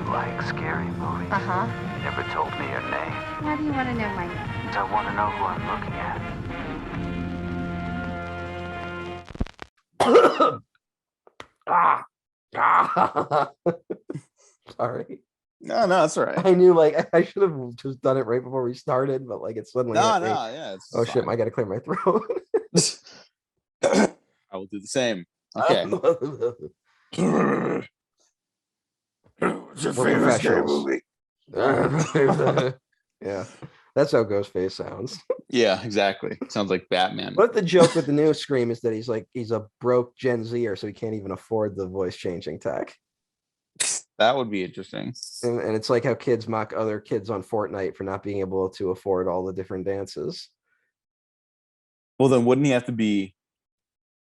Like scary movies? Uh-huh. You never told me your name. Why do you want to know my name? I want to know who I'm looking at. Sorry. No, that's all right. I knew I should have just done it right before we started, but it suddenly hit me. Yeah. Oh shit, I gotta clear my throat. I will do the same. Okay. What's your favorite scary movie? Yeah, that's how Ghostface sounds. Yeah, exactly. Sounds like Batman. But the joke with the new Scream is that he's a broke Gen Zer, so he can't even afford the voice changing tech. That would be interesting. And it's like how kids mock other kids on Fortnite for not being able to afford all the different dances. Well, then wouldn't he have to be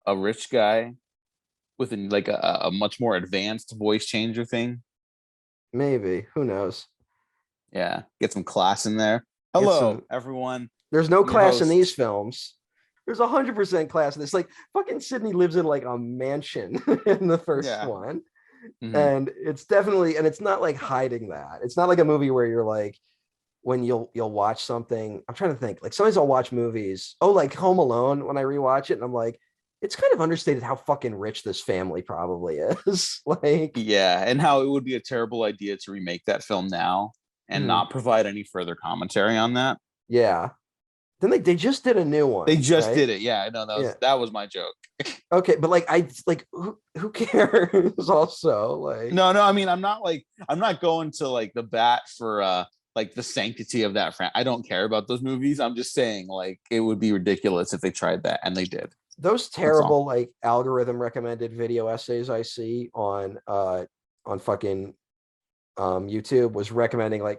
a rich guy with a much more advanced voice changer thing? Maybe. Who knows? Yeah. Get some class in there. Hello, everyone. There's no class in these films. There's 100% class in this. Fucking Sydney lives in a mansion in the first one. Mm-hmm. And it's definitely, and it's not hiding that. It's not like a movie where you're when you'll watch something. I'm trying to think. Sometimes I'll watch movies. Oh, like Home Alone when I rewatch it, and I'm like, it's kind of understated how fucking rich this family probably is. Yeah, and how it would be a terrible idea to remake that film now and not provide any further commentary on that. Yeah. Then they just did a new one. They just did it. Yeah, I know that was my joke. Okay, but who cares also? No, I mean, I'm not going to the bat for the sanctity of that I don't care about those movies. I'm just saying it would be ridiculous if they tried that, and they did. Those terrible algorithm recommended video essays I see on fucking YouTube was recommending I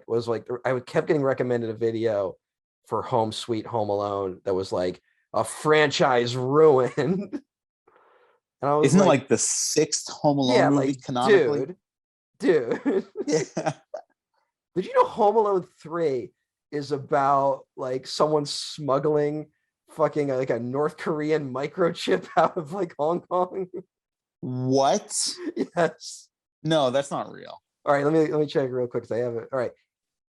kept getting recommended a video for Home Sweet Home Alone that was a franchise ruined. And I was Isn't it the sixth Home Alone movie canonically? Dude. Yeah. Did you know Home Alone 3 is about someone smuggling fucking a North Korean microchip out of Hong Kong? What? Yes. No, that's not real. All right, let me check real quick because I have it. All right.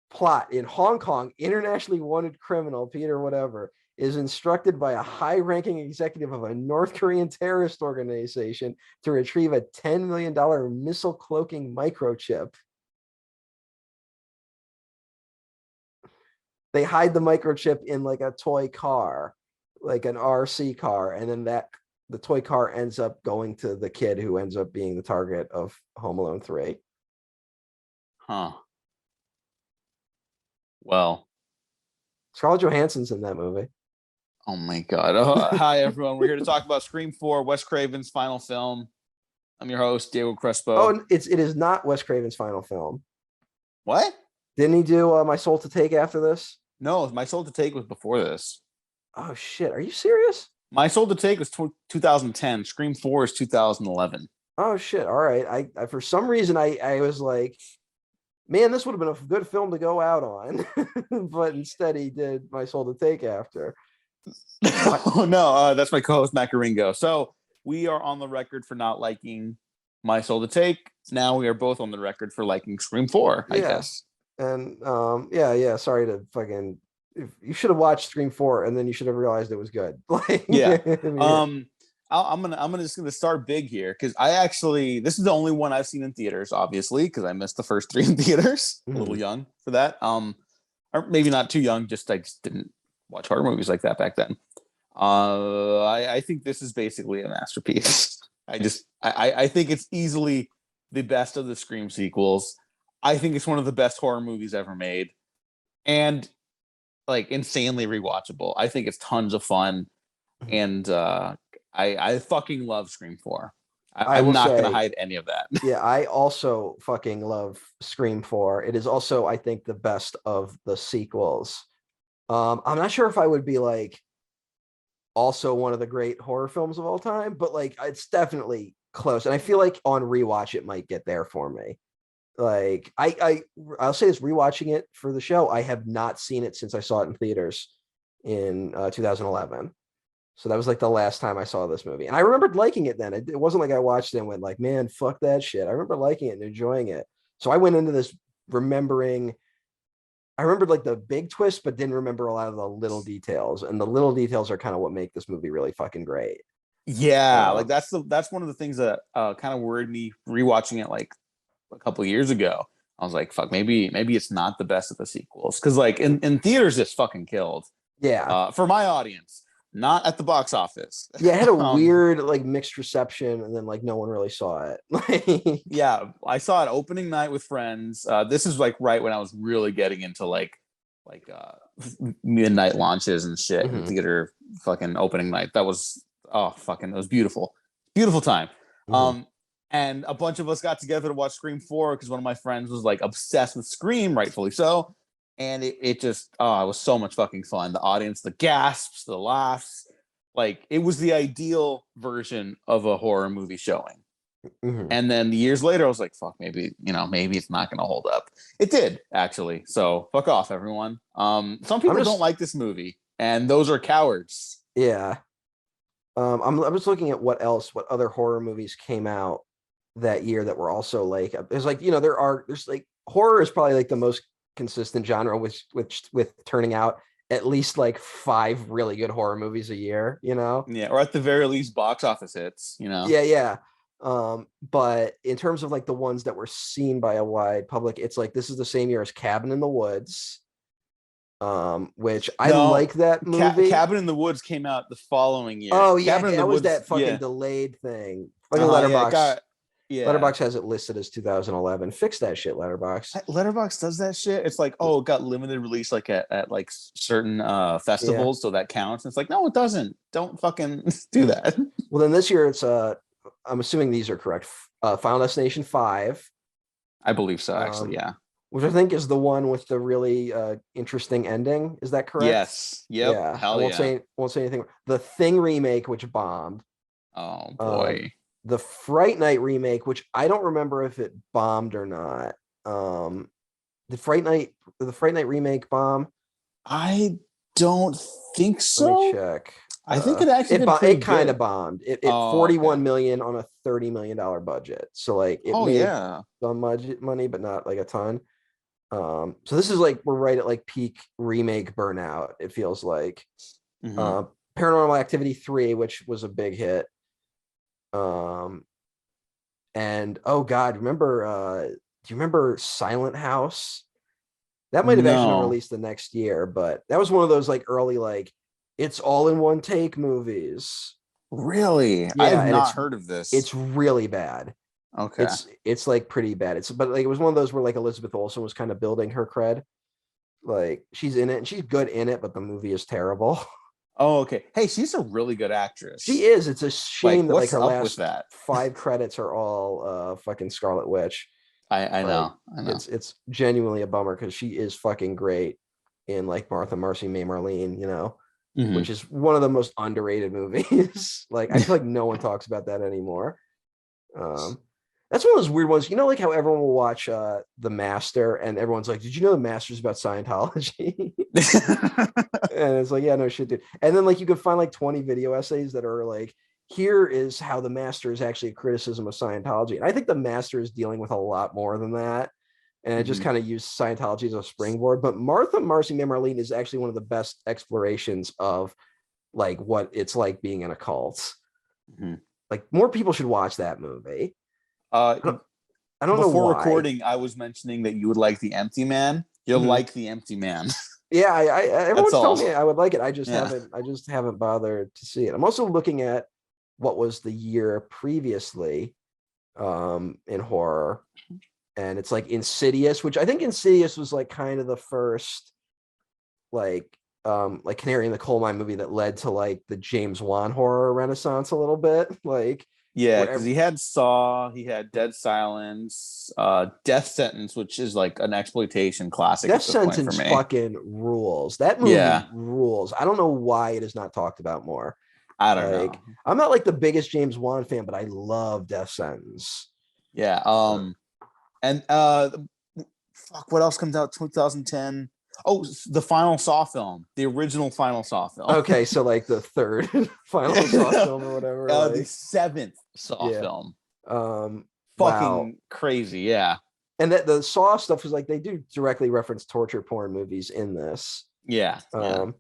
Plot: in Hong Kong, internationally wanted criminal Peter whatever is instructed by a high-ranking executive of a North Korean terrorist organization to retrieve a $10 million missile cloaking microchip. They hide the microchip in a toy car, an RC car, and then the toy car ends up going to the kid who ends up being the target of Home Alone 3. Huh. Well, Scarlett Johansson's in that movie. Oh my God. Hi, everyone. We're here to talk about Scream 4, Wes Craven's final film. I'm your host, Diego Crespo. Oh, it is not Wes Craven's final film. What? Didn't he do My Soul to Take after this? No, My Soul to Take was before this. Oh, shit. Are you serious? My Soul to Take was 2010. Scream 4 is 2011. Oh, shit. All right. I for some reason, I was like, man, this would have been a good film to go out on. But instead, he did My Soul to Take after. Oh, no. That's my co-host, Macaringo. So we are on the record for not liking My Soul to Take. Now we are both on the record for liking Scream 4, I guess. And sorry to fucking... You should have watched Scream 4 and then you should have realized it was good. Yeah. I'm gonna start big here because this is the only one I've seen in theaters, obviously, because I missed the first 3 in theaters. A little young for that. Or maybe not too young, I just didn't watch horror movies like that back then. I think this is basically a masterpiece. I think it's easily the best of the Scream sequels. I think it's one of the best horror movies ever made, and insanely rewatchable. I think it's tons of fun, and I fucking love Scream 4. I'm not going to hide any of that. Yeah, I also fucking love Scream 4. It is also, I think, the best of the sequels. I'm not sure if I would be also one of the great horror films of all time, but it's definitely close. And I feel like on rewatch, it might get there for me. I'll say this, rewatching it for the show, I have not seen it since I saw it in theaters in 2011. So that was like the last time I saw this movie. And I remembered liking it then. It wasn't like I watched it and went like, man, fuck that shit. I remember liking it and enjoying it. So I went into this remembering, I remembered like the big twist, but didn't remember a lot of the little details. And the little details are kind of what make this movie really fucking great. Yeah, like that's one of the things that kind of worried me rewatching it like a couple of years ago. I was like, fuck, maybe it's not the best of the sequels. Because like in theaters, it's fucking killed. Yeah. For my audience, not at the box office. Yeah, it had a weird like mixed reception, and then like no one really saw it. Yeah, I saw it opening night with friends. This is like right when I was really getting into like midnight launches and shit in theater fucking opening night. That was it was beautiful. Beautiful time. And a bunch of us got together to watch Scream 4 because one of my friends was like obsessed with Scream, rightfully so. And it just it was so much fucking fun. The audience, the gasps, the laughs, like it was the ideal version of a horror movie showing. And then years later, I was like, fuck, maybe it's not gonna hold up. It did, actually. So fuck off, everyone. Some people don't like this movie, and those are cowards. Yeah. I'm just looking at what other horror movies came out that year that were also like, there's like, there's like, horror is probably like the most consistent genre with turning out at least like 5 really good horror movies a year, Yeah, or at the very least box office hits, Yeah. But in terms of like the ones that were seen by a wide public, it's like this is the same year as Cabin in the Woods, which I like that movie. Cabin in the Woods came out the following year. Oh yeah, that was that fucking delayed thing. Fucking Letterboxd. Letterboxd has it listed as 2011. Fix that shit, Letterboxd. Letterboxd does that shit. It's like, it got limited release like at like certain festivals, so that counts. And it's like, no, it doesn't. Don't fucking do that. Well, then this year it's I'm assuming these are correct. Final Destination 5. I believe so, actually, yeah. Which I think is the one with the really interesting ending. Is that correct? Yes. Yep. Yeah. Hell I won't say anything. The Thing remake, which bombed. Oh boy. The Fright Night remake, which I don't remember if it bombed or not. The Fright Night remake bomb? I don't think so. Let me check. I think it actually it kind of bombed. It 41 million on a $30 million budget. So like it made some money, but not like a ton. So this is like we're right at like peak remake burnout, it feels like. Paranormal Activity 3, which was a big hit. And oh god, do you remember Silent House? That might have actually been released the next year, but that was one of those like early like it's all in one take movies. Really? Yeah, I have not heard of this. It's really bad. Okay. It's like pretty bad. But like it was one of those where like Elizabeth Olsen was kind of building her cred. Like she's in it and she's good in it, but the movie is terrible. Oh, okay. Hey, she's a really good actress. She is. It's a shame that like her last 5 credits are all fucking Scarlet Witch. I know. It's genuinely a bummer because she is fucking great in like Martha, Marcy, May, Marlene, which is one of the most underrated movies. Like I feel like no one talks about that anymore. That's one of those weird ones. Like how everyone will watch The Master and everyone's like, did you know The Master's about Scientology? And it's like, yeah, no shit, dude. And then like you could find like 20 video essays that are like, here is how The Master is actually a criticism of Scientology. And I think The Master is dealing with a lot more than that. And it just kind of used Scientology as a springboard. But Martha, Marcy, May, Marlene is actually one of the best explorations of like what it's like being in a cult. Like more people should watch that movie. I don't know why. Before recording, I was mentioning that you would like The Empty Man. You'll like The Empty Man. Yeah, everyone's told me I would like it. I just haven't bothered to see it. I'm also looking at what was the year previously in horror, and it's like Insidious, which I think Insidious was like kind of the first like Canary in the Coal Mine movie that led to like the James Wan horror renaissance a little bit. Like yeah, because he had Saw, he had Dead Silence, Death Sentence, which is like an exploitation classic. Death Sentence fucking rules. That movie rules. I don't know why it is not talked about more. I don't know. I'm not like the biggest James Wan fan, but I love Death Sentence. Yeah. And fuck, what else comes out 2010? Oh, the final Saw film, the original final Saw film. Okay, so like the third final Saw film or whatever. The seventh Saw film. Fucking wow. Crazy, yeah. And that the Saw stuff is like they do directly reference torture porn movies in this. Yeah. The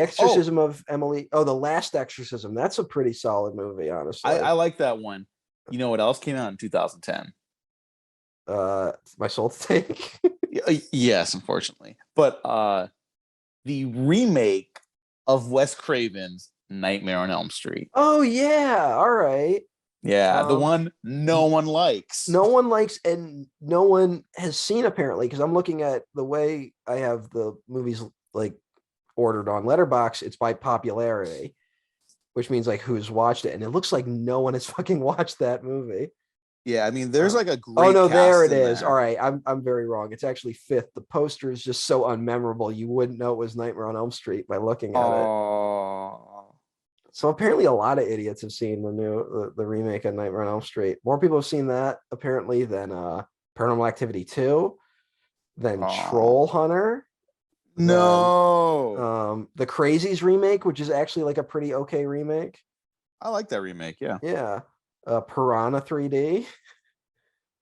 Exorcism of Emily. Oh, The Last Exorcism. That's a pretty solid movie, honestly. I like that one. You know what else came out in 2010? My Soul to Take. Yes, unfortunately. But the remake of Wes Craven's Nightmare on Elm Street. Oh yeah, all right. Yeah, the one no one likes. No one likes, and no one has seen apparently, because I'm looking at the way I have the movies like ordered on Letterboxd. It's by popularity, which means like who's watched it, and it looks like no one has fucking watched that movie. Yeah, I mean, there's like a great. Oh no, there it is. There. All right, I'm very wrong. It's actually fifth. The poster is just so unmemorable. You wouldn't know it was Nightmare on Elm Street by looking at it. So apparently, a lot of idiots have seen the remake of Nightmare on Elm Street. More people have seen that apparently than Paranormal Activity 2, than Troll Hunter. No. The Crazies remake, which is actually like a pretty okay remake. I like that remake. Yeah. Yeah. Piranha 3D.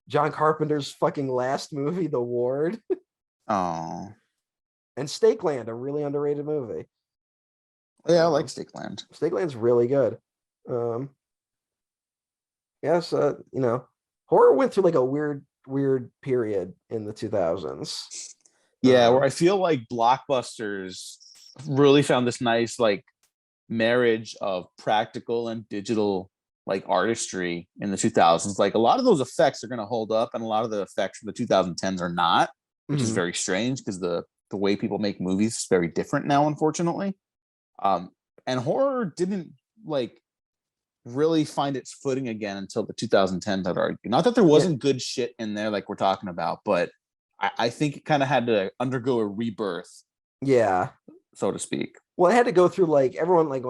John Carpenter's fucking last movie, The Ward. Oh. And Stakeland, a really underrated movie. Yeah, I like Stakeland. Stakeland's really good. Yes, horror went through like a weird period in the 2000s. Yeah, where I feel like blockbusters really found this nice like marriage of practical and digital like artistry in the 2000s. Like a lot of those effects are going to hold up, and a lot of the effects from the 2010s are not, which is very strange because the way people make movies is very different now, unfortunately. And horror didn't like really find its footing again until the 2010s, I'd argue. Not that there wasn't good shit in there like we're talking about, but I think it kind of had to undergo a rebirth. Yeah. So to speak. Well, it had to go through like everyone like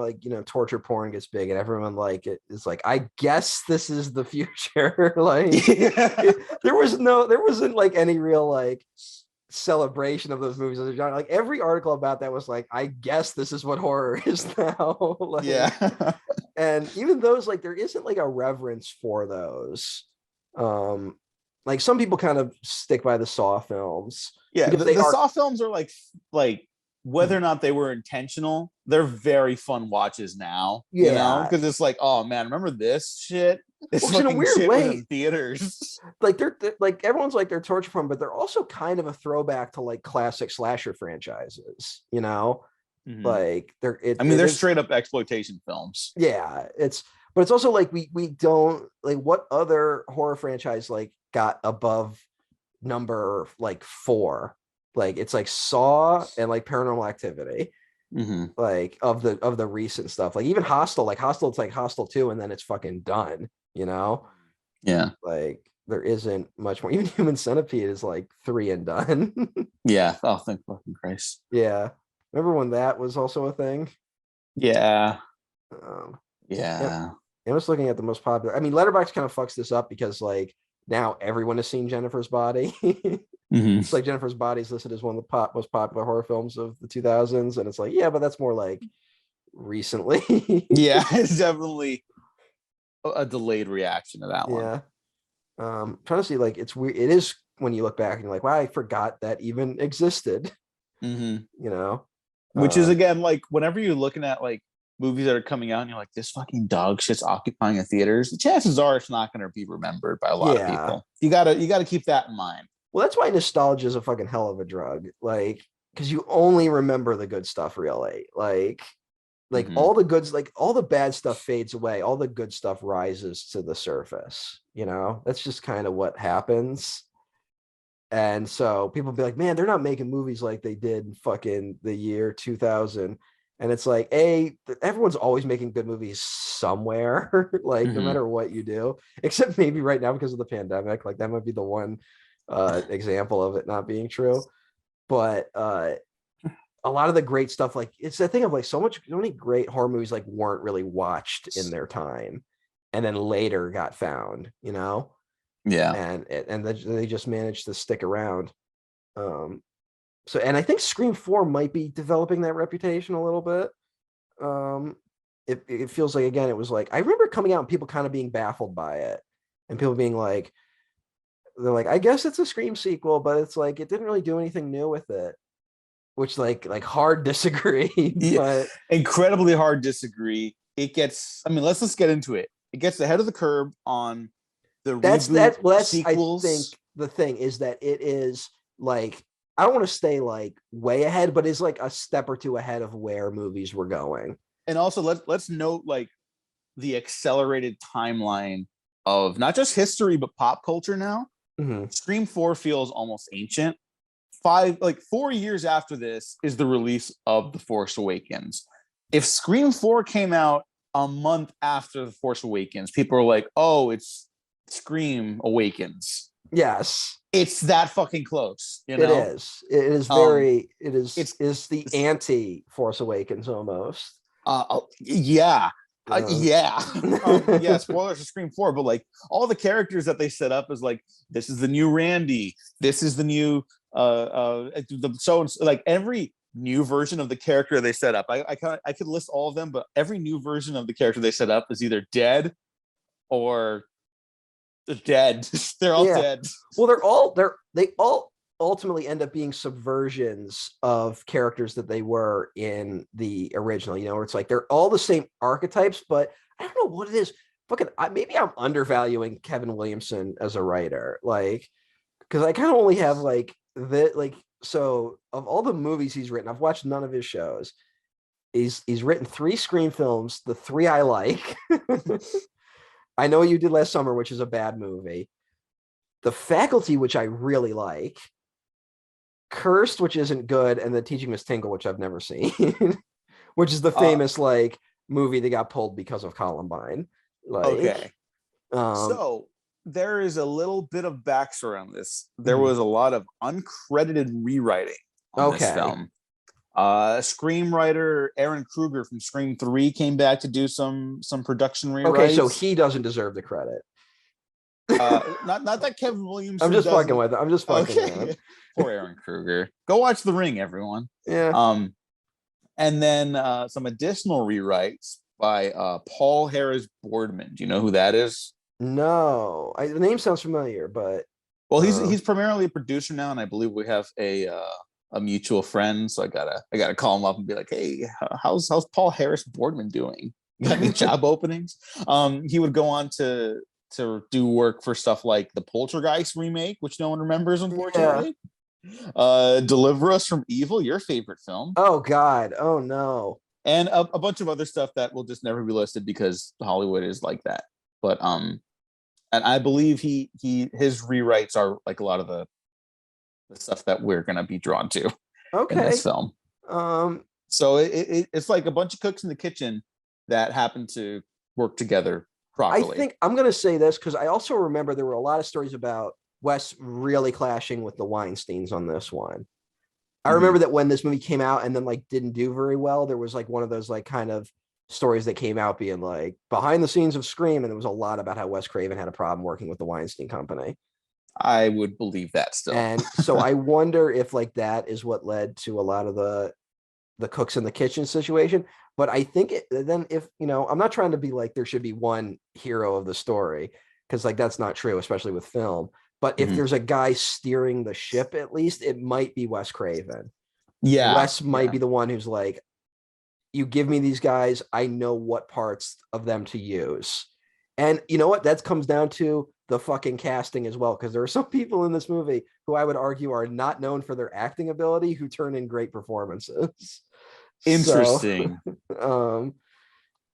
torture porn gets big, and everyone like it is like, I guess this is the future. Like there wasn't like any real like celebration of those movies as a genre. Like every article about that was like, I guess this is what horror is now. Like, yeah. And even those, like there isn't like a reverence for those. Like some people kind of stick by the Saw films. Yeah, the Saw films are like whether or not they were intentional, they're very fun watches now. Yeah, you know, because it's like, oh man, remember this shit? It's in a weird way in theaters. Like they're like everyone's like they're torture porn, but they're also kind of a throwback to like classic slasher franchises. You know, like they're straight up exploitation films. Yeah, but it's also like we don't like what other horror franchise like got above number like 4. Like it's like Saw and like Paranormal Activity, like of the recent stuff. Like even Hostel, it's like Hostel 2, and then it's fucking done. You know? Yeah. Like there isn't much more. Even Human Centipede is like 3 and done. Yeah. Oh, thank fucking Christ. Yeah. Remember when that was also a thing? Yeah. Yeah. I was looking at the most popular. I mean, Letterboxd kind of fucks this up because like now everyone has seen Jennifer's Body. It's like Jennifer's Body is listed as one of the most popular horror films of the 2000s, and it's like, yeah, but that's more like recently. Yeah, it's definitely a delayed reaction to that one. Yeah. Trying to see, like, it's weird. It is when you look back and you're like, wow, I forgot that even existed. You know, which is again like whenever you're looking at like movies that are coming out and you're like, this fucking dog shit's occupying the theaters, the chances are it's not going to be remembered by a lot of people. You gotta keep that in mind. Well, that's why nostalgia is a fucking hell of a drug. Like, because you only remember the good stuff, really. Like all the goods, like all the bad stuff fades away. All the good stuff rises to the surface. You know, that's just kind of what happens. And so people be like, man, they're not making movies like they did in fucking the year 2000. And it's like, everyone's always making good movies somewhere, like no matter what you do, except maybe right now because of the pandemic. Like that might be the one example of it not being true. But a lot of the great stuff, like it's the thing of like so many great horror movies like weren't really watched in their time and then later got found, you know? Yeah. And they just managed to stick around. So, and I think Scream 4 might be developing that reputation a little bit. It feels like, again, it was like, I remember coming out and people kind of being baffled by it, and people being like, they're like, I guess it's a Scream sequel, but it's like it didn't really do anything new with it, which like hard disagree. Yeah, but incredibly hard disagree. It gets, I mean, let's just get into it. It gets ahead of the curve on the that's reboot I sequels. think the thing is that it is like, I don't want to stay like way ahead, but it's like a step or two ahead of where movies were going. And also let's note like the accelerated timeline of not just history but pop culture now. Mm-hmm. Scream 4 feels almost ancient. 4 years after this is the release of The Force Awakens. If Scream 4 came out a month after The Force Awakens, people are like, oh, it's Scream Awakens. Yes. It's that fucking close. You know? It is. It is very, it's the anti Force Awakens almost. Yeah. Yeah. Spoilers for Scream 4, but like all the characters that they set up is like, this is the new Randy, this is the new like every new version of the character they set up. I could list all of them, but every new version of the character they set up is either dead or dead. They're all dead. Well, they all ultimately end up being subversions of characters that they were in the original, you know, where it's like they're all the same archetypes, but I don't know what it is. Maybe I'm undervaluing Kevin Williamson as a writer, like, because I kind of only have like so of all the movies he's written, I've watched none of his shows. He's written 3 Scream films, the 3 I like. I Know What You Did Last Summer, which is a bad movie. The Faculty, which I really like. Cursed, which isn't good, and The Teaching Miss Tingle, which I've never seen, which is the famous like movie that got pulled because of Columbine. Like, okay. So there is a little bit of backstory on this. There was a lot of uncredited rewriting on this film. Screenwriter Aaron Kruger from Scream 3 came back to do some production rewrites. Okay, so he doesn't deserve the credit. Not that Kevin Williamson. I'm just fucking with it. I'm just fucking with it. Poor Aaron Kruger. Go watch The Ring, everyone. Yeah. And then some additional rewrites by Paul Harris Boardman. Do you know who that is? No, the name sounds familiar, but well, he's primarily a producer now, and I believe we have a mutual friend. So I gotta call him up and be like, hey, how's Paul Harris Boardman doing? Got any job openings? He would go on to do work for stuff like the Poltergeist remake, which no one remembers, unfortunately. Deliver Us from Evil, your favorite film. Oh God, oh no. And a bunch of other stuff that will just never be listed because Hollywood is like that. But and I believe his rewrites are like a lot of the stuff that we're gonna be drawn to in this film. So it's like a bunch of cooks in the kitchen that happen to work together properly. I think I'm gonna say this because I also remember there were a lot of stories about Wes really clashing with the Weinsteins on this one. I remember that when this movie came out and then like didn't do very well, there was like one of those like kind of stories that came out being like behind the scenes of Scream, and there was a lot about how Wes Craven had a problem working with the Weinstein Company. I would believe that still. And so I wonder if like that is what led to a lot of the cooks in the kitchen situation. But I think then if, you know, I'm not trying to be like there should be one hero of the story, because like that's not true, especially with film. But if there's a guy steering the ship, at least it might be Wes Craven. Yeah. Wes might be the one who's like, you give me these guys, I know what parts of them to use. And you know what? That comes down to the fucking casting as well, because there are some people in this movie who I would argue are not known for their acting ability who turn in great performances. Interesting. So,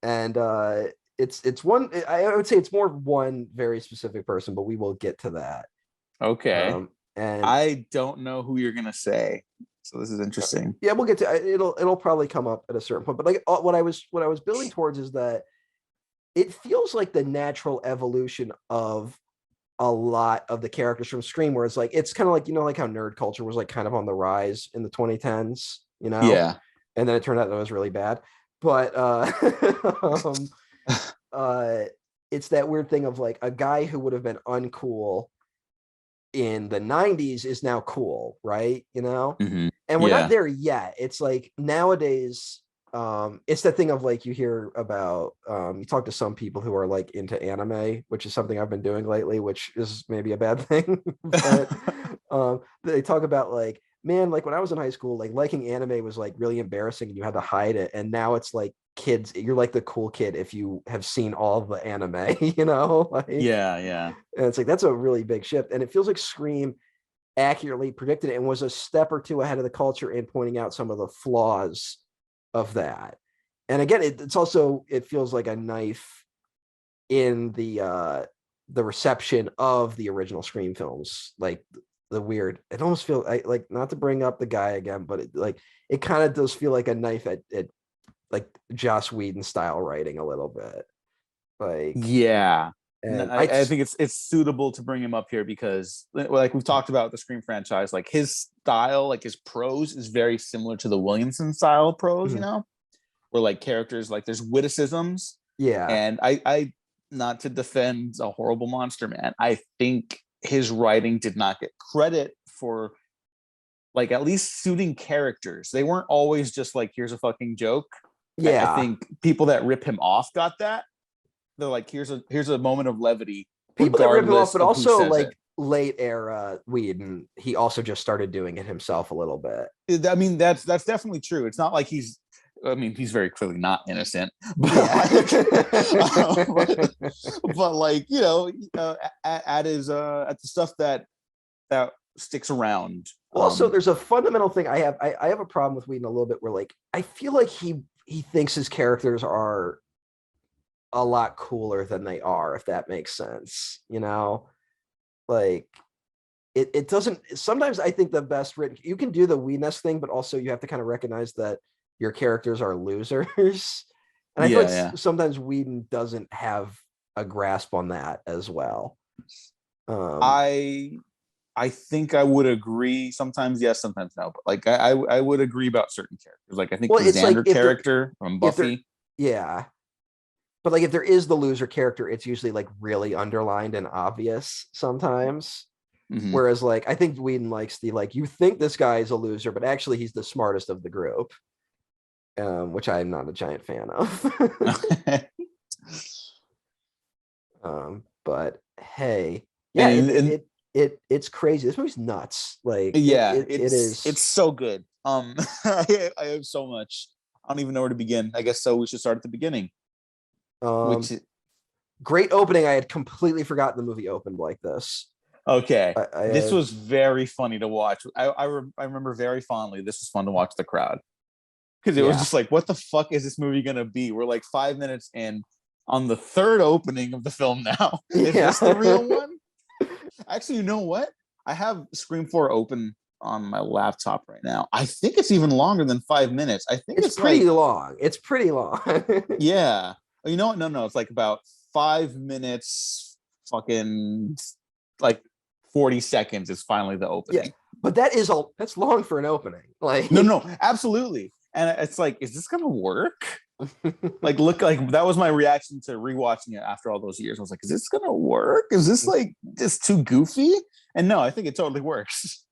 it's one, I would say it's more one very specific person, but we will get to that. Okay. And I don't know who you're gonna say, so this is interesting. Yeah, we'll get to it'll probably come up at a certain point. But like what I was building towards is that it feels like the natural evolution of a lot of the characters from Scream, where it's like it's kind of like, you know, like how nerd culture was like kind of on the rise in the 2010s, you know? Yeah. And then it turned out that it was really bad. But it's that weird thing of like a guy who would have been uncool in the 90s is now cool, right? You know? Mm-hmm. And we're not there yet. It's like nowadays, it's that thing of like you hear about, you talk to some people who are like into anime, which is something I've been doing lately, which is maybe a bad thing. But they talk about like, man, like when I was in high school, like liking anime was like really embarrassing and you had to hide it. And now it's like kids, you're like the cool kid if you have seen all the anime, you know? Like, yeah. And it's like that's a really big shift. And it feels like Scream accurately predicted it and was a step or two ahead of the culture in pointing out some of the flaws of that. And again, it's also, it feels like a knife in the reception of the original Scream films. Like the weird, it almost feels like, not to bring up the guy again, but it kind of does feel like a knife at like Joss Whedon style writing a little bit. Like, yeah. And I think it's suitable to bring him up here because, like we've talked about the Scream franchise, like his style, like his prose is very similar to the Williamson style prose, you know, where like characters, like there's witticisms. Yeah. And I not to defend A Horrible Monster, man, I think his writing did not get credit for like at least suiting characters. They weren't always just like, here's a fucking joke. Yeah. I think people that rip him off got that. They're like, here's a moment of levity. People that rip him off, but also like it. late era Whedon, he also just started doing it himself a little bit. I mean, that's definitely true. It's not like he's very clearly not innocent, but, yeah. but like, you know, at his at the stuff that sticks around. Also, there's a fundamental thing I have a problem with Whedon a little bit where like I feel like he thinks his characters are a lot cooler than they are, if that makes sense, you know? Like it doesn't. Sometimes I think the best written, you can do the Whedon-esque thing, but also you have to kind of recognize that your characters are losers. And I feel like sometimes Whedon doesn't have a grasp on that as well. I think I would agree. Sometimes yes, sometimes no. But like I would agree about certain characters. Like I think the Xander character from Buffy. Yeah. But like if there is the loser character, it's usually like really underlined and obvious sometimes. Mm-hmm. Whereas like I think Whedon likes the like, you think this guy is a loser, but actually he's the smartest of the group. Which I'm not a giant fan of. But hey, yeah, it's crazy. This movie's nuts. Like, yeah, it is. It's so good. I have so much. I don't even know where to begin. I guess so. We should start at the beginning. Great opening. I had completely forgotten the movie opened like this. Okay, this was very funny to watch. I remember very fondly. This was fun to watch the crowd. Because it was just like, what the fuck is this movie gonna be? We're like 5 minutes in on the third opening of the film now. Is this the real one? Actually, you know what? I have Scream 4 open on my laptop right now. I think it's even longer than 5 minutes. I think it's pretty long. It's pretty long. Yeah. You know what? No. It's like about 5 minutes, fucking like 40 seconds is finally the opening. Yeah. But that's long for an opening. Like No, absolutely. And it's like, is this gonna work? Like, look, like that was my reaction to rewatching it after all those years. I was like, is this gonna work? Is this like just too goofy? And no, I think it totally works.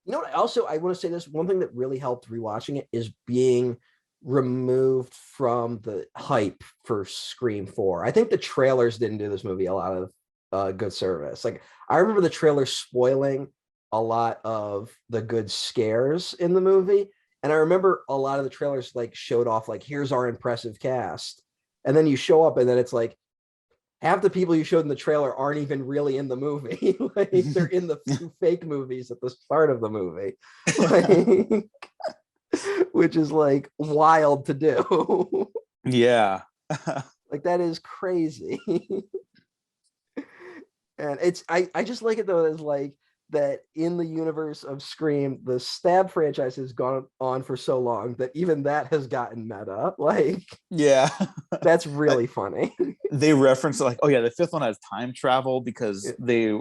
You know what? Also, I want to say this one thing that really helped rewatching it is being removed from the hype for Scream 4. I think the trailers didn't do this movie a lot of good service. Like, I remember the trailer spoiling a lot of the good scares in the movie. And I remember a lot of the trailers like showed off like, here's our impressive cast. And then you show up and then it's like half the people you showed in the trailer aren't even really in the movie. Like they're in the fake movies at the start of the movie. Like, which is like wild to do. Yeah. Like that is crazy. And I just like it though, as like that in the universe of Scream, the Stab franchise has gone on for so long that even that has gotten meta. Like, yeah, that's really funny. They reference like, oh yeah, the fifth one has time travel because they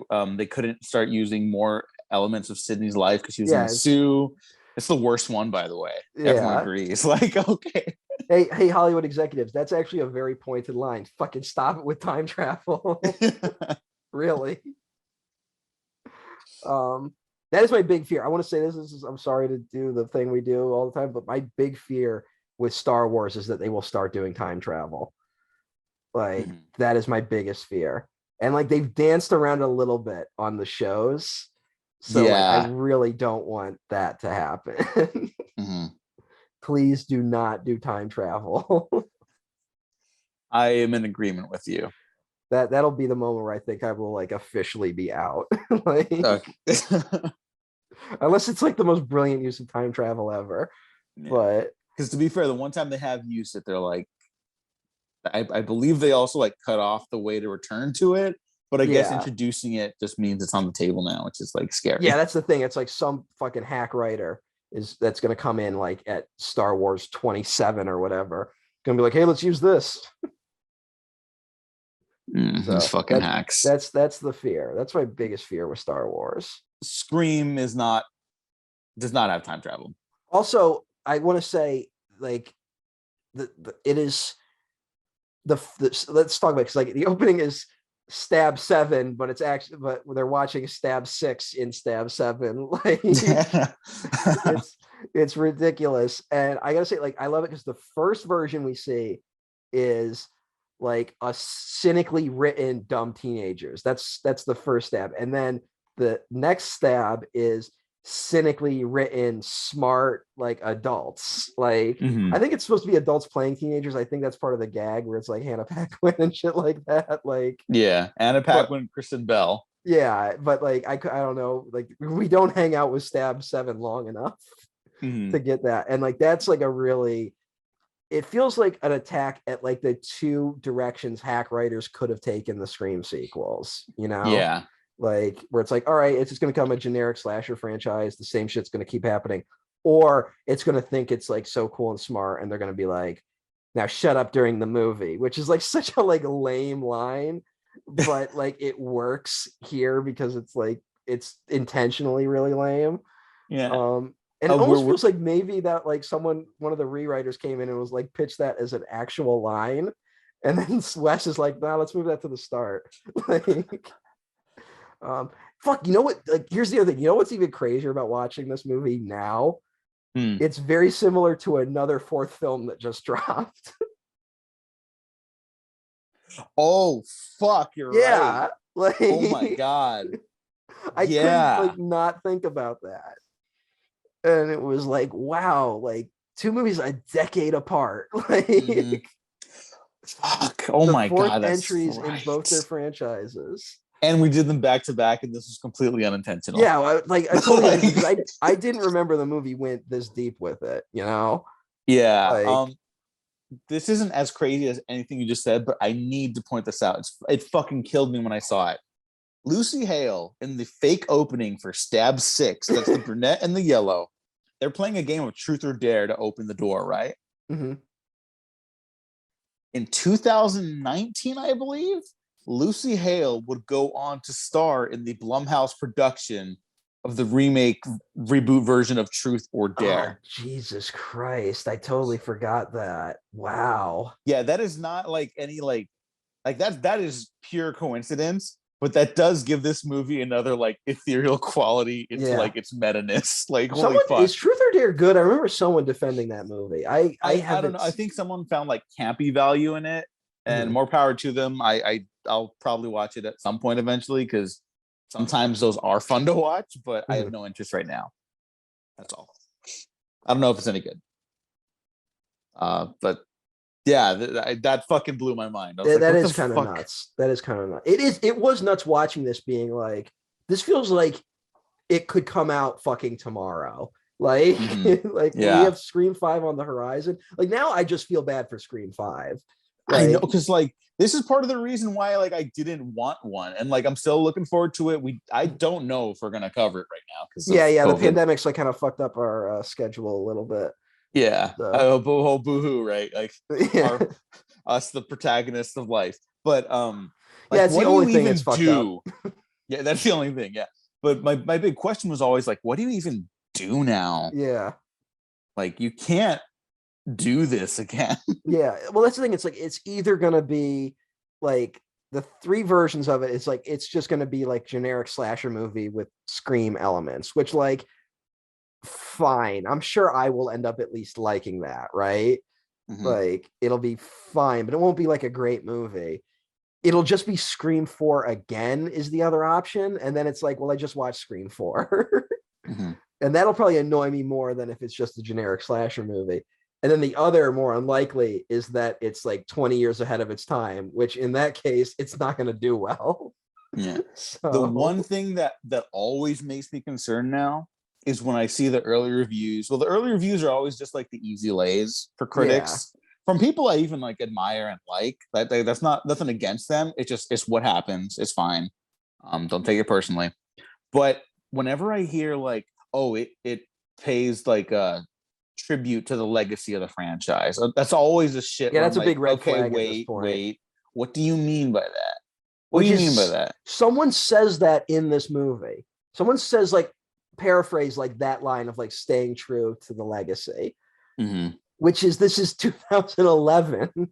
couldn't start using more elements of Sydney's life because she was in Sue. It's the worst one, by the way. Everyone agrees. Like, okay. Hey, Hollywood executives, that's actually a very pointed line. Fucking stop it with time travel. Really. That is my big fear. I want to say this. I'm sorry to do the thing we do all the time, but my big fear with Star Wars is that they will start doing time travel. Like that is my biggest fear. And like they've danced around a little bit on the shows. So like, I really don't want that to happen. Please do not do time travel. I am in agreement with you. That'll be the moment where I think I will like officially be out. Like, unless it's like the most brilliant use of time travel ever. Yeah. But because to be fair, the one time they have used it, they're like, I believe they also like cut off the way to return to it. But I guess introducing it just means it's on the table now, which is like scary. Yeah, that's the thing. It's like some fucking hack writer that's going to come in like at Star Wars 27 or whatever. Going to be like, hey, let's use this. These fucking hacks. That's the fear. That's my biggest fear with Star Wars. Scream does not have time travel. Also, I want to say like it is let's talk about it, because like the opening is Stab 7, but they're watching Stab 6 in Stab 7. Like it's ridiculous. And I gotta say, like, I love it because the first version we see is like a cynically written dumb teenagers. That's the first stab. And then the next stab is cynically written smart like adults. Like I think it's supposed to be adults playing teenagers. I think that's part of the gag where it's like Hannah Paquin and shit like that. Like Hannah Paquin, Kristen Bell. Yeah, but like I don't know, like we don't hang out with Stab 7 long enough to get that. And like that's like a really, it feels like an attack at like the two directions hack writers could have taken the Scream sequels, you know? Yeah. Like where it's like, all right, it's just going to become a generic slasher franchise. The same shit's going to keep happening. Or it's going to think it's like so cool and smart. And they're going to be like, now shut up during the movie, which is like such a like lame line, but like it works here because it's like, it's intentionally really lame. Yeah. And it almost feels like maybe that like one of the rewriters came in and was like pitched that as an actual line. And then Wes is like, nah, let's move that to the start. Like, fuck, you know what? Like, here's the other thing. You know what's even crazier about watching this movie now? It's very similar to another fourth film that just dropped. Oh, fuck, you're right. Like, oh my God. I couldn't like not think about that. And it was like, wow, like 2 movies a decade apart. Like fuck. Oh my God. Entries in both their franchises. And we did them back to back, and this was completely unintentional. Yeah, I totally because I didn't remember the movie went this deep with it, you know? Yeah. Like, this isn't as crazy as anything you just said, but I need to point this out. It fucking killed me when I saw it. Lucy Hale in the fake opening for Stab 6, that's the brunette and the yellow. They're playing a game of Truth or Dare to open the door, right? Mm-hmm. In 2019, I believe, Lucy Hale would go on to star in the Blumhouse production of the reboot version of Truth or Dare. Oh, Jesus Christ. I totally forgot that. Wow. Yeah, that is not like any like that is pure coincidence. But that does give this movie another like ethereal quality. It's like its meta-ness. Like, holy fuck. Is Truth or Dare good? I remember someone defending that movie. I don't know. I think someone found like campy value in it, and more power to them. I'll probably watch it at some point eventually because sometimes those are fun to watch, but I have no interest right now. That's all. I don't know if it's any good. But yeah, that fucking blew my mind. That is kind of nuts. That is kind of nuts. It was nuts watching this, being like, this feels like it could come out fucking tomorrow. Like, we have Scream 5 on the horizon. Like now, I just feel bad for Scream 5. Like, I know, because like this is part of the reason why like I didn't want one, and like I'm still looking forward to it. I don't know if we're gonna cover it right now because the pandemic's like kind of fucked up our schedule a little bit. Yeah. So. Boo-hoo, right? Like us, the protagonists of life. But like, it's the only thing that's fucked up. Yeah, that's the only thing. Yeah. But my big question was always like, what do you even do now? Yeah. Like you can't do this again. Yeah. Well, that's the thing. It's like it's either gonna be like the 3 versions of it, it's like it's just going to be like generic slasher movie with Scream elements, which like fine. I'm sure I will end up at least liking that, right? Like it'll be fine, but it won't be like a great movie. It'll just be Scream 4 again is the other option, and then it's like, well, I just watched Scream 4. And that'll probably annoy me more than if it's just a generic slasher movie. And then the other more unlikely is that it's like 20 years ahead of its time, which in that case, it's not going to do well. Yeah. So The one thing that always makes me concerned now is when I see the early reviews. Well, the early reviews are always just like the easy lays for critics. From people I even like admire and like. That's not nothing against them. It's what happens. It's fine. Don't take it personally. But whenever I hear like, oh, it pays like a tribute to the legacy of the franchise, that's always a shit. Yeah, that's a like, big red okay, flag. Wait. What do you mean by that? What do you mean by that? Someone says that in this movie. Someone says like paraphrase like that line of like staying true to the legacy, which is this is 2011.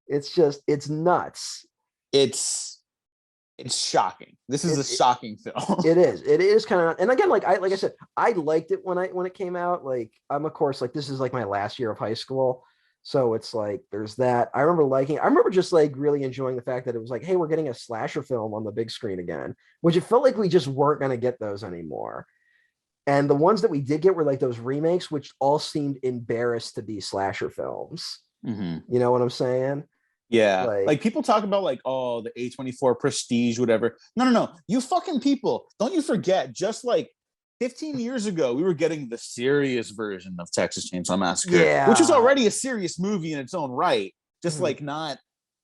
It's nuts. It's shocking. This is a shocking film. It is kind of, and again, like I said, I liked it when it came out. Like I'm of course like this is like my last year of high school. So it's like there's that. I remember just like really enjoying the fact that it was like, hey, we're getting a slasher film on the big screen again, which it felt like we just weren't going to get those anymore. And the ones that we did get were like those remakes, which all seemed embarrassed to be slasher films. You know what I'm saying? Yeah. Like people talk about like, oh, the A24 prestige, whatever. No. You fucking people, don't you forget, just like 15 years ago, we were getting the serious version of Texas Chainsaw Massacre, which was already a serious movie in its own right, just like not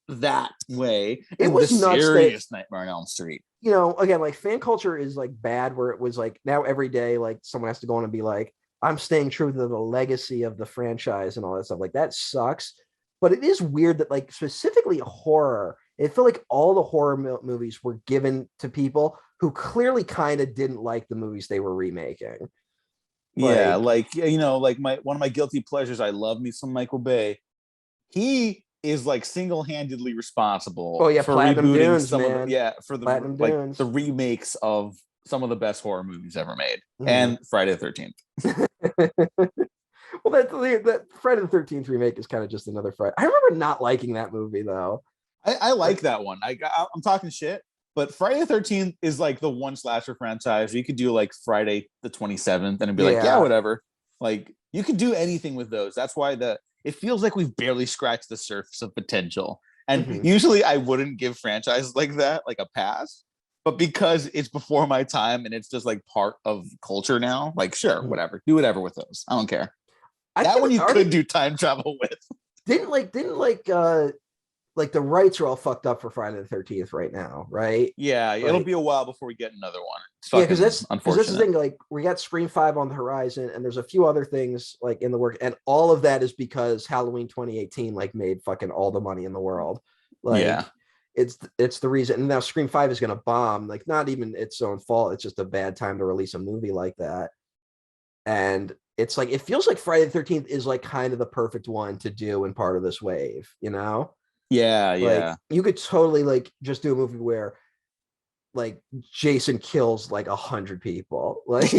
that way. It was the nuts serious Nightmare on Elm Street. You know, again, like fan culture is like bad, where it was like now every day, like someone has to go on and be like, I'm staying true to the legacy of the franchise and all that stuff. Like that sucks. But it is weird that like specifically horror, it felt like all the horror movies were given to people who clearly kind of didn't like the movies they were remaking. Yeah, like you know, like one of my guilty pleasures, I love me some Michael Bay. He is like single-handedly responsible for Platinum rebooting Dunes, some man. of the remakes of some of the best horror movies ever made, and Friday the 13th. Well, that Friday the 13th remake is kind of just another Friday. I remember not liking that movie though. I like that one. I'm talking shit, but Friday the 13th is like the one slasher franchise where you could do like Friday the 27th and it'd be like, yeah, whatever. Like you could do anything with those. That's why it feels like we've barely scratched the surface of potential. And usually I wouldn't give franchises like that like a pass, but because it's before my time and it's just like part of culture now, like sure, whatever, do whatever with those. I don't care. That one you could do time travel with. Didn't the rights are all fucked up for Friday the 13th right now, right? Yeah, it'll be a while before we get another one. Yeah, because that's the thing. Like we got Scream 5 on the horizon, and there's a few other things like in the work, and all of that is because Halloween 2018 like made fucking all the money in the world. Like it's the reason. And now Scream 5 is gonna bomb. Like not even its own fault. It's just a bad time to release a movie like that. And it's like it feels like Friday the 13th is like kind of the perfect one to do in part of this wave, you know? Yeah. Like you could totally like just do a movie where like Jason kills like 100 people. Like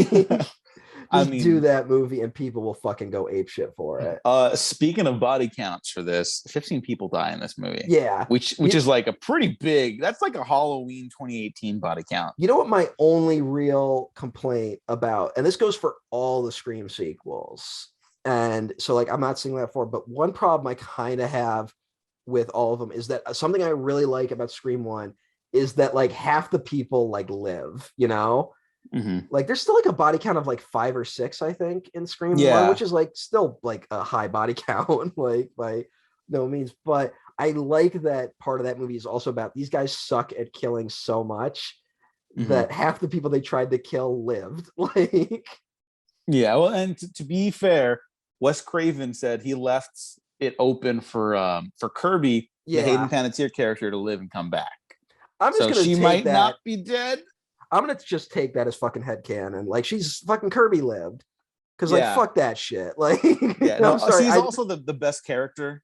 do that movie and people will fucking go ape shit for it. Speaking of body counts for this, 15 people die in this movie. Yeah. Which is like a pretty big, that's like a Halloween 2018 body count. You know what my only real complaint about, and this goes for all the Scream sequels, and so like I'm not saying that for, but one problem I kind of have with all of them is that something I really like about Scream 1 is that like half the people like live, you know? Like there's still like a body count of like 5 or 6, I think, in Scream 1, which is like still like a high body count, like by no means. But I like that part of that movie is also about these guys suck at killing so much that half the people they tried to kill lived. Like, yeah, well, and to be fair, Wes Craven said he left it open for Kirby, the Hayden Panettiere character, to live and come back. I'm just gonna she might not be dead. I'm gonna just take that as fucking headcanon. Like she's fucking Kirby lived. Cause like fuck that shit. Like I'm sorry. She's also the best character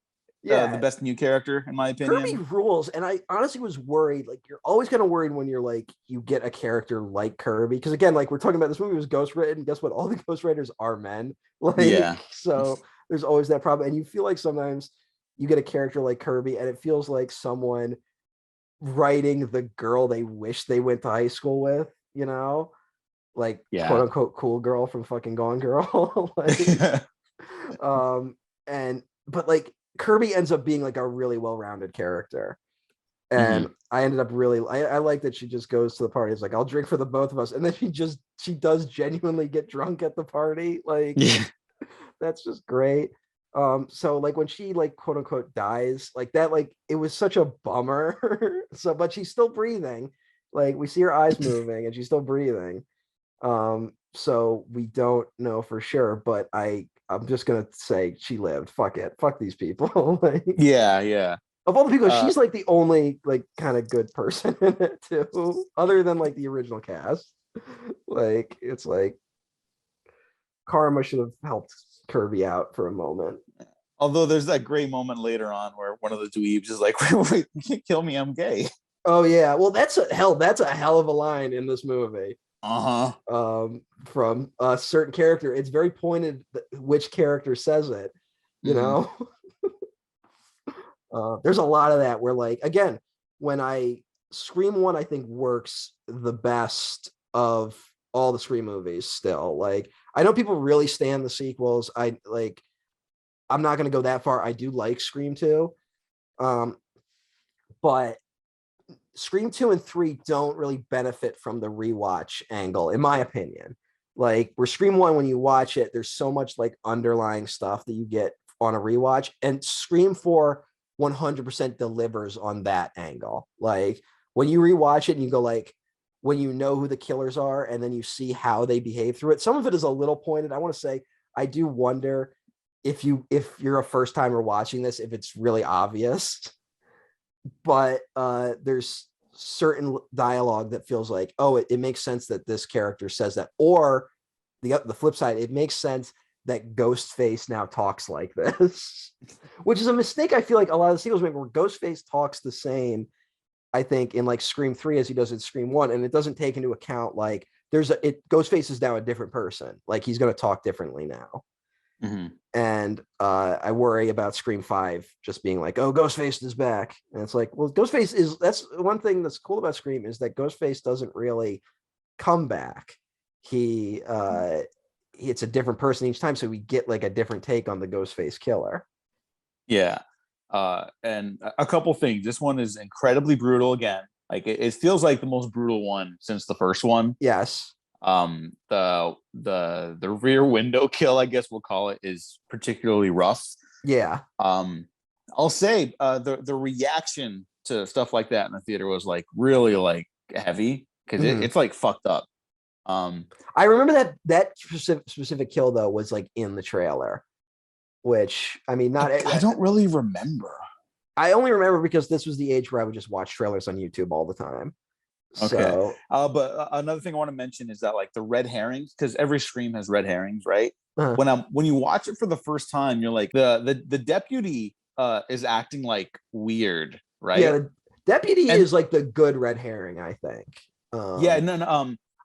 the best new character in my opinion. Kirby rules, and I honestly was worried. Like, you're always kind of worried when you're like you get a character like Kirby, because again, like we're talking about, this movie was ghost written. Guess what? All the ghost writers are men. Like, so there's always that problem, and you feel like sometimes you get a character like Kirby, and it feels like someone writing the girl they wish they went to high school with. You know, like quote unquote cool girl from fucking Gone Girl. Like, but like Kirby ends up being like a really well-rounded character. And I ended up really, I like that she just goes to the party. It's like, I'll drink for the both of us. And then she does genuinely get drunk at the party. Like, that's just great. So like when she like quote unquote dies, like that, like it was such a bummer. So, but she's still breathing. Like we see her eyes moving and she's still breathing. So we don't know for sure, but I'm just gonna say she lived. Fuck it. Fuck these people. Like, of all the people, she's like the only like kind of good person in it too, other than like the original cast. Like, it's like karma should have helped Kirby out for a moment. Although there's that great moment later on where one of the dweebs is like, wait, you can't kill me, I'm gay. Oh yeah. Well, that's a hell of a line in this movie. From a certain character. It's very pointed which character says it, you know. There's a lot of that where, like, again, when Scream 1 I think works the best of all the Scream movies still. Like, I know people really stand the sequels. I'm not going to go that far. I do like Scream 2. But Scream 2 and 3 don't really benefit from the rewatch angle, in my opinion. Like, where Scream 1, when you watch it, there's so much like underlying stuff that you get on a rewatch, and Scream 4 100% delivers on that angle. Like, when you rewatch it and you go like, when you know who the killers are and then you see how they behave through it, some of it is a little pointed. I want to say, I do wonder if you're a first timer watching this, if it's really obvious. But there's certain dialogue that feels like, oh, it makes sense that this character says that. Or the flip side, it makes sense that Ghostface now talks like this, which is a mistake I feel like a lot of the sequels make, where Ghostface talks the same, I think, in like Scream 3 as he does in Scream 1, and it doesn't take into account like Ghostface is now a different person. Like, he's going to talk differently now. And I worry about Scream 5 just being like, oh, Ghostface is back. And it's like, well, that's one thing that's cool about Scream, is that Ghostface doesn't really come back. It's a different person each time, so we get like a different take on the Ghostface killer. And a couple things. This one is incredibly brutal again. Like, it feels like the most brutal one since the first one. Yes. The rear window kill, I guess we'll call it, is particularly rough. Yeah. I'll say the reaction to stuff like that in the theater was like really like heavy, because it's like fucked up. I remember that specific kill though was like in the trailer, which I mean, I don't really remember. I only remember because this was the age where I would just watch trailers on YouTube all the time. Okay. So, but another thing I want to mention is that like the red herrings, because every Scream has red herrings, right? When you watch it for the first time, you're like, the deputy is acting like weird, right? Yeah, the deputy is like the good red herring, I think.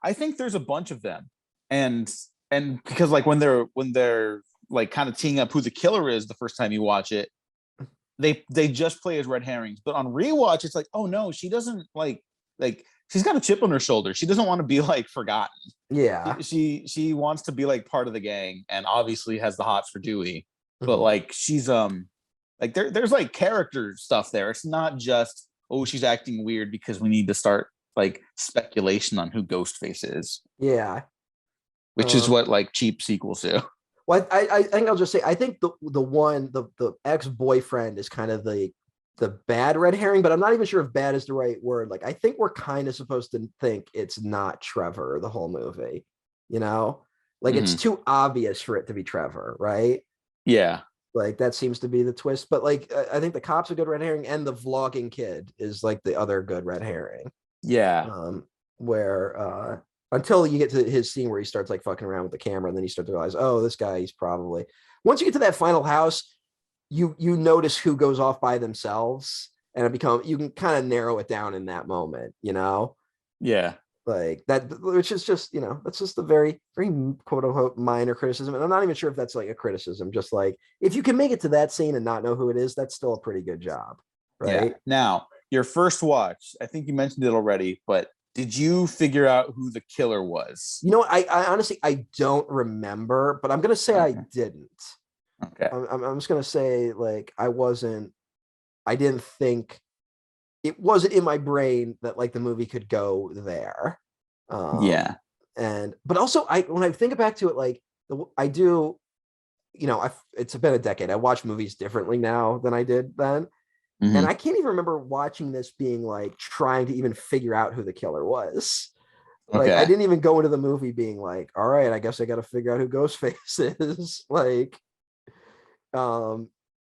I think there's a bunch of them, and because like when they're like kind of teeing up who the killer is the first time you watch it, they just play as red herrings. But on rewatch, it's like, oh no, she doesn't like she's got a chip on her shoulder. She doesn't want to be like forgotten. Yeah, she wants to be like part of the gang, and obviously has the hots for Dewey. But like she's like there's like character stuff there. It's not just, oh, she's acting weird because we need to start like speculation on who Ghostface is. Yeah, which is what like cheap sequels do. Well, I think I'll just say, I think the ex-boyfriend is kind of the bad red herring, but I'm not even sure if bad is the right word. Like, I think we're kind of supposed to think it's not Trevor the whole movie, you know, like it's too obvious for it to be Trevor, right? Yeah, like that seems to be the twist. But like, I think the cop's a good red herring, and the vlogging kid is like the other good red herring. Yeah. Where until you get to his scene where he starts like fucking around with the camera, and then you start to realize, oh, this guy, he's probably, once you get to that final house, you notice who goes off by themselves, and you can kind of narrow it down in that moment, Yeah. like that, which is just, that's just a very, very quote unquote minor criticism. And I'm not even sure if that's like a criticism, just like, if you can make it to that scene and not know who it is, that's still a pretty good job. Right. Yeah. Now, your first watch, I think you mentioned it already, but did you figure out who the killer was? I honestly, I don't remember, but I'm going to say I didn't. Okay. I'm just going to say, like, I didn't think, it wasn't in my brain that like the movie could go there. Yeah. But also when I think back to it, like I do, it's been a decade. I watch movies differently now than I did then. Mm-hmm. And I can't even remember watching this being like trying to even figure out who the killer was. Like, I didn't even go into the movie being like, all right, I guess I got to figure out who Ghostface is. Like,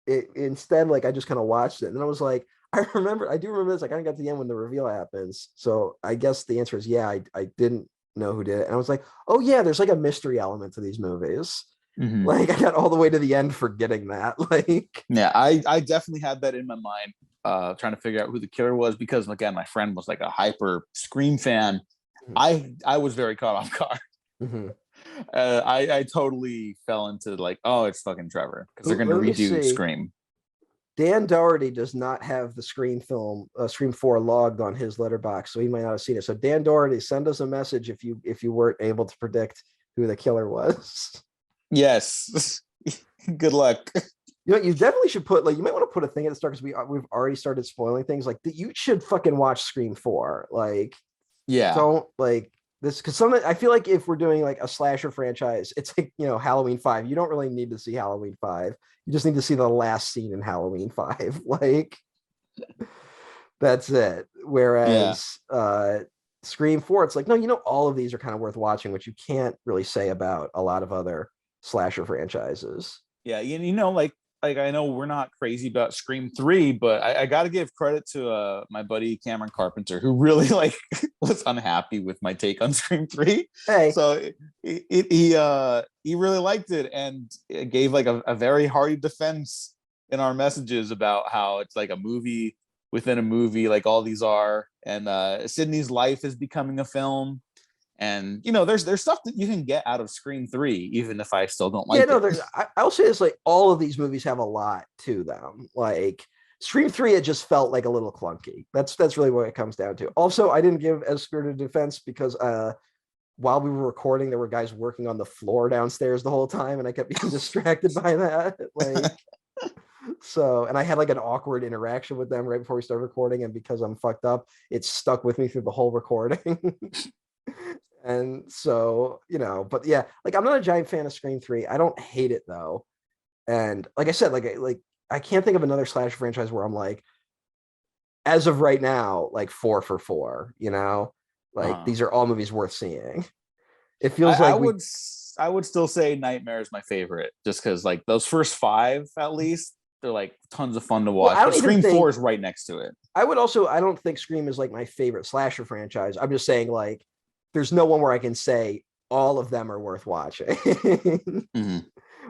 instead, like, I just kind of watched it. And then I was like, I do remember this. I kind of got to the end when the reveal happens. So I guess the answer is, yeah, I didn't know who did it. And I was like, oh yeah, there's like a mystery element to these movies. Mm-hmm. Like, I got all the way to the end forgetting that. Like, yeah, I definitely had that in my mind, trying to figure out who the killer was, because again, my friend was like a hyper Scream fan. Mm-hmm. I was very caught off guard. Mm-hmm. I totally fell into like, oh, it's fucking Trevor, because they're going to redo Scream. Dan Doherty does not have the Scream 4 logged on his letterbox, so he might not have seen it. So Dan Doherty, send us a message if you weren't able to predict who the killer was. Yes. Good luck. You definitely should put, like, you might want to put a thing at the start, because we've already started spoiling things. Like, you should fucking watch Scream 4. Like, yeah, don't like this, because I feel like if we're doing like a slasher franchise, it's like, Halloween 5. You don't really need to see Halloween 5. You just need to see the last scene in Halloween 5. Like, that's it. Whereas Scream 4, it's like, no, all of these are kind of worth watching, which you can't really say about a lot of other slasher franchises. Yeah, like I know we're not crazy about Scream 3, but I got to give credit to my buddy Cameron Carpenter, who really like was unhappy with my take on Scream 3. Hey, so he really liked it, and it gave like a very hearty defense in our messages about how it's like a movie within a movie, like all these are, and Sydney's life is becoming a film. And there's stuff that you can get out of Scream 3, even if I still don't like it. I'll say this, like, all of these movies have a lot to them. Like, Scream 3, it just felt like a little clunky. That's really what it comes down to. Also, I didn't give as spirited defense because while we were recording, there were guys working on the floor downstairs the whole time, and I kept being distracted by that. Like, so, and I had like an awkward interaction with them right before we started recording, and because I'm fucked up, it stuck with me through the whole recording. And so, but yeah, like, I'm not a giant fan of Scream 3. I don't hate it though. And like I said, like I can't think of another slasher franchise where I'm like, as of right now, like 4 for 4, like these are all movies worth seeing. It feels like I would still say Nightmare is my favorite, just because like those first 5, at least, they're like tons of fun to watch. But Scream 4 is right next to it. I don't think Scream is like my favorite slasher franchise. I'm just saying, like, there's no one where I can say all of them are worth watching. Mm-hmm.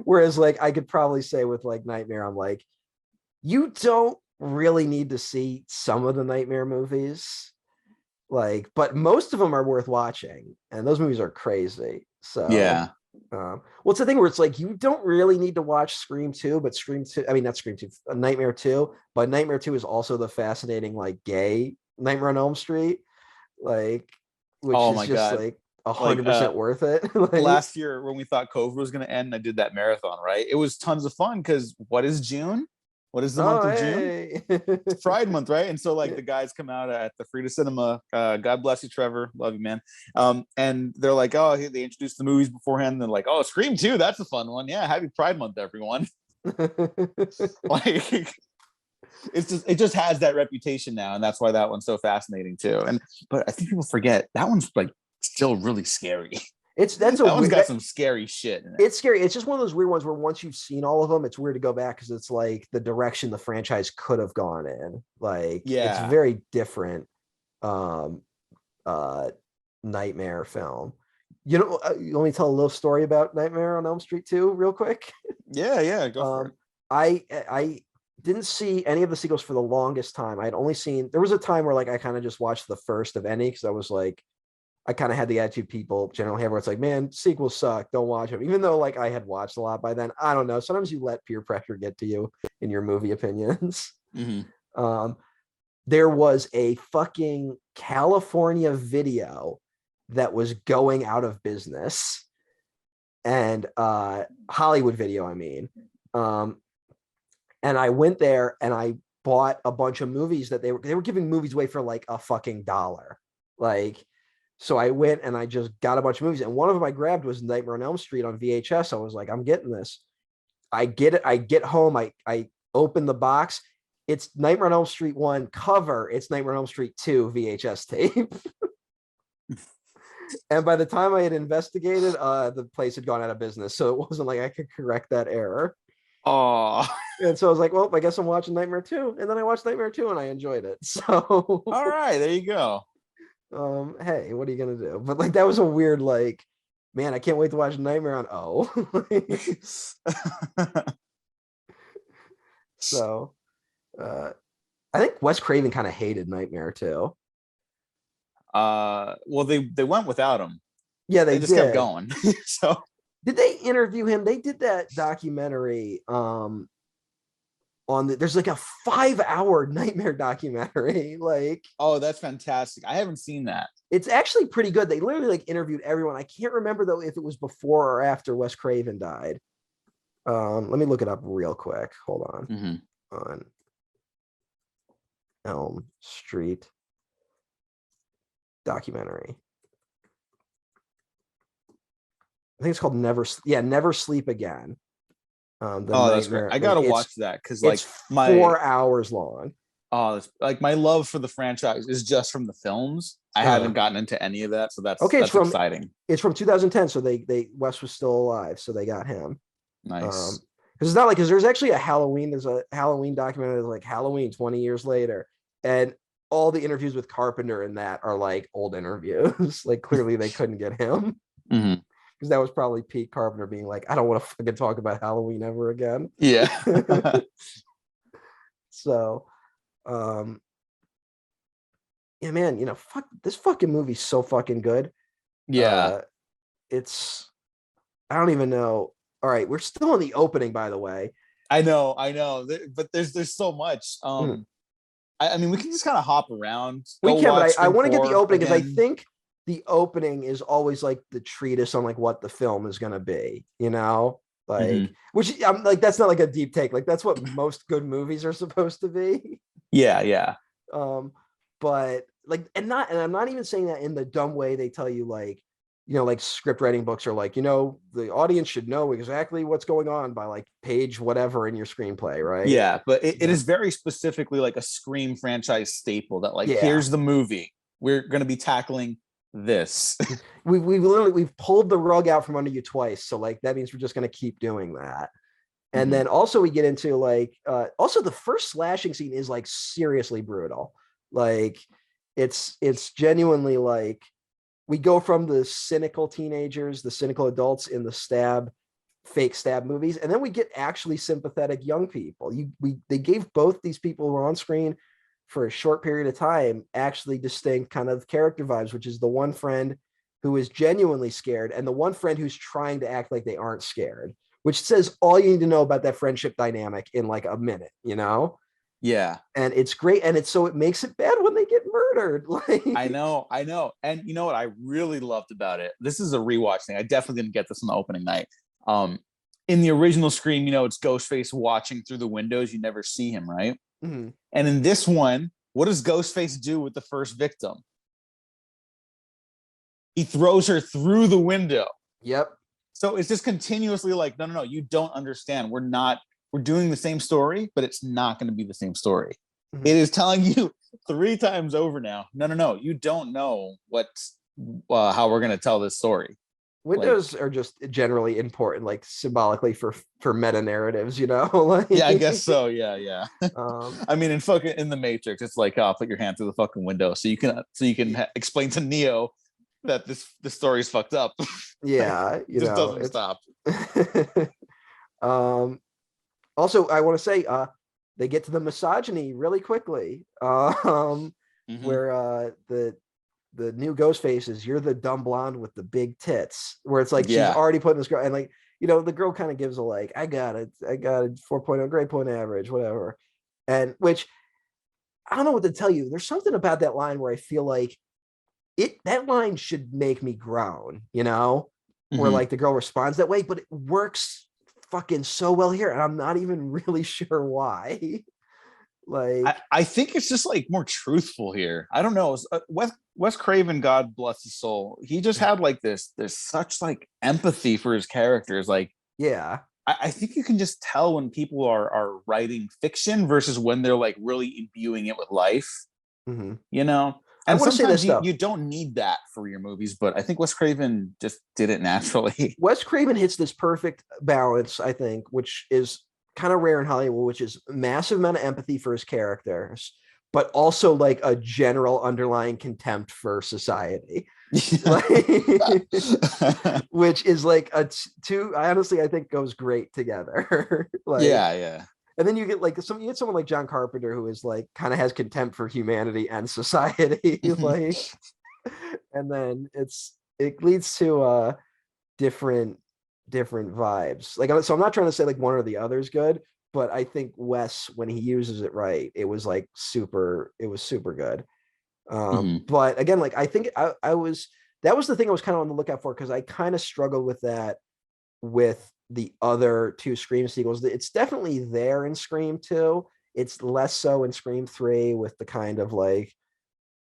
Whereas, like, I could probably say with like Nightmare, I'm like, you don't really need to see some of the Nightmare movies, like, but most of them are worth watching, and those movies are crazy. So yeah. What's the thing where it's like, you don't really need to watch Scream 2, but not Scream 2, Nightmare 2, but Nightmare 2 is also the fascinating, like, gay Nightmare on Elm Street, like, which is just God. Like 100% worth it. Like, last year when we thought COVID was going to end, I did that marathon, right? It was tons of fun, because what is June? What is the month of June? It's Pride Month, right? And so like the guys come out at the Frida Cinema. God bless you, Trevor. Love you, man. And they're like, oh, they introduced the movies beforehand. And they're like, oh, Scream 2, that's a fun one. Yeah, happy Pride Month, everyone. Like, it just has that reputation now, and that's why that one's so fascinating too. But I think people forget that one's like still really scary. That one's got some scary shit in it. It's scary. It's just one of those weird ones where once you've seen all of them, it's weird to go back, because it's like the direction the franchise could have gone in. Like, it's very different Nightmare film. You want me to tell a little story about Nightmare on Elm Street 2 real quick? Yeah, go for it. I didn't see any of the sequels for the longest time. I had only seen, there was a time where like I kind of just watched the first of any, because I was like, I kind of had the attitude people generally have where it's like, man, sequels suck, don't watch them. Even though like I had watched a lot by then. I don't know. Sometimes you let peer pressure get to you in your movie opinions. There was a fucking California video that was going out of business, and Hollywood video, I mean. And I went there and I bought a bunch of movies that they were giving movies away for like a fucking $1. Like, so I went and I just got a bunch of movies, and one of them I grabbed was Nightmare on Elm Street on VHS. I was like, I'm getting this. I get it. I get home. I open the box. It's Nightmare on Elm Street 1 cover. It's Nightmare on Elm Street 2 VHS tape. And by the time I had investigated, the place had gone out of business. So it wasn't like I could correct that error. Oh. And so I was like, well, I guess I'm watching Nightmare 2. And then I watched Nightmare 2 and I enjoyed it. So all right, there you go. Hey, what are you gonna do? But like that was a weird, like, man, I can't wait to watch Nightmare on So I think Wes Craven kind of hated Nightmare too. Well, they went without him. Yeah, they just kept going. So did they interview him? They did that documentary there's like a 5-hour Nightmare documentary. Like, oh, that's fantastic. I haven't seen that. It's actually pretty good. They literally like interviewed everyone. I can't remember though if it was before or after Wes Craven died. Let me look it up real quick. Hold on. On Elm Street documentary. I think it's called Never Sleep Again. That's great. I gotta watch that because like it's 4 hours long. Oh, like my love for the franchise is just from the films. I haven't gotten into any of that, so that's exciting. It's from 2010, so Wes was still alive, so they got him. Nice. Because it's not like, because there's actually there's a Halloween documentary that's like Halloween 20 years later, and all the interviews with Carpenter in that are like old interviews. Like clearly they couldn't get him. Because that was probably Pete Carpenter being like, I don't want to fucking talk about Halloween ever again. Yeah. So, yeah, man, fuck, this fucking movie's so fucking good. Yeah. I don't even know. All right, we're still in the opening, by the way. I know, but there's so much. I mean, we can just kind of hop around. We can, but I want to get the opening because I think the opening is always like the treatise on like what the film is going to be, like, which I'm like, that's not like a deep take. Like that's what most good movies are supposed to be. Yeah. But like, and I'm not even saying that in the dumb way they tell you, like, like script writing books are like, the audience should know exactly what's going on by like page whatever in your screenplay, right? Yeah, but it is very specifically like a Scream franchise staple that like, here's the movie. We're going to be tackling this. we've pulled the rug out from under you twice, so like that means we're just going to keep doing that. And then also we get into like also the first slashing scene is like seriously brutal. Like it's genuinely like we go from the cynical teenagers, the cynical adults in the fake stab movies, and then we get actually sympathetic young people. They gave both these people who are on screen for a short period of time actually distinct kind of character vibes, which is the one friend who is genuinely scared and the one friend who's trying to act like they aren't scared, which says all you need to know about that friendship dynamic in like a minute, Yeah. And it's great. And it makes it bad when they get murdered. Like, I know. And you know what I really loved about it? This is a rewatch thing. I definitely didn't get this on the opening night. In the original Scream, it's Ghostface watching through the windows. You never see him, right? Mm-hmm. And in this one, what does Ghostface do with the first victim? He throws her through the window. Yep. So it's just continuously like, no, you don't understand. We're doing the same story, but it's not going to be the same story. Mm-hmm. It is telling you 3 times over now, no, you don't know how we're going to tell this story. Windows are just generally important, like symbolically for meta narratives, like, yeah, I guess so. Yeah. I mean, in the Matrix, it's like, put your hand through the fucking window so you can explain to Neo that the story's fucked up. Yeah, it just doesn't stop. Also, I want to say, they get to the misogyny really quickly. Where the new Ghostface is, you're the dumb blonde with the big tits, where it's like she's already putting this girl, and like, you know, the girl kind of gives a like, I got a 4.0 grade point average, whatever. And which I don't know what to tell you. There's something about that line where I feel like that line should make me groan, you know, where like the girl responds that way, but it works fucking so well here, and I'm not even really sure why. Like, I think it's just like more truthful here. I don't know. Wes Craven, God bless his soul, he just had like this. There's such like empathy for his characters. Like, yeah, I think you can just tell when people are writing fiction versus when they're like really imbuing it with life. You know. And sometimes you don't need that for your movies, but I think Wes Craven just did it naturally. Wes Craven hits this perfect balance, I think, which is kind of rare in Hollywood, which is massive amount of empathy for his characters, but also like a general underlying contempt for society. Which is like I honestly, I think goes great together. Like, yeah. And then you get someone like John Carpenter, who is like kind of has contempt for humanity and society. Like, and then it leads to different vibes. Like, so I'm not trying to say like one or the other is good, but I think Wes, when he uses it right, it was super good. But again, like, I think that was the thing I was kind of on the lookout for, because I kind of struggled with that with the other two Scream sequels. It's definitely there in Scream 2. It's less so in Scream 3, with the kind of like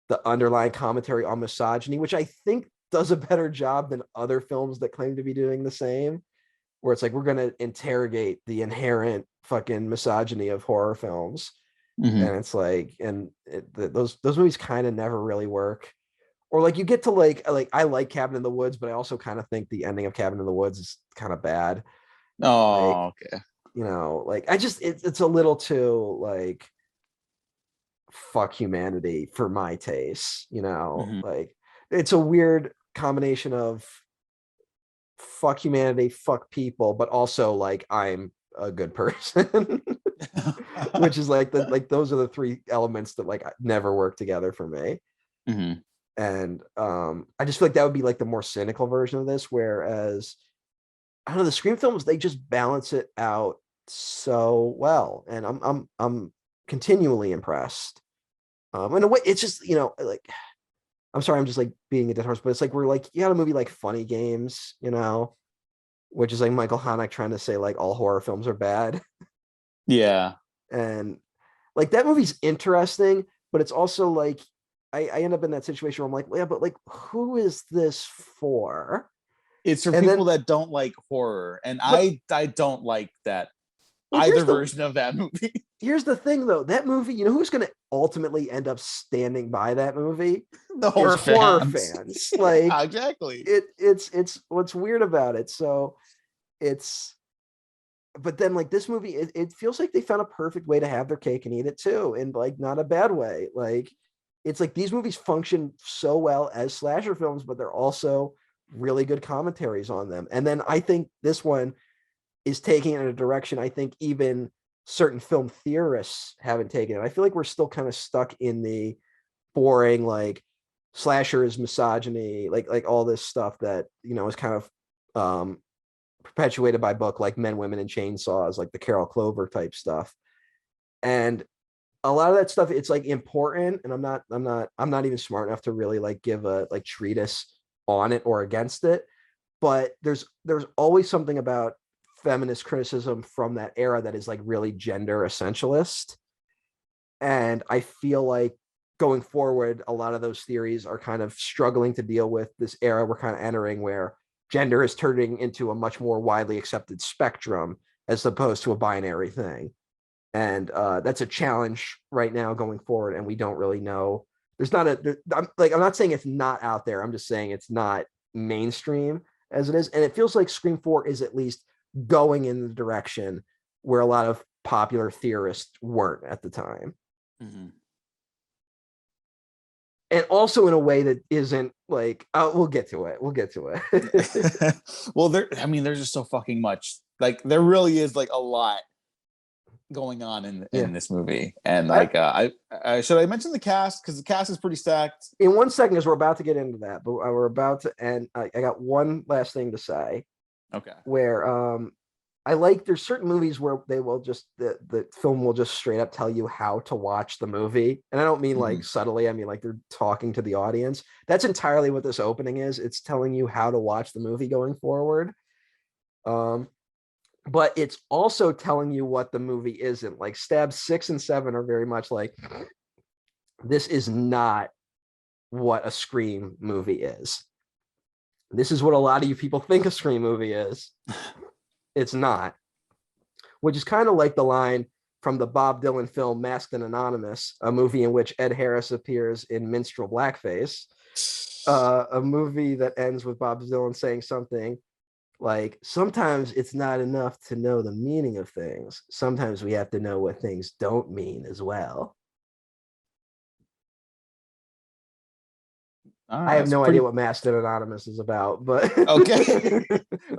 the underlying commentary on misogyny, which I think does a better job than other films that claim to be doing the same, where it's like, we're going to interrogate the inherent fucking misogyny of horror films. And it's like, those movies kind of never really work. Or like, you get to like I like Cabin in the Woods, but I also kind of think the ending of Cabin in the Woods is kind of bad. Okay. You know, like, I just, it's a little too like fuck humanity for my taste, you know. Like, it's a weird combination of fuck humanity, fuck people, but also like, I'm a good person. Which is like those are the three elements that like never work together for me. And I just feel like that would be like the more cynical version of this, whereas I don't know, the Scream films, they just balance it out so well, and I'm continually impressed. In a way, it's just, you know, like, I'm sorry, I'm just like being a dead horse, but it's like, we're like, you had a movie like Funny Games, you know, which is like Michael Haneke trying to say like all horror films are bad. Yeah. And like, that movie's interesting, but it's also like, I end up in that situation where I'm like, well, yeah, but like, who is this for? It's for people that don't like horror, and I don't like that either version of that movie. Here's the thing, though. That movie, you know who's going to ultimately end up standing by that movie? The horror fans. Like, yeah, exactly. It's what's weird about it. So but then like, this movie, it feels like they found a perfect way to have their cake and eat it too, and like, not a bad way. Like, it's like, these movies function so well as slasher films, but they're also really good commentaries on them. And then I think this one is taking it in a direction I think even certain film theorists haven't taken it. I feel like we're still kind of stuck in the boring, like, slasher is misogyny, like all this stuff that, you know, is kind of perpetuated by book like Men, Women, and Chainsaws, like the Carol Clover type stuff. And a lot of that stuff, it's like important, and I'm not even smart enough to really like give a like treatise on it or against it. But there's always something about feminist criticism from that era that is like really gender essentialist. And I feel like going forward, a lot of those theories are kind of struggling to deal with this era we're kind of entering, where gender is turning into a much more widely accepted spectrum as opposed to a binary thing. And that's a challenge right now going forward, and we don't really know. I'm not saying it's not out there. I'm just saying it's not mainstream as it is. And it feels like Scream 4 is at least going in the direction where a lot of popular theorists weren't at the time. And also in a way that isn't like, we'll get to it. Well, there's just so fucking much. Like, there really is like a lot going on in this movie. And like I should I mention the cast, because the cast is pretty stacked. In 1 second, because we're about to get into that, but we're about to end. I got one last thing to say. Okay. Where I like, there's certain movies where they will just the film will just straight up tell you how to watch the movie. And I don't mean like subtly, I mean like they're talking to the audience. That's entirely what this opening is. It's telling you how to watch the movie going forward. But it's also telling you what the movie isn't. Like Stabs 6 and 7 are very much like, this is not what a Scream movie is. This is what a lot of you people think a Scream movie is. It's not. Which is kind of like the line from the Bob Dylan film Masked and Anonymous, a movie in which Ed Harris appears in minstrel blackface. A movie that ends with Bob Dylan saying something like, sometimes it's not enough to know the meaning of things. Sometimes we have to know what things don't mean as well. I have no idea what Masked and Anonymous is about, but okay.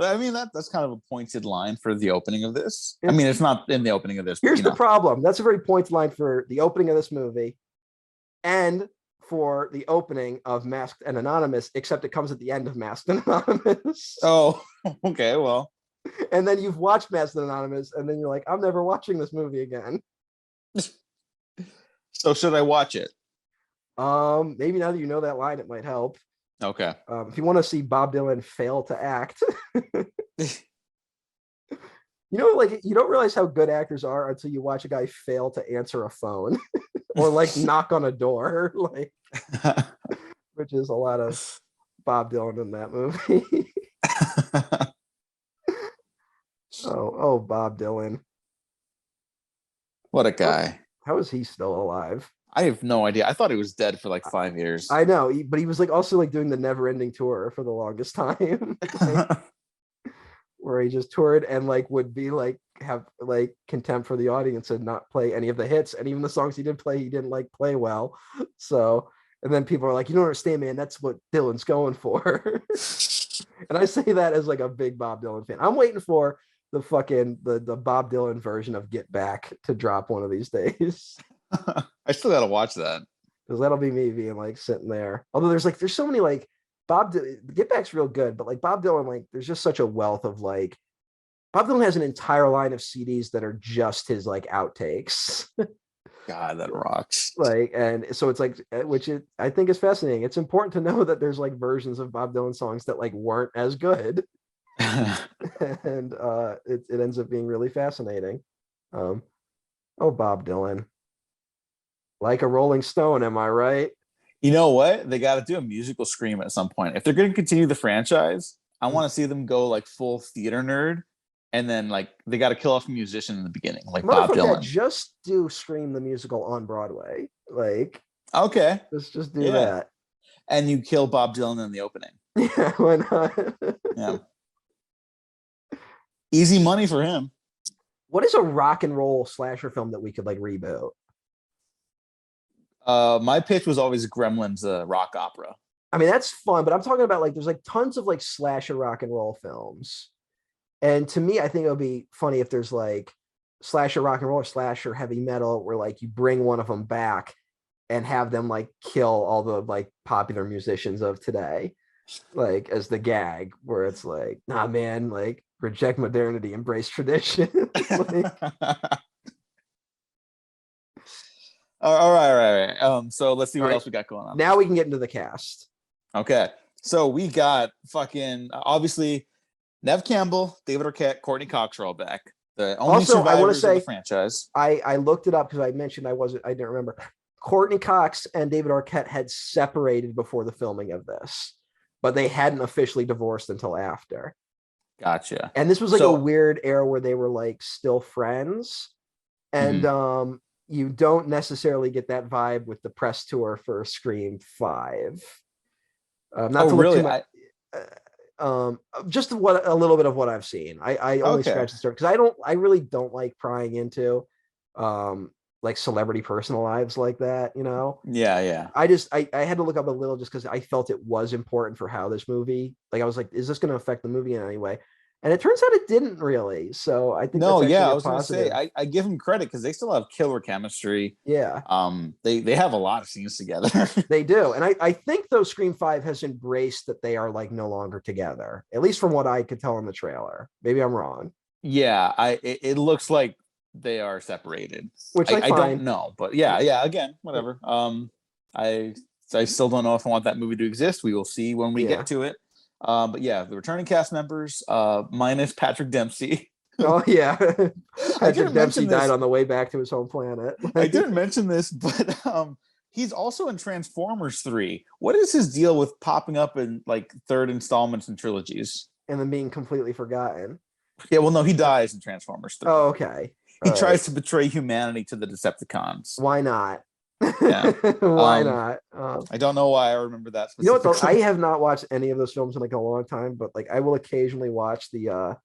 I mean, that's kind of a pointed line for the opening of this. I mean, it's not in the opening of this. Here's the problem. That's a very pointed line for the opening of this movie and for the opening of Masked and Anonymous, except it comes at the end of Masked and Anonymous. Oh, okay, well. And then you've watched Masked and Anonymous, and then you're like, I'm never watching this movie again. So should I watch it? Maybe now that you know that line, it might help. Okay. If you want to see Bob Dylan fail to act, like you don't realize how good actors are until you watch a guy fail to answer a phone or like knock on a door, like, which is a lot of Bob Dylan in that movie. oh, Bob Dylan. What a guy. How is he still alive? I have no idea. I thought he was dead for like 5 years. I know, but he was like also like doing the never ending tour for the longest time. Where he just toured and like would be like have like contempt for the audience and not play any of the hits, and even the songs he did play, he didn't like play well. So, and then people are like, you don't understand, man, that's what Dylan's going for. And I say that as like a big Bob Dylan fan. I'm waiting for the fucking the Bob Dylan version of Get Back to drop one of these days. I still gotta watch that, because that'll be me being like sitting there. Although there's so many like Get Back's real good, but like Bob Dylan, like there's just such a wealth of like Bob Dylan has an entire line of CDs that are just his like outtakes. God, that rocks. Like, and so it's like, I think is fascinating. It's important to know that there's like versions of Bob Dylan songs that like weren't as good. And it ends up being really fascinating. Bob Dylan. Like a Rolling Stone, am I right? You know what? They got to do a musical Scream at some point. If they're going to continue the franchise, I want to see them go like full theater nerd, and then like they got to kill off a musician in the beginning, like Bob Dylan. Just do Scream the musical on Broadway. Like, okay, let's just do that. And you kill Bob Dylan in the opening. Yeah, why not? Yeah. Easy money for him. What is a rock and roll slasher film that we could like reboot? My pitch was always Gremlins, rock opera. I mean, that's fun, but I'm talking about like there's like tons of like slasher rock and roll films. And to me, I think it would be funny if there's like slasher rock and roll or slasher heavy metal where like you bring one of them back and have them like kill all the like popular musicians of today, like as the gag, where it's like, nah, man, like reject modernity, embrace tradition. Like, all right. So let's see what else we got going on. Now we can get into the cast. Okay. So we got fucking obviously Nev Campbell, David Arquette, Courtney Cox are all back. The only survivors of the franchise. I looked it up because I mentioned I didn't remember. Courtney Cox and David Arquette had separated before the filming of this, but they hadn't officially divorced until after. Gotcha. And this was like a weird era where they were like still friends. And you don't necessarily get that vibe with the press tour for Scream 5. Not to look too much. Just a little bit of what I've seen. I only scratch the surface because I really don't like prying into like celebrity personal lives like that, you know? Yeah. I had to look up a little just because I felt it was important for how this movie, like I was like, is this going to affect the movie in any way? And it turns out it didn't really. So I think No, that's yeah, actually I a was gonna say positive. I give them credit because they still have killer chemistry. Yeah, They have a lot of scenes together. they do. And I think though Scream 5 has embraced that they are like no longer together, at least from what I could tell in the trailer. Maybe I'm wrong. Yeah, it looks like they are separated. Which like I don't fine. know, but yeah, again, whatever. I I still don't know if I want that movie to exist. We will see when we Yeah. get to it. But yeah, the returning cast members, minus Patrick Dempsey. Oh yeah. I Patrick didn't Dempsey mention this. died on the way back to his home planet. I didn't mention this, but he's also in Transformers 3. What is his deal with popping up in like third installments and trilogies? And then being completely forgotten. Yeah, well, no, he dies in Transformers 3. Oh, okay. He tries to betray humanity to the Decepticons. Why not? Yeah. Why not? I don't know why I remember that You know specifically. what? Though? I have not watched any of those films in like a long time, but like I will occasionally watch the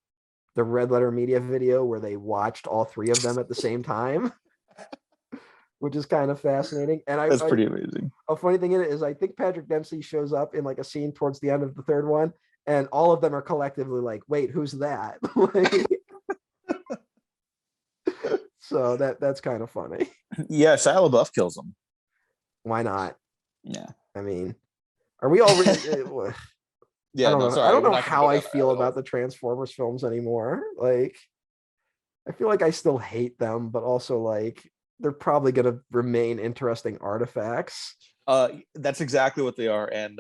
Red Letter Media video where they watched all three of them at the same time, which is kind of fascinating. And That's pretty amazing. A funny thing in it is I think Patrick Dempsey shows up in like a scene towards the end of the third one, and all of them are collectively like, "Wait, who's that?" So that's kind of funny. Yeah, Shia LaBeouf kills him. Why not? Yeah. I mean, are we already? Yeah, I don't know how I feel about the Transformers films anymore. Like, I feel like I still hate them, but also like they're probably going to remain interesting artifacts. That's exactly what they are. And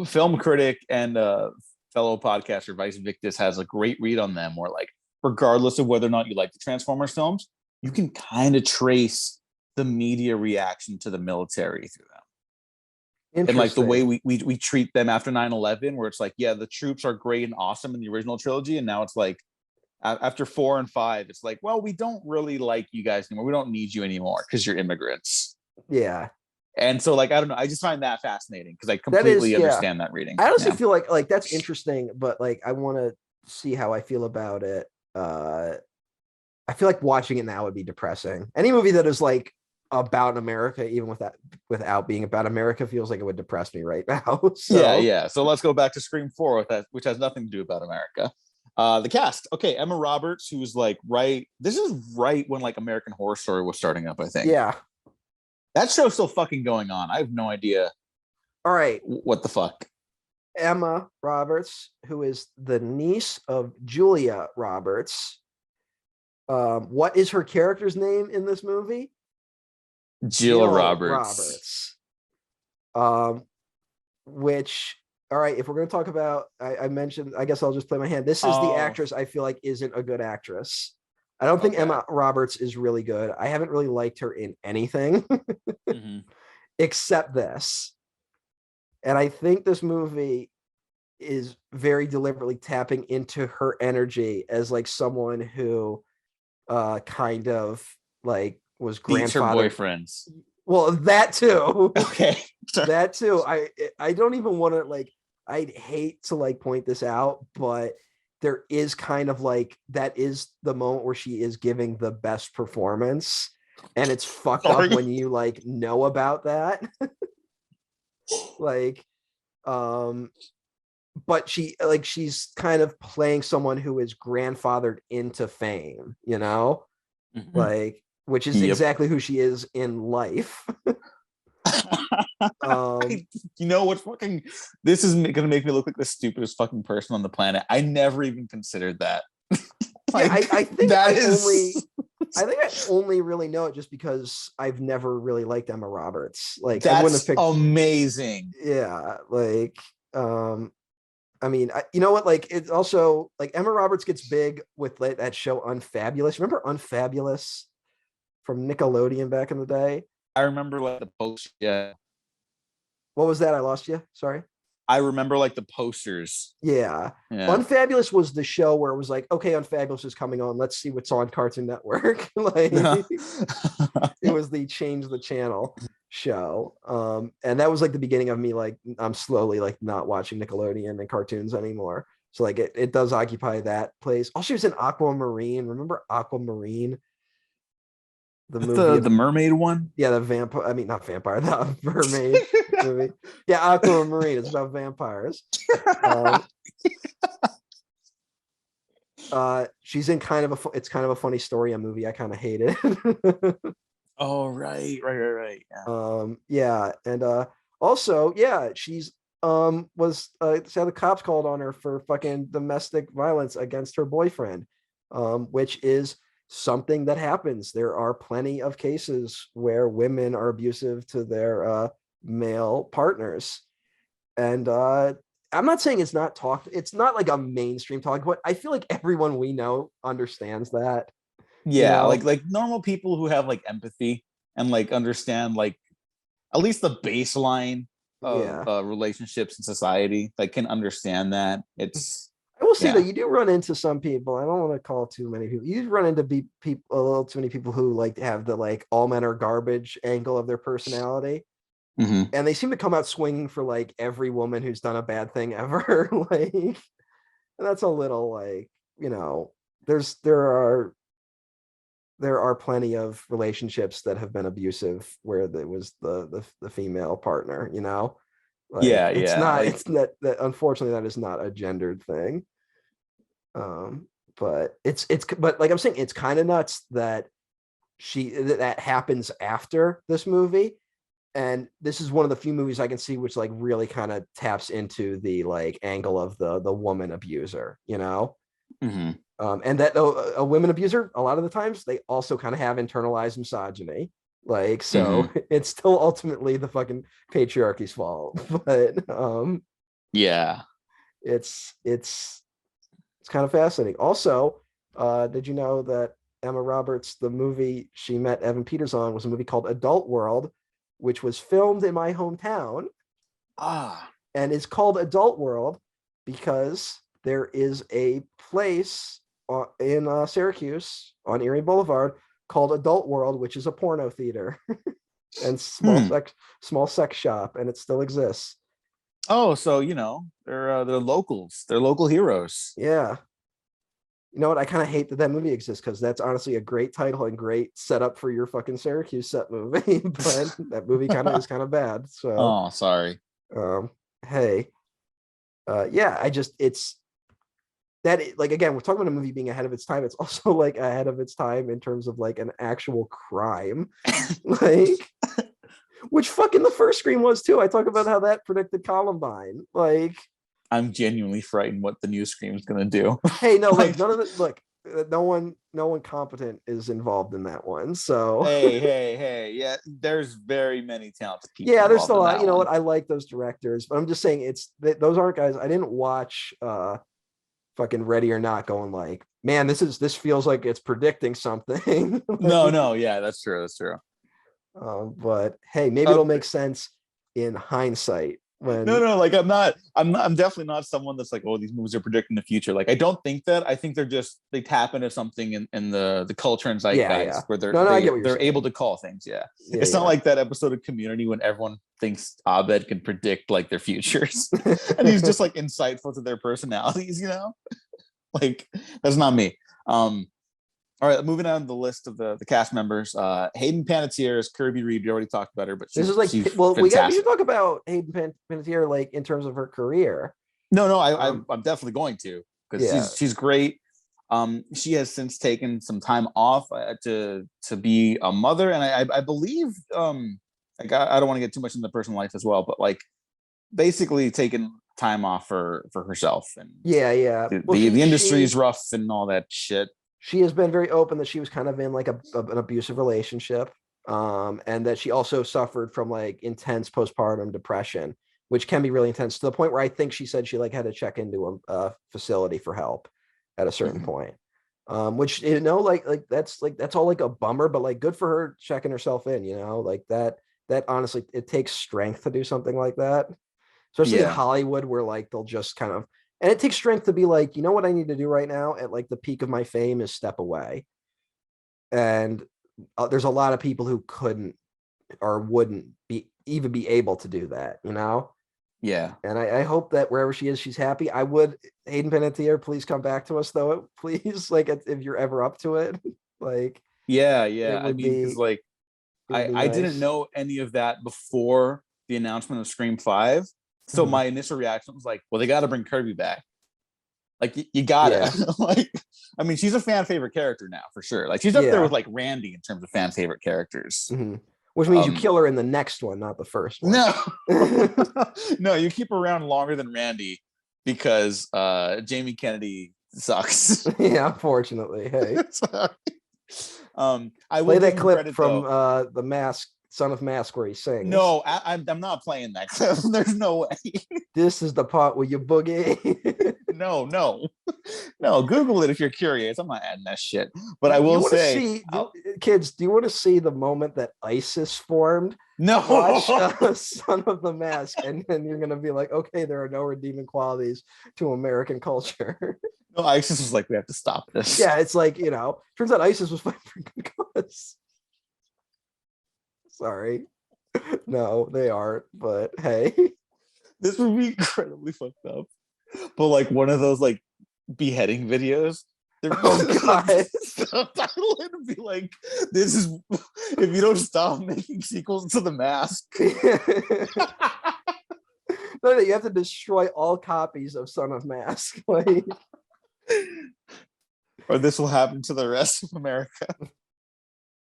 film critic and fellow podcaster Vice Victus has a great read on them where like, regardless of whether or not you like the Transformers films, you can kind of trace the media reaction to the military through them. And like the way we treat them after 9/11, where it's like, yeah, the troops are great and awesome in the original trilogy. And now it's like, after 4 and 5, it's like, well, we don't really like you guys anymore. We don't need you anymore because you're immigrants. Yeah. And so like, I don't know. I just find that fascinating because I completely understand that reading. I honestly feel like that's interesting, but like, I want to see how I feel about it. I feel like watching it now would be depressing. Any movie that is like about America, even without being about America, feels like it would depress me right now. So. Yeah. So let's go back to Scream 4 with that, which has nothing to do about America. The cast. Okay, Emma Roberts, who's like this is right when like American Horror Story was starting up, I think. Yeah. That show's still fucking going on. I have no idea. All right. What the fuck? Emma Roberts, who is the niece of Julia Roberts. What is her character's name in this movie? Jill Roberts. Which, all right, if we're going to talk about, I mentioned, I guess I'll just play my hand. This is the actress I feel like isn't a good actress. I don't think Emma Roberts is really good. I haven't really liked her in anything except this. And I think this movie is very deliberately tapping into her energy as like someone who kind of like was grandfather boyfriends. Well, that too. Okay. That too. I don't even want to like, I'd hate to like point this out, but there is kind of like, that is the moment where she is giving the best performance, and it's fucked up when you like know about that. Like, but she's kind of playing someone who is grandfathered into fame, you know, like, which is exactly who she is in life. You know what? Fucking, this is gonna make me look like the stupidest fucking person on the planet. I never even considered that. Like, I think I only really know it just because I've never really liked Emma Roberts. Like, that's I wouldn't have picked, amazing. Yeah, like, I mean, you know what? Like, it's also like Emma Roberts gets big with like that show Unfabulous. Remember Unfabulous from Nickelodeon back in the day? I remember like the post. Yeah. What was that? I lost you. Sorry. I remember like the posters. Yeah. Unfabulous was the show where it was like, okay, Unfabulous is coming on. Let's see what's on Cartoon Network. Like, it was the change the channel show. And that was like the beginning of me like, I'm slowly like not watching Nickelodeon and cartoons anymore. So like it does occupy that place. Oh, she was in Aquamarine. Remember Aquamarine? The movie, the mermaid one. Yeah, the vampire. I mean, not vampire. The mermaid movie. Yeah, Aquamarine. It's about vampires. She's in it's kind of a funny story, a movie I kind of hated. Oh, right. Yeah. Yeah, and also, yeah, she's was so the cops called on her for fucking domestic violence against her boyfriend, which is something that happens. There are plenty of cases where women are abusive to their male partners, and I'm not saying it's not talked. It's not like a mainstream talk, but I feel like everyone we know understands that. Yeah, like normal people who have like empathy and like understand like at least the baseline of relationships in society, like can understand that. It's I will say that you do run into some people. I don't want to call too many people. You run into people a little too many people who like have the like all men are garbage angle of their personality, and they seem to come out swinging for like every woman who's done a bad thing ever. Like, and that's a little like there are plenty of relationships that have been abusive where there was the female partner, like it's not like, it's that unfortunately that is not a gendered thing. But it's but like I'm saying, it's kind of nuts that that happens after this movie, and this is one of the few movies I can see which like really kind of taps into the like angle of the woman abuser, and that a women abuser, a lot of the times they also kind of have internalized misogyny, like, so it's still ultimately the fucking patriarchy's fault. But it's kind of fascinating. Also, did you know that Emma Roberts, the movie she met Evan Peters on, was a movie called Adult World, which was filmed in my hometown, and is called Adult World because there is a place in Syracuse on Erie Boulevard called Adult World, which is a porno theater and small sex shop, and it still exists. Oh, so they're locals. They're local heroes. Yeah. You know what? I kind of hate that movie exists because that's honestly a great title and great setup for your fucking Syracuse set movie. But that movie is kind of bad. So, sorry. Hey, it's that, like, again, we're talking about a movie being ahead of its time. It's also like ahead of its time in terms of like an actual crime, like, which fucking the first Scream was too. I talk about how that predicted Columbine. Like, I'm genuinely frightened what the new Scream is going to do. Hey, no, like none of it. Look, no one competent is involved in that one. So hey, yeah, there's very many talented people. Yeah, there's a lot. You know what? I like those directors, but I'm just saying those aren't guys. I didn't watch fucking Ready or Not going like, man, this feels like it's predicting something. No, yeah, that's true. But hey, maybe it'll make sense in hindsight. No, like I'm definitely not someone that's like, oh, these movies are predicting the future. Like, I don't think that. I think they tap into something in the culture and zeitgeist where they're able to call things. It's not like that episode of Community when everyone thinks Abed can predict like their futures and he's just like insightful to their personalities, like that's not me. All right, moving on to the list of the cast members. Hayden Panettieres, Kirby Reed. We already talked about her, but this is like, well, we should talk about Hayden Panettiere like in terms of her career. No, I'm definitely going to, because she's great. She has since taken some time off to be a mother, and I believe I don't want to get too much into personal life as well, but like basically taking time off for herself. And the industry is rough and all that shit. She has been very open that she was kind of in like an abusive relationship, and that she also suffered from like intense postpartum depression, which can be really intense to the point where I think she said she like had to check into a facility for help at a certain point. Which like that's all like a bummer, but like good for her checking herself in, like that honestly, it takes strength to do something like that, especially in Hollywood where like they'll just kind of. And it takes strength to be like, you know what I need to do right now at like the peak of my fame is step away. And there's a lot of people who couldn't or wouldn't even be able to do that, Yeah. And I hope that wherever she is, she's happy. I would, Hayden Panettiere, please come back to us though, please. Like if you're ever up to it, like. Yeah. I mean, because like I didn't know any of that before the announcement of Scream 5. So my initial reaction was like, well, they got to bring Kirby back. Like you got it. Like I mean, she's a fan favorite character now for sure. Like she's up there with like Randy in terms of fan favorite characters. Mm-hmm. Which means you kill her in the next one, not the first one. No, no, you keep her around longer than Randy because Jamie Kennedy sucks. Yeah, unfortunately. Hey, I play that clip from the Mask, Son of Mask, where he sings. No, I'm not playing that clip. There's no way. This is the part where you boogie. No. Google it if you're curious. I'm not adding that shit. But I will say, kids, do you want to see the moment that ISIS formed? No. Watch Son of the Mask, and then you're gonna be like, okay, there are no redeeming qualities to American culture. No, ISIS was like, we have to stop this. Yeah, it's like, turns out ISIS was fighting for good cause. Sorry. No, they aren't, but hey. This would be incredibly fucked up. But like one of those like beheading videos. Oh god. Subtitle it and be like, this is if you don't stop making sequels to The Mask. No, you have to destroy all copies of Son of Mask. Like, or this will happen to the rest of America.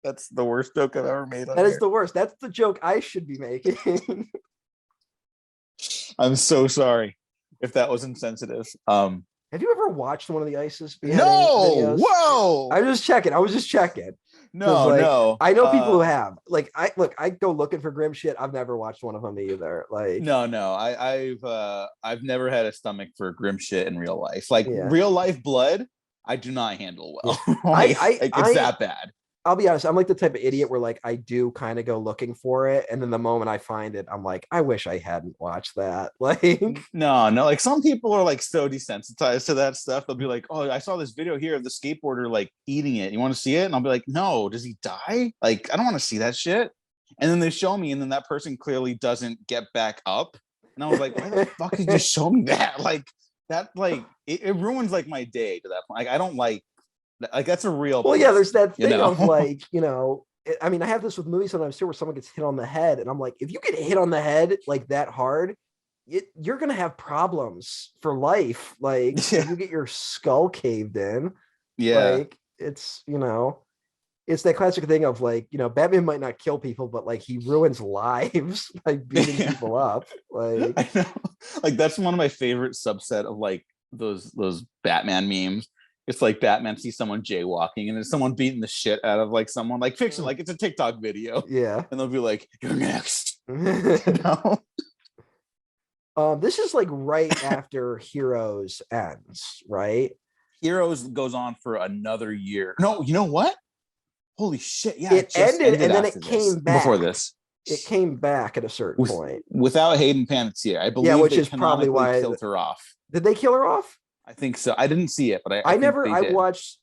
That's the worst joke I've ever made. That is the worst. That's the joke I should be making. I'm so sorry if that was insensitive. Have you ever watched one of the ISIS videos? No. Whoa. I was just checking. No. I know people who have. Like, I go looking for grim shit. I've never watched one of them either. Like, no. I've never had a stomach for grim shit in real life. Like real life blood, I do not handle well. It's that bad. I'll be honest, I'm like the type of idiot where like I do kind of go looking for it, and then the moment I find it, I'm like, I wish I hadn't watched that. Like, no, like some people are like so desensitized to that stuff. They'll be like, oh, I saw this video here of the skateboarder like eating it. You want to see it? And I'll be like, no, does he die? Like, I don't want to see that shit. And then they show me, and then that person clearly doesn't get back up. And I was like, why the fuck did you show me that? Like that, like it ruins like my day to that point. Like I don't like that's a real well, yeah, there's that thing of like, I mean, I have this with movies sometimes too, where someone gets hit on the head, and I'm like, if you get hit on the head like that hard, you're gonna have problems for life. Like, if you get your skull caved in, like it's it's that classic thing of like, Batman might not kill people, but like he ruins lives by beating people up. Like, I know. Like that's one of my favorite subset of like those Batman memes. It's like Batman sees someone jaywalking and there's someone beating the shit out of like someone, like fiction, like it's a TikTok video. Yeah. And they'll be like, you're next. This is like right after Heroes ends, right? Heroes goes on for another year. No, you know what? Holy shit. Yeah. It ended and then it came back. Before this. It came back at a certain point. Without Hayden Panettieres. I believe which is probably why killed her off. Did they kill her off? I think so. I didn't see it, but I watched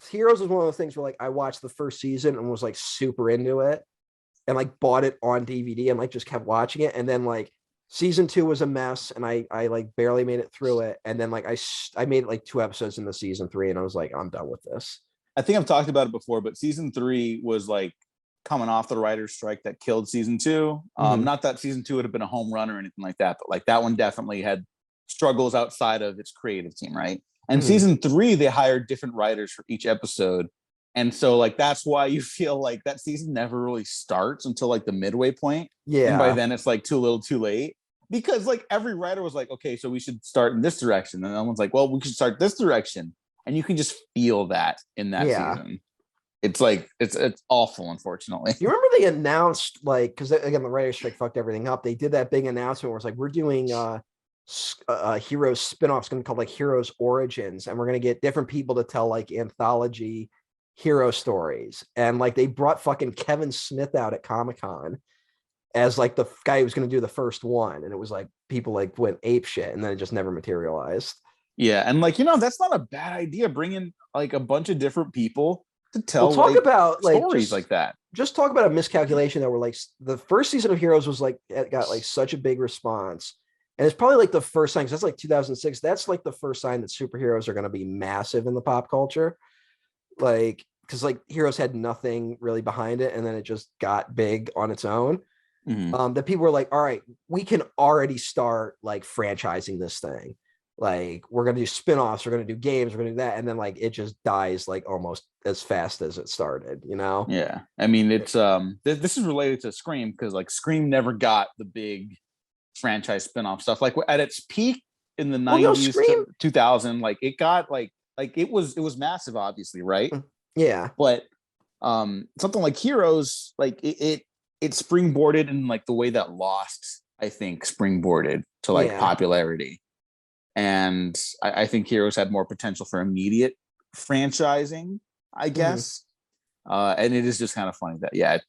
Heroes was one of those things where like I watched the first season and was like super into it and like bought it on DVD and like just kept watching it. And then like season 2 was a mess and I like barely made it through it. And then like I made like 2 episodes into season 3 and I was like, I'm done with this. I think I've talked about it before, but season 3 was like coming off the writer's strike that killed season 2. Not that season 2 would have been a home run or anything like that, but like that one definitely had struggles outside of its creative team, right? And season 3 they hired different writers for each episode, and so like that's why you feel like that season never really starts until like the midway point. And by then it's like too little too late, because like every writer was like, okay, so we should start in this direction, and someone's like, well, we should start this direction, and you can just feel that in that season. It's like it's awful, unfortunately. You remember they announced, like, because again the writer's strike fucked everything up, they did that big announcement where it's like, we're doing Heroes spin-offs going to be called like Heroes Origins, and we're going to get different people to tell like anthology hero stories. And like they brought fucking Kevin Smith out at Comic-Con as like the guy who was going to do the first one, and it was like people like went ape shit, and then it just never materialized. And like, that's not a bad idea, bringing like a bunch of different people to tell about like stories like that. Just talk about a miscalculation that were like the first season of Heroes was like, it got like such a big response. And it's probably like the first sign, because that's like 2006. That's like the first sign that superheroes are going to be massive in the pop culture. Like, because like Heroes had nothing really behind it, and then it just got big on its own. That people were like, all right, we can already start like franchising this thing. like we're gonna do spin-offs, we're gonna do games, we're gonna do that, and then like it just dies like almost as fast as it started, you know? Yeah, I mean it's this is related to Scream because like Scream never got the big franchise spin-off stuff. Like at its peak in the 90s to 2000, like it got like it was massive, obviously, right? Yeah. But something like Heroes, like it springboarded in like the way that Lost, I think, springboarded to like popularity. And I think Heroes had more potential for immediate franchising, I guess. And it is just kind of funny that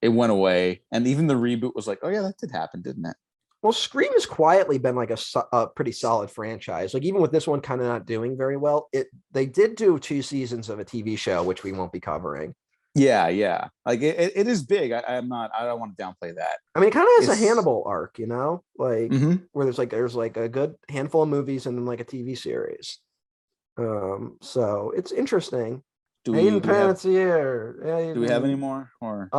it went away, and even the reboot was like, oh yeah, that did happen, didn't it? Well, Scream has quietly been like a pretty solid franchise. Like even with this one kind of not doing very well, they did do 2 seasons of a TV show, which we won't be covering. Yeah. Like it is big. I don't want to downplay that. I mean, it kind of has a Hannibal arc, you know, like where there's like a good handful of movies and then like a TV series. So it's interesting. Hayden Panettiere. Do we have any more? Or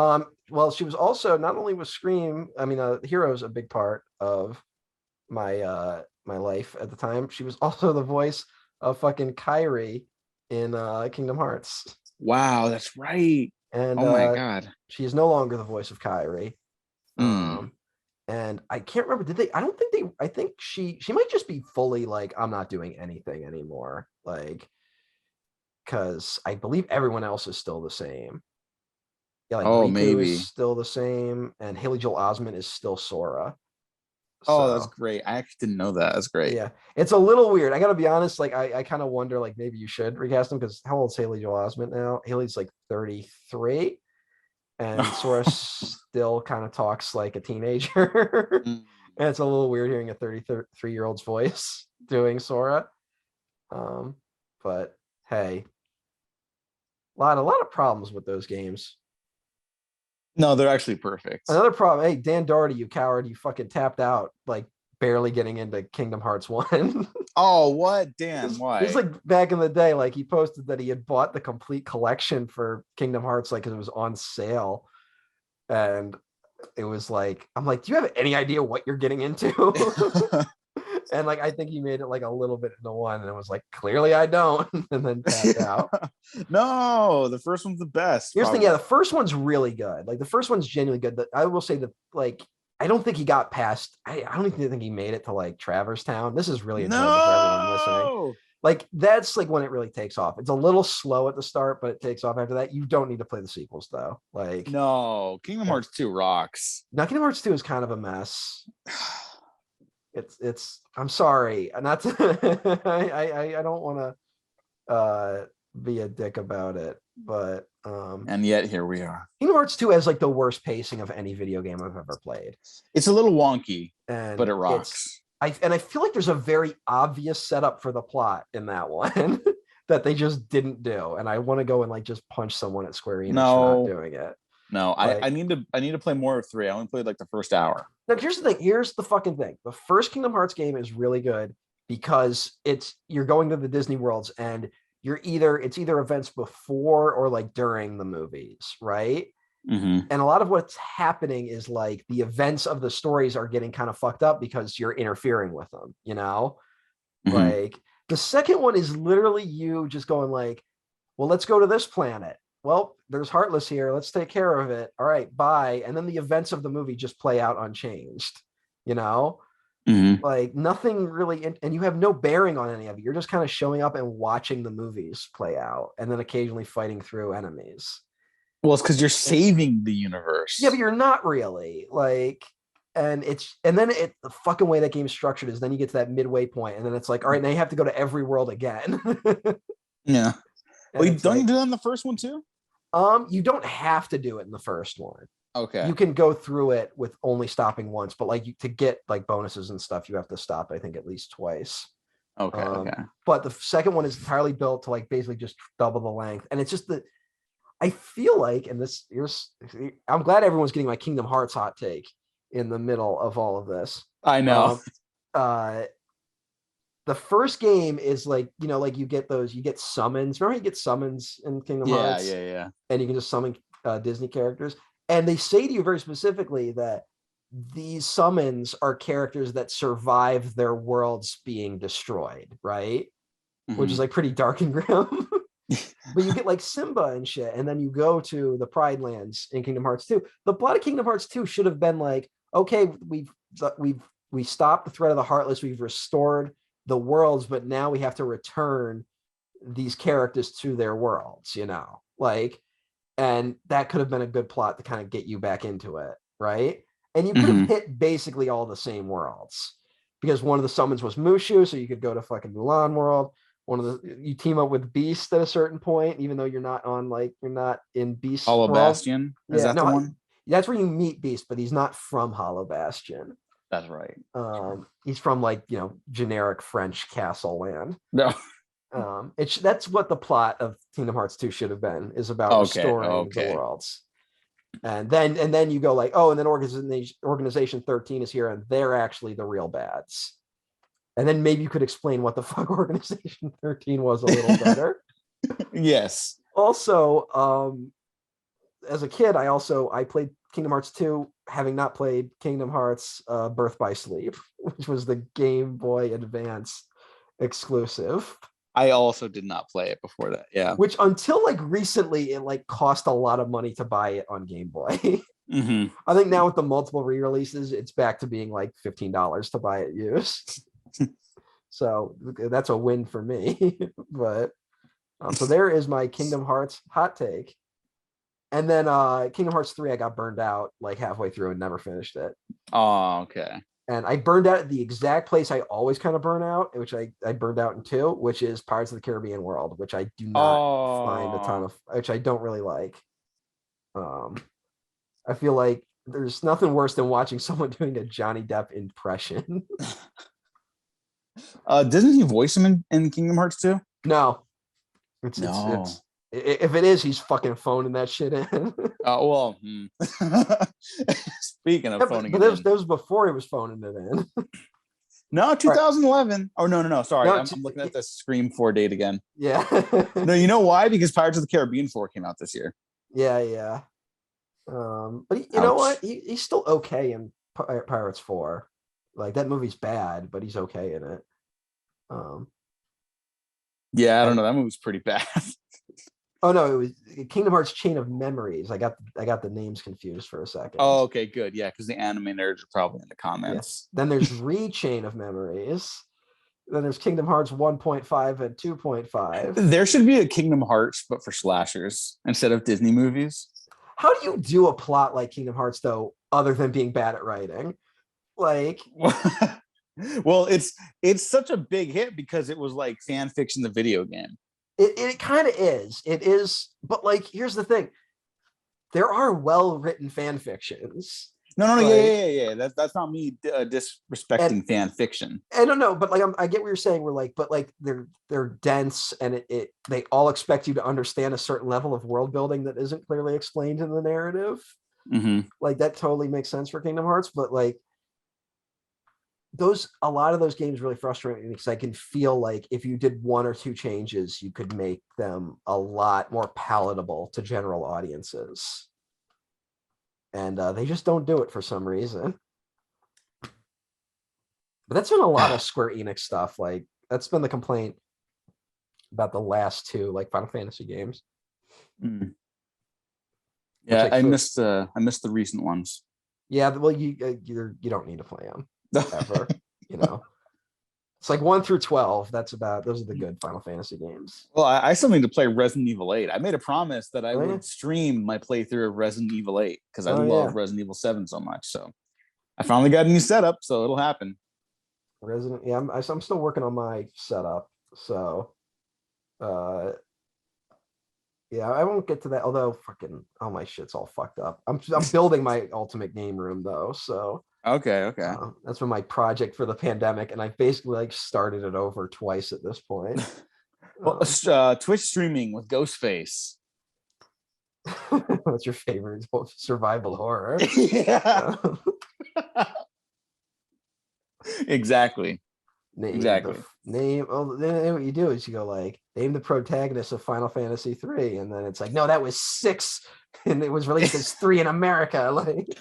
well, she was also not only was Scream. I mean, Heroes a big part of my my life at the time. She was also the voice of fucking Kyrie in Kingdom Hearts. Wow, that's right. And oh my god, she is no longer the voice of Kyrie. And I can't remember. Did they? I don't think they. I think she might just be fully like, I'm not doing anything anymore. Like, because I believe everyone else is still the same. Yeah, like Riku maybe is still the same, and Haley Joel Osment is still Sora. So, that's great. I actually didn't know that. That's great. Yeah, it's a little weird. I gotta be honest. Like, I kind of wonder, like, maybe you should recast him because how old is Haley Joel Osment now? Haley's like 33, and Sora still kind of talks like a teenager. And it's a little weird hearing a 33-year-old's voice doing Sora. But hey, a lot of problems with those games. No, they're actually perfect. Another problem. Hey, Dan Doherty, you coward! You fucking tapped out, like barely getting into Kingdom Hearts 1. Oh, what? Dan, why? It's like back in the day, like he posted that he had bought the complete collection for Kingdom Hearts, like, because it was on sale. And it was like, I'm like, do you have any idea what you're getting into? And like, I think he made it like a little bit into 1, and it was like, clearly I don't, and then tapped out. No, the first one's the best. Here's the thing, the first one's really good. Like the first one's genuinely good. I will say that, like, I don't think he got past. I don't even think he made it to like Traverse Town. This is really enjoyable for everyone listening. Like that's like when it really takes off. It's a little slow at the start, but it takes off after that. You don't need to play the sequels though. Like no, Kingdom Hearts 2 rocks. Now Kingdom Hearts 2 is kind of a mess. It's I'm sorry, not to, I don't want to be a dick about it, but and yet here we are. Kingdom Hearts 2 has like the worst pacing of any video game I've ever played. It's a little wonky, but it rocks. I feel like there's a very obvious setup for the plot in that one that they just didn't do, and I want to go and like just punch someone at Square Enix for not doing it. No, like, I need to play more of 3. I only played like the first hour. Now here's the thing. Here's the fucking thing. The first Kingdom Hearts game is really good because you're going to the Disney worlds and it's either events before or like during the movies, right? And a lot of what's happening is like the events of the stories are getting kind of fucked up because you're interfering with them, you know? Like the second one is literally you just going like, well, let's go to this planet. Well, there's Heartless here. Let's take care of it. All right, bye. And then the events of the movie just play out unchanged, you know? Like nothing really, and you have no bearing on any of it. You're just kind of showing up and watching the movies play out and then occasionally fighting through enemies. Well, it's because you're saving the universe. Yeah, but you're not really. Like, and then the fucking way that game's structured is then you get to that midway point and then it's like, all right, now you have to go to every world again. Yeah. Well, don't you do that in the first one too? You don't have to do it in the first one. Okay. You can go through it with only stopping once, but like to get like bonuses and stuff, you have to stop, I think, at least twice. Okay. But the second one is entirely built to like basically just double the length. And it's just that I feel like, and I'm glad everyone's getting my Kingdom Hearts hot take in the middle of all of this. I know. The first game is like, you know, like you get summons. Remember you get summons in Kingdom Hearts? Yeah. And you can just summon Disney characters. And they say to you very specifically that these summons are characters that survive their worlds being destroyed, right? Which is like pretty dark and grim. But you get like Simba and shit, and then you go to the Pride Lands in Kingdom Hearts 2. The plot of Kingdom Hearts 2 should have been like, okay, we stopped the threat of the Heartless, we've restored the worlds, but now we have to return these characters to their worlds, like, and that could have been a good plot to kind of get you back into it, right? And you could have hit basically all the same worlds, because one of the summons was Mushu, so you could go to fucking Mulan world. You team up with Beast at a certain point, even though you're not in Beast Hollow world. Bastion. Is that the one? That's where you meet Beast, but he's not from Hollow Bastion. That's right. He's from like, generic French castle land. No. That's what the plot of Kingdom Hearts 2 should have been, is about restoring the worlds. And then you go like, oh, and then Organization 13 is here, and they're actually the real bads. And then maybe you could explain what the fuck Organization 13 was a little better. Yes. Also, as a kid, I played Kingdom Hearts 2, having not played Kingdom Hearts Birth by Sleep, which was the Game Boy Advance exclusive. I also did not play it before that. Yeah. Which until like recently, it like cost a lot of money to buy it on Game Boy. I think now with the multiple re-releases, it's back to being like $15 to buy it used. So that's a win for me. But so there is my Kingdom Hearts hot take. And then Kingdom Hearts 3, I got burned out like halfway through and never finished it. Oh, okay. And I burned out at the exact place I always kind of burn out, which I burned out in 2, which is Pirates of the Caribbean World, which I do not find a ton of, which I don't really like. I feel like there's nothing worse than watching someone doing a Johnny Depp impression. Doesn't he voice him in Kingdom Hearts 2? No. It's if it is, he's fucking phoning that shit in. Well, speaking of phoning it in. That was before he was phoning it in. No, 2011. Right. Oh, no. Sorry. I'm looking at the Scream 4 date again. Yeah. No, you know why? Because Pirates of the Caribbean 4 came out this year. Yeah. But you know what? He's still okay in Pirates 4. Like, that movie's bad, but he's okay in it. Yeah, I don't know. That movie's pretty bad. Oh no, it was Kingdom Hearts Chain of Memories. I got the names confused for a second. Oh, okay, good. Yeah, because the anime nerds are probably in the comments. Yeah. Then there's Chain of Memories. Then there's Kingdom Hearts 1.5 and 2.5. There should be a Kingdom Hearts, but for slashers instead of Disney movies. How do you do a plot like Kingdom Hearts though, other than being bad at writing? Like, well, it's such a big hit because it was like fan fiction, the video game. It kind of is. It is, but like, here's the thing: there are well-written fan fictions. No, yeah. That's not me disrespecting fan fiction. I don't know, but like, I get what you're saying. We're like, but like, they're dense, and they all expect you to understand a certain level of world building that isn't clearly explained in the narrative. Like, that totally makes sense for Kingdom Hearts, but like, a lot of those games really frustrate me because I can feel like if you did 1 or 2 changes, you could make them a lot more palatable to general audiences. And they just don't do it for some reason. But that's been a lot of Square Enix stuff. Like, that's been the complaint about the last 2 like Final Fantasy games. Yeah, I missed the recent ones. Yeah, well, you don't need to play them. Ever, it's like 1 through 12. Those are the good Final Fantasy games. Well, I still need to play Resident Evil 8. I made a promise that I would stream my playthrough of Resident Evil 8 because I love Resident Evil 7 so much. So I finally got a new setup, so it'll happen. I'm still working on my setup, so I won't get to that. Although fucking all my shit's all fucked up. I'm building my ultimate game room though, so. Okay. That's been my project for the pandemic, and I basically like started it over twice at this point. Well, Twitch streaming with Ghostface. What's your favorite survival horror? Yeah. Exactly. Then what you do is you go like, name the protagonist of Final Fantasy 3, and then it's like, no, that was 6, and it was released as 3 in America. Like.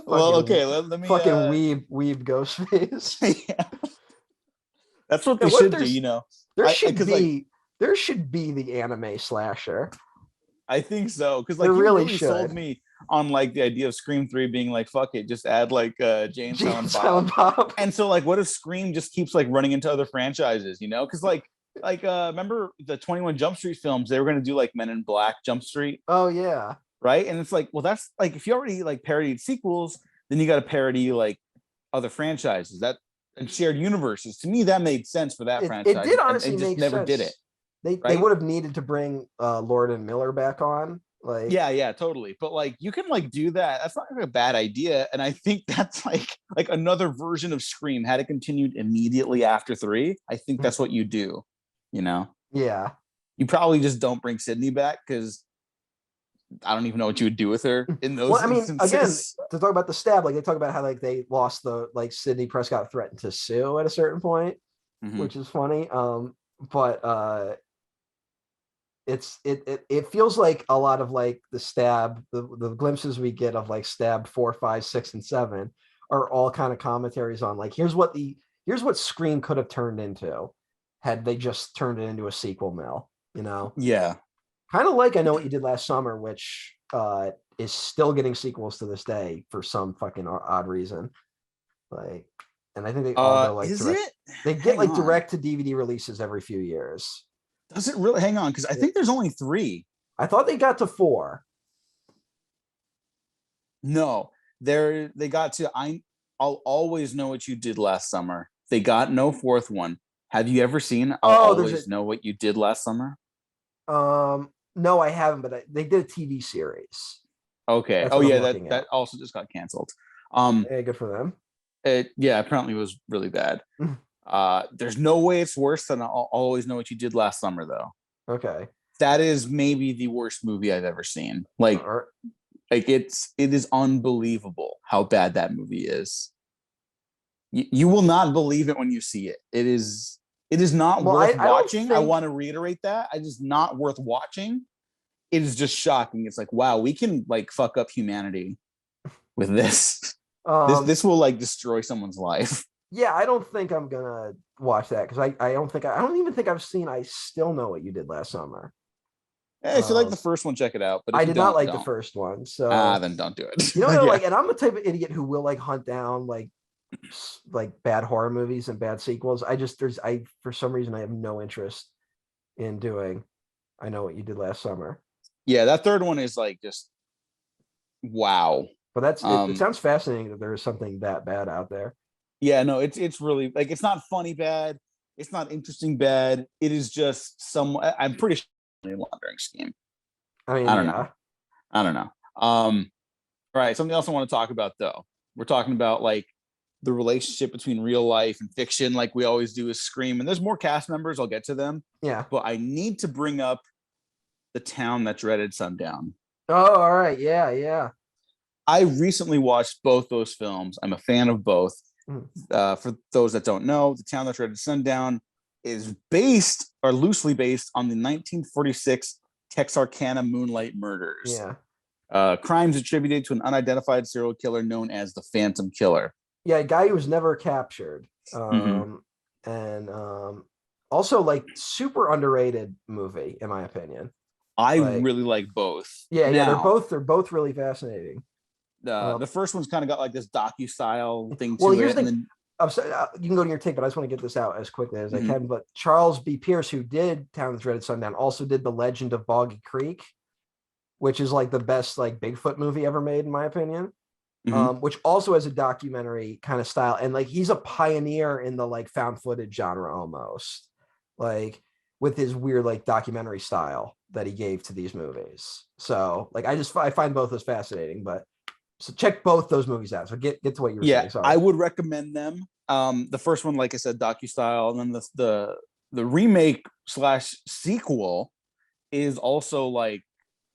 Well, okay, let me fucking weeb ghost face. Yeah. That's what they should do, you know. There should be the anime slasher. I think so, because like you really sold me on like the idea of Scream 3 being like, fuck it, just add like Jay and Silent Bob. And so like, what if Scream just keeps like running into other franchises, you know? Because like remember the 21 Jump Street films? They were going to do like Men in Black Jump Street. Oh yeah, right. And it's like, well, that's like, if you already like parodied sequels, then you got to parody like other franchises that and shared universes. To me, that made sense for that franchise. It did honestly and just make never sense. did it. They would have needed to bring Lord and Miller back on. Like yeah, totally. But like you can like do that. That's not like a bad idea. And I think that's like another version of Scream. Had it continued immediately after 3, I think that's what you do. You know? Yeah. You probably just don't bring Sydney back because I don't even know what you would do with her in those. Well, I mean, instances. again, to talk about the stab, like they talk about how like they lost like Sidney Prescott threatened to sue at a certain point, which is funny. But it feels like a lot of like the stab, the glimpses we get of like stab 4, 5, 6, and 7 are all kind of commentaries on like here's what Scream could have turned into had they just turned it into a sequel mill, you know? Yeah. Kind of like I Know What You Did Last Summer, which is still getting sequels to this day for some fucking odd reason. Like, and I think they all go like they get like direct to DVD releases every few years. Does it really? Hang on, because I think there's only 3. I thought they got to 4. No, they got to I'll Always Know What You Did Last Summer. They got no 4th one. Have you ever seen I'll Always Know What You Did Last Summer? No, I haven't, but they did a TV series. Okay. That's that also just got canceled. Yeah, good for them. Apparently it was really bad. There's no way it's worse than I'll Always Know What You Did Last Summer, though. Okay. That is maybe the worst movie I've ever seen. Like it is unbelievable how bad that movie is. You will not believe it when you see it. It is not worth watching. I want to reiterate that. It is not worth watching. It is just shocking. It's like, wow, we can like fuck up humanity with this. This will like destroy someone's life. Yeah, I don't think I'm gonna watch that because I don't even think I've seen I Still Know What You Did Last Summer. Hey, if you like the first one, check it out. But if I did not like the first one, so then don't do it. You know, like, and I'm the type of idiot who will like hunt down like bad horror movies and bad sequels. For some reason I have no interest in doing I Know What You Did Last Summer. Yeah, that third one is like just wow. But that's it sounds fascinating that there is something that bad out there. Yeah, no, it's really like it's not funny bad, it's not interesting bad. It is just I'm pretty sure it's a laundering scheme. I mean, I don't know. All right, something else I want to talk about though. We're talking about like the relationship between real life and fiction, like we always do with Scream. And there's more cast members. I'll get to them. Yeah. But I need to bring up The Town That Dreaded Sundown. Oh, all right. Yeah. I recently watched both those films. I'm a fan of both. For those that don't know, The Town That Dreaded Sundown is based or loosely based on the 1946 Texarkana Moonlight Murders. Yeah. Crimes attributed to an unidentified serial killer known as the Phantom Killer. Yeah, a guy who was never captured. And also like super underrated movie, in my opinion. I really like both. Yeah, they're both really fascinating. The first one's kind of got like this docu-style thing to it. I'm sorry, you can go to your take, but I just want to get this out as quickly as I can. But Charles B. Pierce, who did Town That Dreaded Sundown, also did The Legend of Boggy Creek, which is like the best like Bigfoot movie ever made, in my opinion. Which also has a documentary kind of style, and like he's a pioneer in the like found footage genre almost, like with his weird like documentary style that he gave to these movies. So like I find both those fascinating, but so check both those movies out. So get to what you were saying. Sorry. I would recommend them. The first one, like I said, docu-style, and then the remake / sequel is also like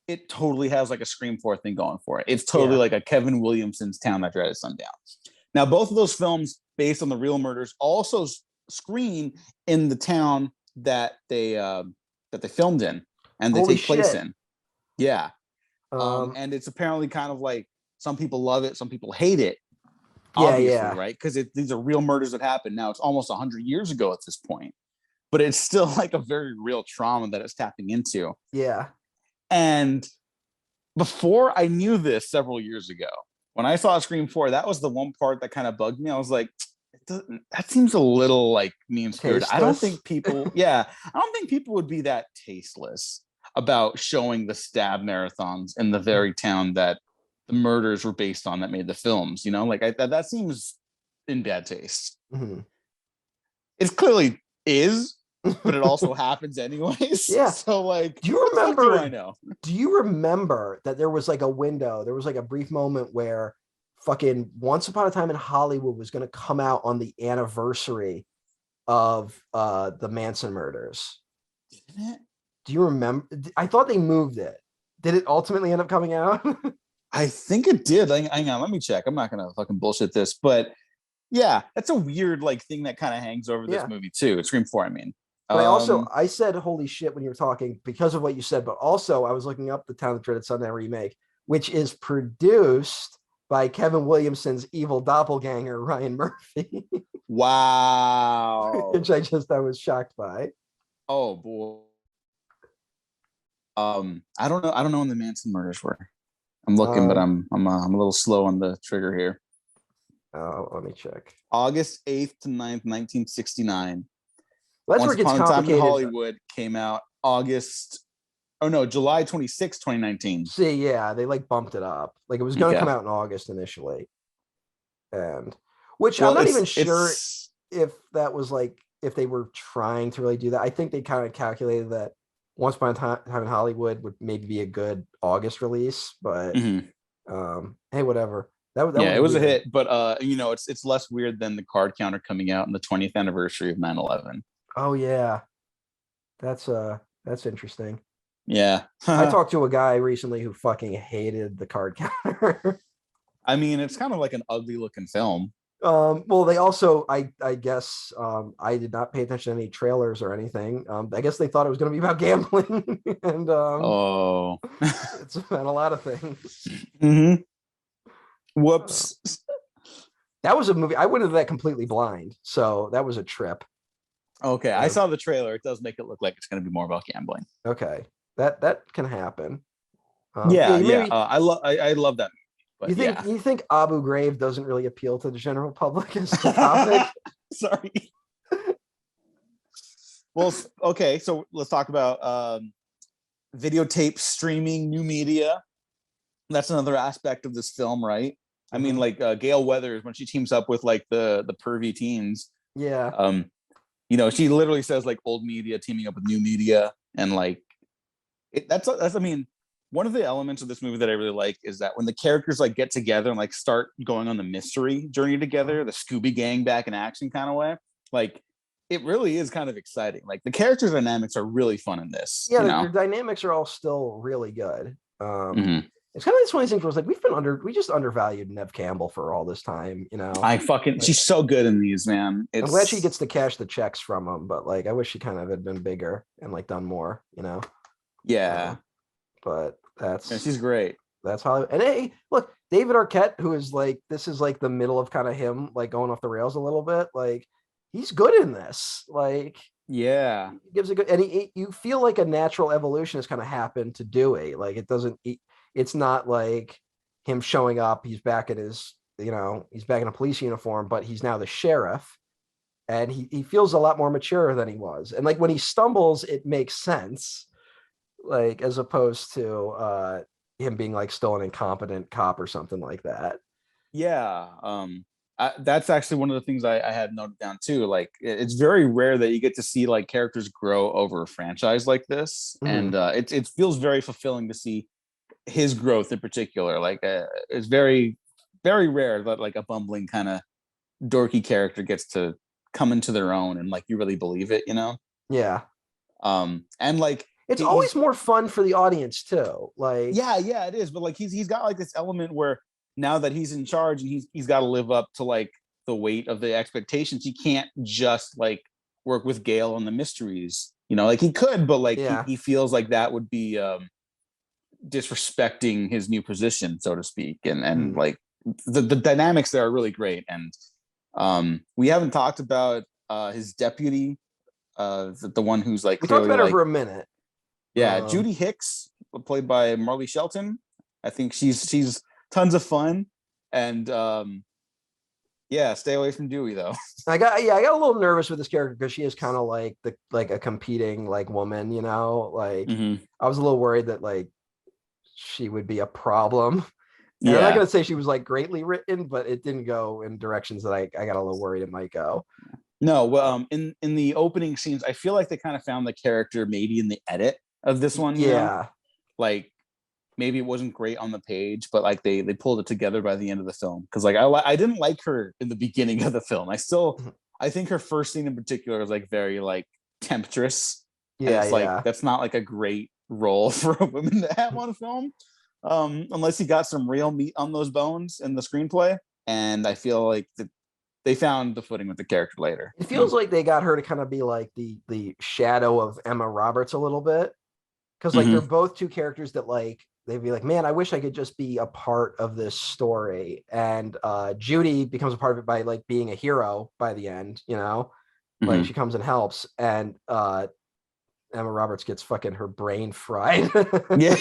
it totally has like a Scream 4 thing going for it. It's totally like a Kevin Williamson's Town That Dreaded Sundown. Now, both of those films, based on the real murders, also screen in the town that they filmed in and they take place in. Yeah. And it's apparently kind of like some people love it, some people hate it. Yeah, Obviously, yeah. right? Because these are real murders that happened. Now it's almost 100 years ago at this point, but it's still like a very real trauma that it's tapping into. Yeah. And before I knew this several years ago, when I saw Scream 4, that was the one part that kind of bugged me. I was like, that seems a little like mean-spirited. I don't think people, I don't think people would be that tasteless about showing the stab marathons in the very town that the murders were based on that made the films, you know, like that seems in bad taste. Mm-hmm. It clearly is, but it also happens anyways. Yeah. So like, do you remember? Do I know? Do you remember that there was like a window? There was like a brief moment where fucking Once Upon a Time in Hollywood was going to come out on the anniversary of the Manson murders. Didn't it? Do you remember? I thought they moved it. Did it ultimately end up coming out? I think it did. Hang on, let me check. I'm not gonna fucking bullshit this, but yeah, that's a weird like thing that kind of hangs over this movie too. It's Scream 4, I mean. But I said holy shit when you were talking because of what you said, but also I was looking up the Town That Dreaded Sundown remake, which is produced by Kevin Williamson's evil doppelganger, Ryan Murphy. Wow. Which I was shocked by. Oh boy. I don't know when the Manson murders were. I'm looking, but I'm a little slow on the trigger here. Let me check. August 8th to 9th, 1969. That's Once where it gets Upon a Time in complicated. Hollywood came out July 26, 2019. See, yeah, they like bumped it up. Like it was going to come out in August initially. And which I'm not even sure if that was like, if they were trying to really do that. I think they kind of calculated that Once Upon a Time in Hollywood would maybe be a good August release, but hey, whatever. That it was a hit, but you know, it's less weird than the card counter coming out on the 20th anniversary of 9/11. Oh yeah, that's interesting. Yeah, I talked to a guy recently who fucking hated the card counter. I mean, it's kind of like an ugly looking film. Well, they also, I guess, I did not pay attention to any trailers or anything. I guess they thought it was going to be about gambling, and it's about a lot of things. Mm-hmm. Whoops. That was a movie. I went into that completely blind, so that was a trip. Okay, I saw the trailer. It does make it look like it's going to be more about gambling. Okay, that can happen. I love that. But you think Abu Ghraib doesn't really appeal to the general public as a topic? Sorry. Well, okay, so let's talk about videotape streaming, new media. That's another aspect of this film, right? I mean, like Gail Weathers, when she teams up with like the pervy teens. Yeah. You know, she literally says like old media teaming up with new media, and like that's I mean, one of the elements of this movie that I really like is that when the characters like get together and like start going on the mystery journey together, the Scooby Gang back in action kind of way, like it really is kind of exciting. Like the character dynamics are really fun in this. Yeah, their dynamics are all still really good. It's kind of this one of these things where it's like we just undervalued Neve Campbell for all this time, you know. She's so good in these, man. I'm glad she gets to cash the checks from them, but like I wish she kind of had been bigger and like done more, you know. Yeah. But she's great. That's Hollywood. And hey, look, David Arquette, who is like, this is like the middle of kind of him like going off the rails a little bit. Like he's good in this. Like, yeah, he gives a good, and you feel like a natural evolution has kind of happened to Dewey. Like it's not like him showing up. He's back in he's back in a police uniform, but he's now the sheriff, and he feels a lot more mature than he was. And like when he stumbles, it makes sense. Like as opposed to him being like still an incompetent cop or something like that. Yeah. That's actually one of the things I had noted down too. Like it's very rare that you get to see like characters grow over a franchise like this. And it feels very fulfilling to see his growth in particular. Like it's very, very rare that like a bumbling kind of dorky character gets to come into their own and like you really believe it, you know? Yeah. And like it's always more fun for the audience too. Like yeah, it is. But like he's got like this element where now that he's in charge and he's got to live up to like the weight of the expectations, he can't just like work with Gail on the mysteries, you know, like he could, but like he feels like that would be disrespecting his new position, so to speak, and like the dynamics there are really great. And we haven't talked about his deputy, the one who's like we talked about her like, for a minute. Yeah, Judy Hicks, played by Marley Shelton. I think she's tons of fun, and yeah, stay away from Dewey though. I got a little nervous with this character because she is kind of like a competing like woman, you know, like I was a little worried that like she would be a problem. And I'm not gonna say she was like greatly written, but it didn't go in directions that I got a little worried it might go. No, well, in the opening scenes, I feel like they kind of found the character maybe in the edit of this one. You know? Like maybe it wasn't great on the page, but like they pulled it together by the end of the film. Because like I didn't like her in the beginning of the film. I think her first scene in particular is like very like temptress. Yeah, and it's like that's not like a great role for a woman to have on a film, unless you got some real meat on those bones in the screenplay. And I feel like they found the footing with the character later. It feels like they got her to kind of be like the shadow of Emma Roberts a little bit. Because like they're both two characters that like they'd be like, man, I wish I could just be a part of this story. And Judy becomes a part of it by like being a hero by the end, you know, like she comes and helps. And Emma Roberts gets fucking her brain fried. Yeah.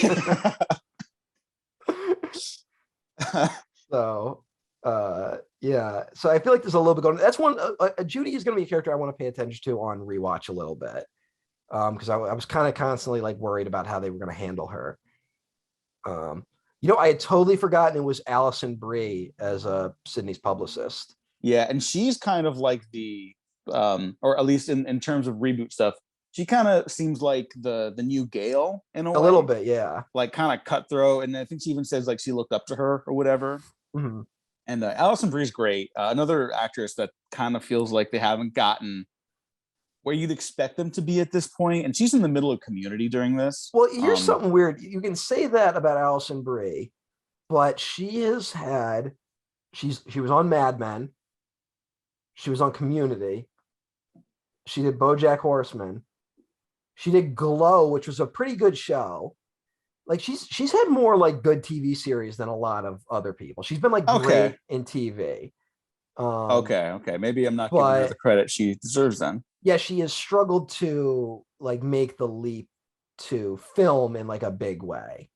So yeah, so I feel like there's a little bit going. That's one. Judy is going to be a character I want to pay attention to on rewatch a little bit, because I was kind of constantly like worried about how they were going to handle her. You know, I had totally forgotten it was Allison Brie as Sydney's publicist. Yeah, and she's kind of like the, or at least in terms of reboot stuff, she kind of seems like the new Gale in a way. Little bit, yeah. Like kind of cutthroat, and I think she even says like she looked up to her or whatever. And Allison Bree's great. Another actress that kind of feels like they haven't gotten where you'd expect them to be at this point, and she's in the middle of Community during this. Well, here's something weird. You can say that about Allison Brie, but she was on Mad Men. She was on Community. She did BoJack Horseman. She did Glow, which was a pretty good show. Like she's had more like good TV series than a lot of other people. She's been like great in TV. Okay. Maybe I'm not giving her the credit she deserves then. Yeah, she has struggled to like make the leap to film in like a big way.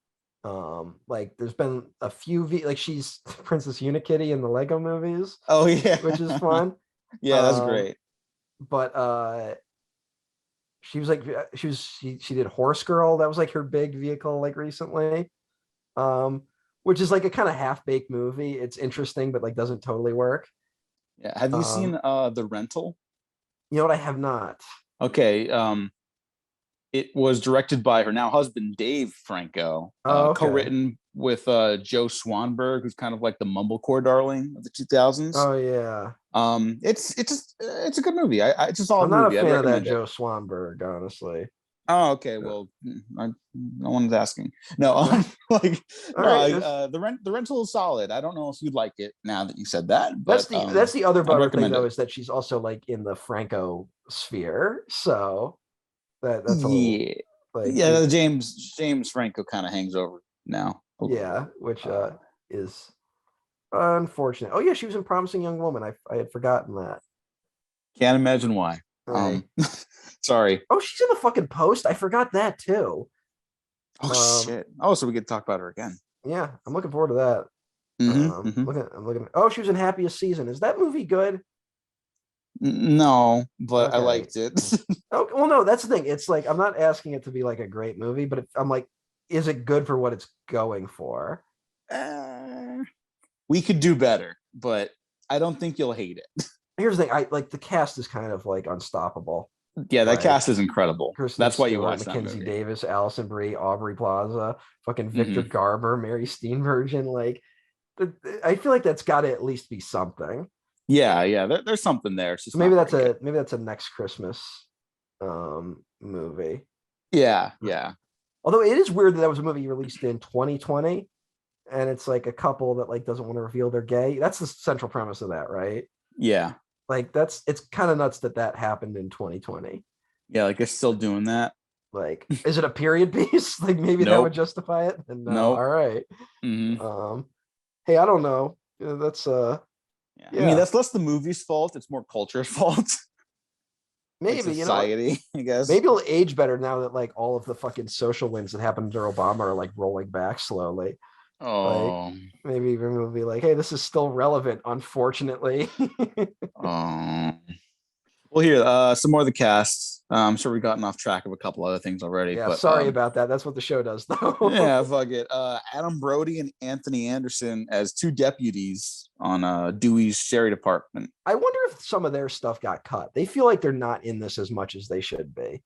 Like there's been a few like she's Princess Unikitty in the Lego movies. Oh yeah, which is fun. Yeah, that's great. But she was like she did Horse Girl. That was like her big vehicle like recently. Which is like a kind of half-baked movie. It's interesting, but like doesn't totally work. Yeah. Have you seen The Rental? You know what? I have not. Okay. It was directed by her now husband, Dave Franco, co-written with Joe Swanberg, who's kind of like the mumblecore darling of the 2000s. Oh yeah. It's a good movie. It's a solid movie. I'm not a fan of that Joe Swanberg, honestly. Oh, okay. Well, no one's asking. No, the Rental is solid. I don't know if you'd like it now that you said that. But, that's the other bummer thing though, is that she's also like in the Franco sphere. So that's a little, like, the James Franco kind of hangs over now. Yeah, which is unfortunate. Oh yeah, she was in Promising Young Woman. I had forgotten that. Can't imagine why. Right. Sorry. Oh, she's in the fucking Post. I forgot that too. Oh shit. Oh, so we get to talk about her again. Yeah, I'm looking forward to that. I'm looking. Oh, she was in Happiest Season. Is that movie good? No, but I liked it. Oh well, no, that's the thing. It's like I'm not asking it to be like a great movie, but I'm like, is it good for what it's going for? We could do better, but I don't think you'll hate it. Here's the thing. I like the cast is kind of like unstoppable. Yeah, that cast is incredible. Kristen That's why you Stewart, watch Mackenzie that movie. Davis, Allison Brie, Aubrey Plaza, fucking Victor Garber, Mary Steenburgen. Like, I feel like that's got to at least be something. Yeah. There's something there. It's just maybe that's a next Christmas movie. Yeah. Although it is weird that was a movie released in 2020, and it's like a couple that like doesn't want to reveal they're gay. That's the central premise of that, right? Yeah. Like it's kind of nuts that happened in 2020. Yeah, like they're still doing that. Like, is it a period piece? Like, maybe that would justify it. And no, all right. Hey, I don't know. That's I mean, that's less the movie's fault. It's more culture's fault. Maybe like society, I guess. Maybe it'll age better now that like all of the fucking social wins that happened under Obama are like rolling back slowly. Like, maybe even we'll be like, hey, this is still relevant, unfortunately. Well, here, some more of the cast. I'm sure we've gotten off track of a couple other things already. Yeah, but, sorry about that. That's what the show does, though. Yeah, fuck it. Adam Brody and Anthony Anderson as two deputies on Dewey's Sherry department. I wonder if some of their stuff got cut. They feel like they're not in this as much as they should be.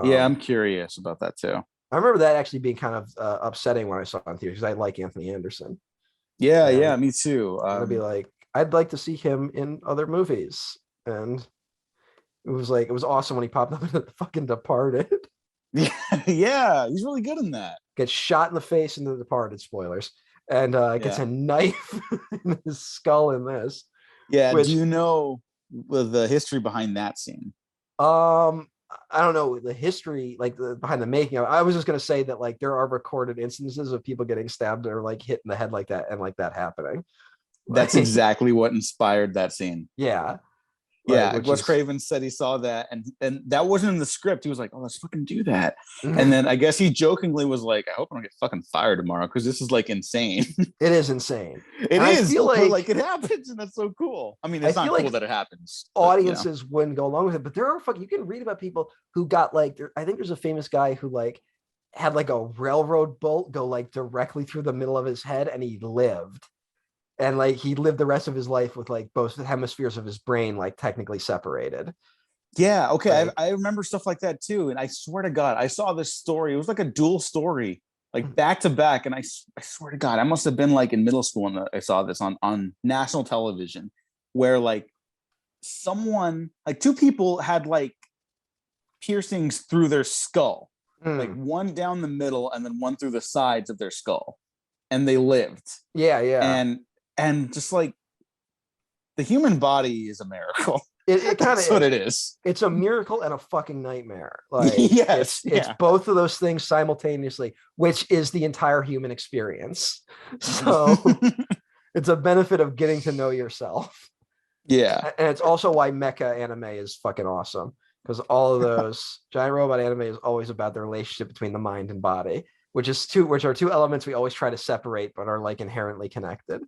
Yeah, I'm curious about that too. I remember that actually being kind of upsetting when I saw it in theaters because I like Anthony Anderson. Yeah, me too. I'd be like, I'd like to see him in other movies, and it was awesome when he popped up in the fucking Departed. Yeah, he's really good in that. Gets shot in the face in The Departed, spoilers, and gets a knife in his skull in this. Yeah, do you know the history behind that scene? I don't know the history, like behind the making of it. I was just gonna say that like there are recorded instances of people getting stabbed or like hit in the head like that and like that happening. That's exactly what inspired that scene. Yeah. Yeah, Wes Craven said he saw that, and that wasn't in the script. He was like, "Oh, let's fucking do that." And then I guess he jokingly was like, "I hope I don't get fucking fired tomorrow because this is like insane." It is insane. It is. I feel like it happens, and that's so cool. I mean, it's not cool that it happens. Audiences wouldn't go along with it, but there are you can read about people who got like. I think there's a famous guy who like had like a railroad bolt go like directly through the middle of his head, and he lived. And like he lived the rest of his life with like both hemispheres of his brain like technically separated. Yeah, okay. Like, I remember stuff like that too. And I swear to God, I saw this story. It was like a dual story, like back to back. And I swear to God, I must have been like in middle school when I saw this on national television, where like someone, like two people had like piercings through their skull, like one down the middle and then one through the sides of their skull. And they lived. Yeah. And just like the human body is a miracle. It kind of That's what it is. It's a miracle and a fucking nightmare. Like yes, it's both of those things simultaneously, which is the entire human experience. So it's a benefit of getting to know yourself. Yeah. And it's also why mecha anime is fucking awesome. Because all of those giant robot anime is always about the relationship between the mind and body, which are two elements we always try to separate, but are like inherently connected.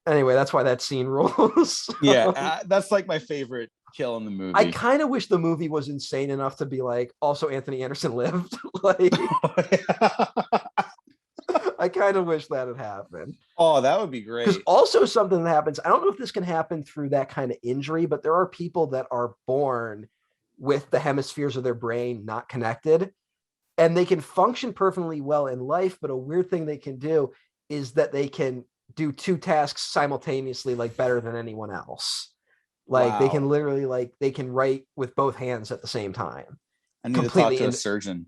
Anyway, that's why that scene rules. Yeah, that's like my favorite kill in the movie. I kind of wish the movie was insane enough to be like, also Anthony Anderson lived. Like, I kind of wish that had happened. Oh, that would be great. Because also something that happens, I don't know if this can happen through that kind of injury, but there are people that are born with the hemispheres of their brain not connected, and they can function perfectly well in life, but a weird thing they can do is that they can do two tasks simultaneously, like better than anyone else. Like they can literally like they can write with both hands at the same time. I need to talk to a surgeon.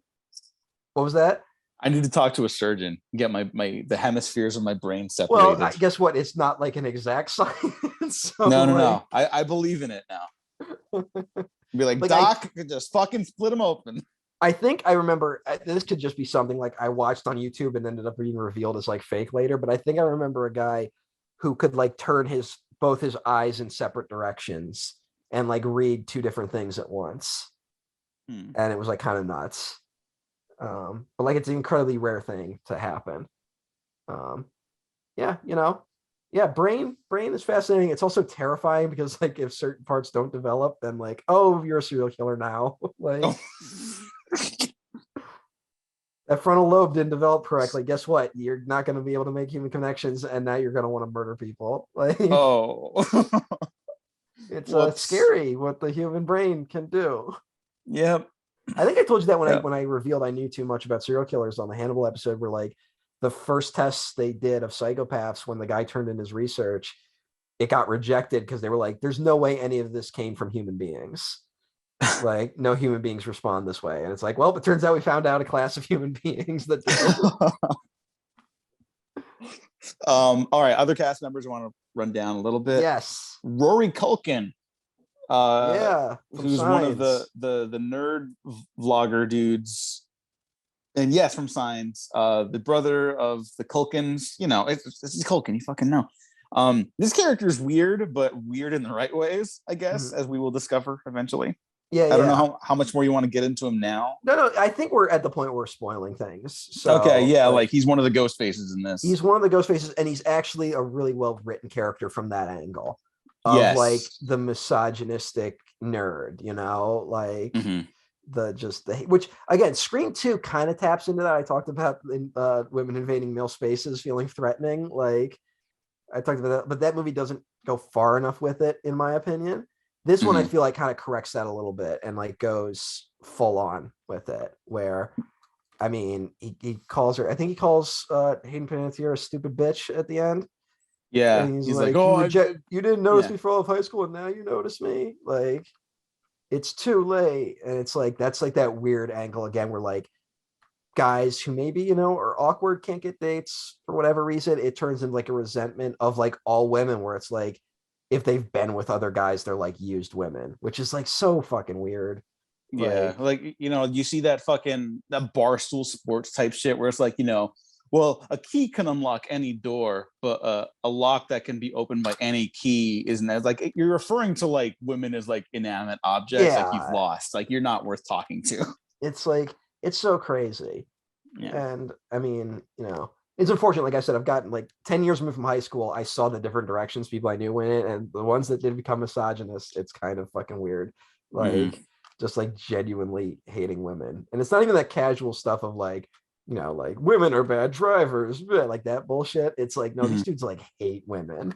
What was that? I need to talk to a surgeon, get the hemispheres of my brain separated. Well, guess what? It's not like an exact science. So no. I believe in it now. Be like Doc, just fucking split them open. I think I remember this could just be something like I watched on YouTube and ended up being revealed as like fake later. But I think I remember a guy who could like turn both his eyes in separate directions and like read two different things at once. And it was like kind of nuts. But like it's an incredibly rare thing to happen. Brain is fascinating. It's also terrifying because like if certain parts don't develop, then like, oh, you're a serial killer now. Like that frontal lobe didn't develop correctly. Guess what? You're not going to be able to make human connections, and now you're going to want to murder people. Like, it's scary what the human brain can do. Yep. I think I told you that when I revealed I knew too much about serial killers on the Hannibal episode, where like the first tests they did of psychopaths when the guy turned in his research, it got rejected because they were like, "There's no way any of this came from human beings." Like no human beings respond this way, and it's like, well, it turns out we found out a class of human beings that do. All right, other cast members I want to run down a little bit. Yes. Rory Culkin who's one of the nerd vlogger dudes. And yes, from Signs, the brother of the Culkins. You know, it's Culkin. You fucking know. This character is weird, but weird in the right ways, I guess, as we will discover eventually. Yeah, I don't know how much more you want to get into him now. No, I think we're at the point where we're spoiling things. So, okay, yeah, like he's one of the ghost faces in this. He's one of the ghost faces, and he's actually a really well written character from that angle of like the misogynistic nerd, you know, like which again, Scream 2 kind of taps into that. I talked about in women invading male spaces feeling threatening. Like I talked about that, but that movie doesn't go far enough with it, in my opinion. This one I feel like kind of corrects that a little bit and like goes full on with it, where I mean he calls her, I think he calls Hayden Panettiere a stupid bitch at the end. Yeah. And he's like, oh, you didn't notice me for all of high school and now you notice me. Like it's too late. And it's like that's like that weird angle again where like guys who maybe, you know, are awkward, can't get dates for whatever reason, it turns into like a resentment of like all women where it's like if they've been with other guys, they're like used women, which is like so fucking weird. Yeah, like you know, you see that Barstool Sports type shit where it's like, you know, well, a key can unlock any door, but a lock that can be opened by any key isn't. As like you're referring to like women as like inanimate objects, like you've lost, like you're not worth talking to. It's like it's so crazy. Yeah. And I mean, you know, it's unfortunate. Like I said, I've gotten like 10 years removed from high school. I saw the different directions people I knew went in, and the ones that did become misogynist, it's kind of fucking weird. Like just like genuinely hating women. And it's not even that casual stuff of like, you know, like women are bad drivers, like that bullshit. It's like, no, these dudes like hate women.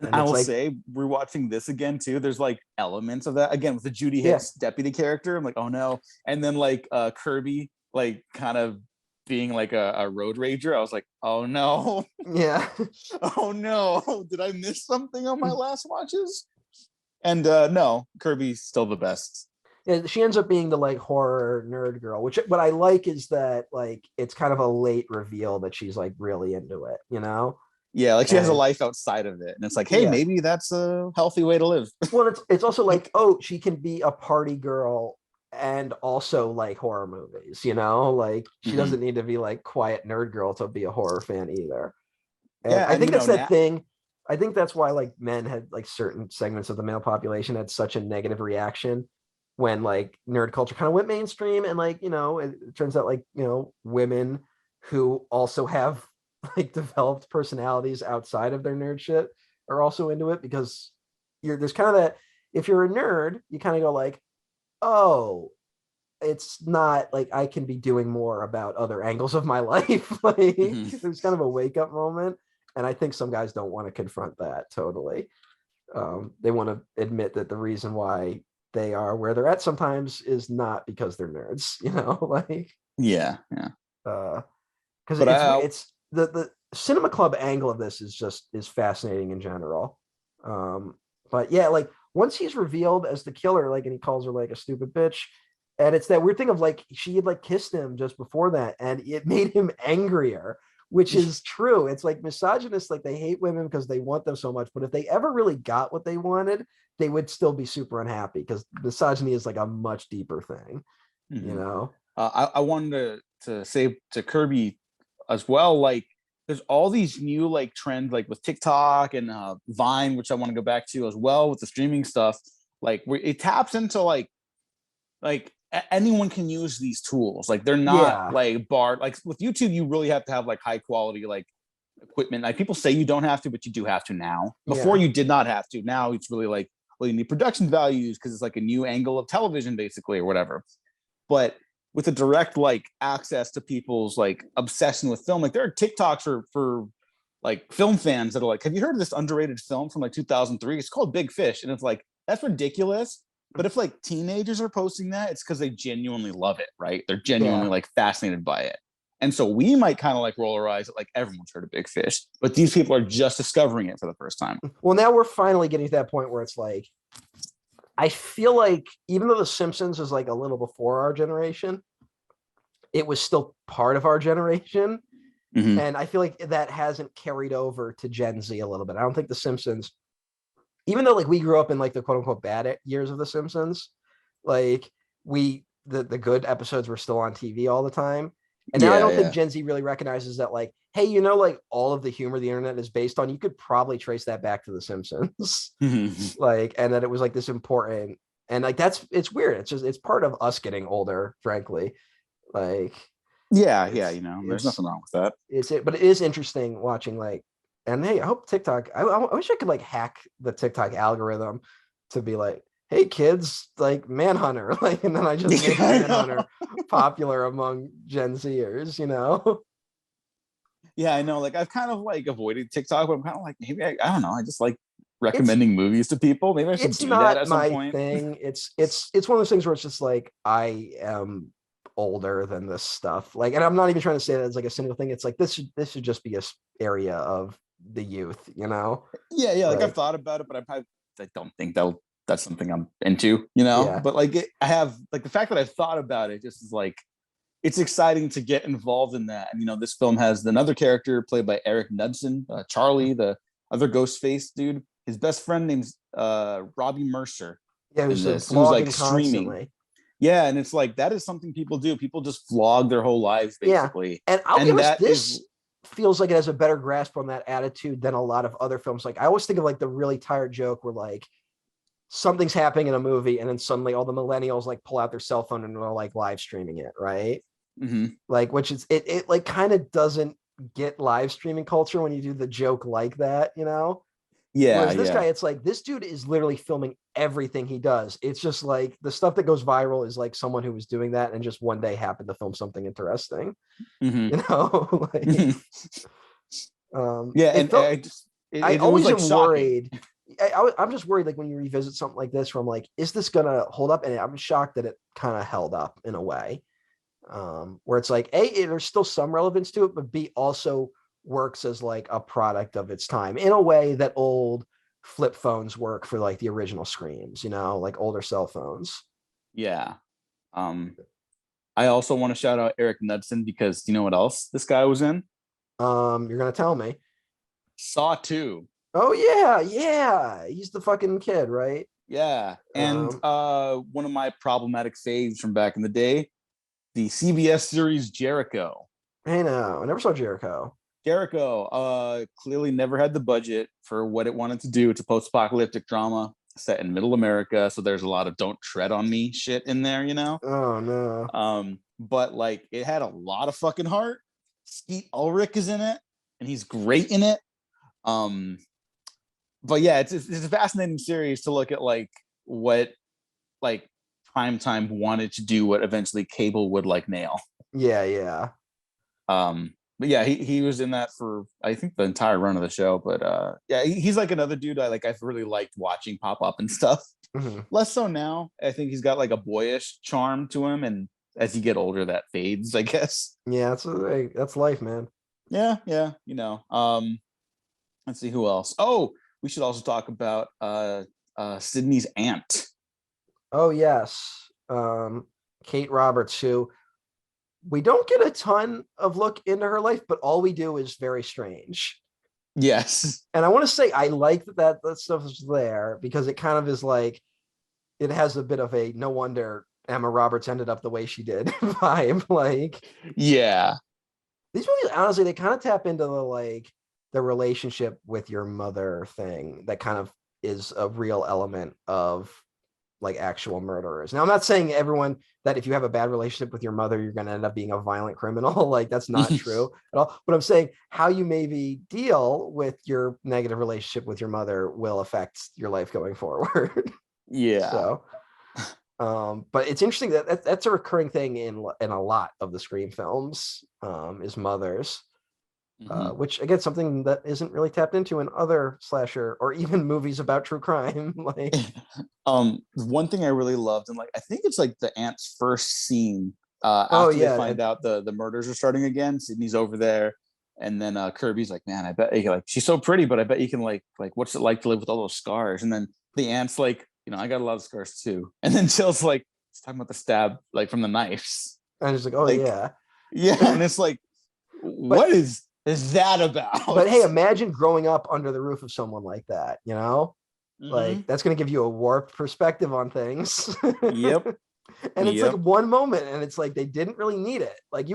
And I will say, rewatching this again too, there's like elements of that again with the Judy Hicks deputy character. I'm like, oh no. And then like Kirby, like kind of being like a road rager. I was like, oh no. Yeah. Oh no. Did I miss something on my last watches? And no, Kirby's still the best. Yeah, she ends up being the like horror nerd girl, which what I like is that like it's kind of a late reveal that she's like really into it, you know? Yeah, like she has a life outside of it. And it's like, hey, maybe that's a healthy way to live. Well, it's also like, oh, she can be a party girl and also like horror movies, you know? Like she doesn't need to be like quiet nerd girl to be a horror fan either. And I think that's that thing. I think that's why like men had like certain segments of the male population had such a negative reaction when like nerd culture kind of went mainstream, and like, you know, it turns out like, you know, women who also have like developed personalities outside of their nerd shit are also into it, because there's kind of that, if you're a nerd, you kind of go like, oh, it's not like I can be doing more about other angles of my life. Like there's kind of a wake up moment. And I think some guys don't want to confront that totally. They want to admit that the reason why they are where they're at sometimes is not because they're nerds, you know, like because it's the cinema club angle of this is fascinating in general. But yeah, like once he's revealed as the killer, like, and he calls her like a stupid bitch, and it's that weird thing of like she had like kissed him just before that, and it made him angrier, which is true. It's like misogynists, like they hate women because they want them so much, but if they ever really got what they wanted, they would still be super unhappy, because misogyny is like a much deeper thing, you know? I wanted to say to Kirby as well, like there's all these new like trends, like with TikTok and Vine, which I want to go back to as well with the streaming stuff, like where it taps into like anyone can use these tools. Like they're not like barred. Like with YouTube, you really have to have like high quality like equipment. Like people say you don't have to, but you do have to now. Before you did not have to. Now it's really like, well, you need production values because it's like a new angle of television basically or whatever. But with the direct like access to people's like obsession with film, like there are TikToks for like film fans that are like, have you heard of this underrated film from like 2003? It's called Big Fish. And it's like, that's ridiculous. But if like teenagers are posting that, it's because they genuinely love it, right? They're genuinely like fascinated by it. And so we might kind of like roll our eyes at like everyone's heard of Big Fish, but these people are just discovering it for the first time. Well, now we're finally getting to that point where it's like, I feel like even though The Simpsons is like a little before our generation, it was still part of our generation. And I feel like that hasn't carried over to Gen Z a little bit. I don't think The Simpsons even though like we grew up in like the quote unquote bad years of The Simpsons, like the good episodes were still on TV all the time. And now I don't think Gen Z really recognizes that, like, hey, like all of the humor the internet is based on, you could probably trace that back to The Simpsons. Like, and that it was like this important, and like it's weird. It's part of us getting older, frankly. Like, there's nothing wrong with that. But it is interesting watching, like, and hey, I hope TikTok, I wish I could like hack the TikTok algorithm to be like, hey kids, like Manhunter, like, and then I just make Manhunter popular among Gen Zers, Yeah, I know. Like, I've kind of like avoided TikTok, but I'm kind of like, maybe I don't know. I just like recommending movies to people. Maybe I should do that at some point. Thing. It's one of those things where it's just like, I am older than this stuff. Like, and I'm not even trying to say that as like a cynical thing. It's like this should just be a area of the youth, Yeah. Like I've thought about it, but I don't think that's something I'm into, but like I have like the fact that I've thought about it just is like, it's exciting to get involved in that. And this film has another character played by Eric Knudsen, Charlie, the other ghost face dude. His best friend name's Robbie Mercer. Yeah, who's like streaming constantly. Yeah, and it's like that is something people do. People just vlog their whole lives basically. Yeah. And I'll be honest, this feels like it has a better grasp on that attitude than a lot of other films. Like I always think of like the really tired joke where like something's happening in a movie and then suddenly all the millennials like pull out their cell phone and are like live streaming it, right? Like, which is it like kind of doesn't get live streaming culture when you do the joke like that, Yeah. Whereas this guy, it's like this dude is literally filming everything he does. It's just like the stuff that goes viral is like someone who was doing that and just one day happened to film something interesting. Like, I always am worried. I'm just worried, like when you revisit something like this, from like, is this gonna hold up? And I'm shocked that it kind of held up in a way, where it's like, A, there's still some relevance to it, but B, also works as like a product of its time in a way that old flip phones work for like the original screens, like older cell phones. Yeah. I also want to shout out Eric Knudsen because you know what else this guy was in? You're gonna tell me. Saw 2. Oh yeah, he's the fucking kid, right? Yeah. And one of my problematic faves from back in the day, the CBS series Jericho. I know, I never saw Jericho. Clearly never had the budget for what it wanted to do. It's a post-apocalyptic drama set in middle America, so there's a lot of don't tread on me shit in there, Oh no. But like it had a lot of fucking heart. Skeet Ulrich is in it and he's great in it. But yeah, it's a fascinating series to look at, like what like primetime wanted to do, what eventually cable would like nail. Yeah. But yeah, he was in that for I think the entire run of the show. But yeah, he's like another dude I've really liked watching pop up and stuff. Less so now. I think he's got like a boyish charm to him, and as you get older, that fades, I guess. Yeah, that's life, man. Yeah. Let's see who else. Oh, we should also talk about Sydney's aunt. Oh yes, Kate Roberts, who we don't get a ton of look into her life, but all we do is very strange. Yes. And I want to say I like that stuff is there because it kind of is like, it has a bit of a no wonder Emma Roberts ended up the way she did vibe. Like, yeah. These movies, honestly, they kind of tap into the relationship with your mother thing that kind of is a real element of like actual murderers. Now, I'm not saying everyone that if you have a bad relationship with your mother, you're going to end up being a violent criminal. Like that's not true at all. But I'm saying how you maybe deal with your negative relationship with your mother will affect your life going forward. Yeah. So, but it's interesting that's a recurring thing in a lot of the Scream films, is mothers. Which again, something that isn't really tapped into in other slasher or even movies about true crime. Like, one thing I really loved, and like I think it's like the aunt's first scene after they find out the murders are starting again. Sydney's over there, and then Kirby's like, "Man, I bet like she's so pretty, but I bet you can like what's it like to live with all those scars?" And then the aunt's like, "I got a lot of scars too." And then Jill's like, "He's talking about the stab like from the knives." And he's like, "Oh like, yeah." And it's like, what is that about? But hey, imagine growing up under the roof of someone like that, Like that's going to give you a warped perspective on things. Yep. And it's like one moment, and it's like they didn't really need it. Like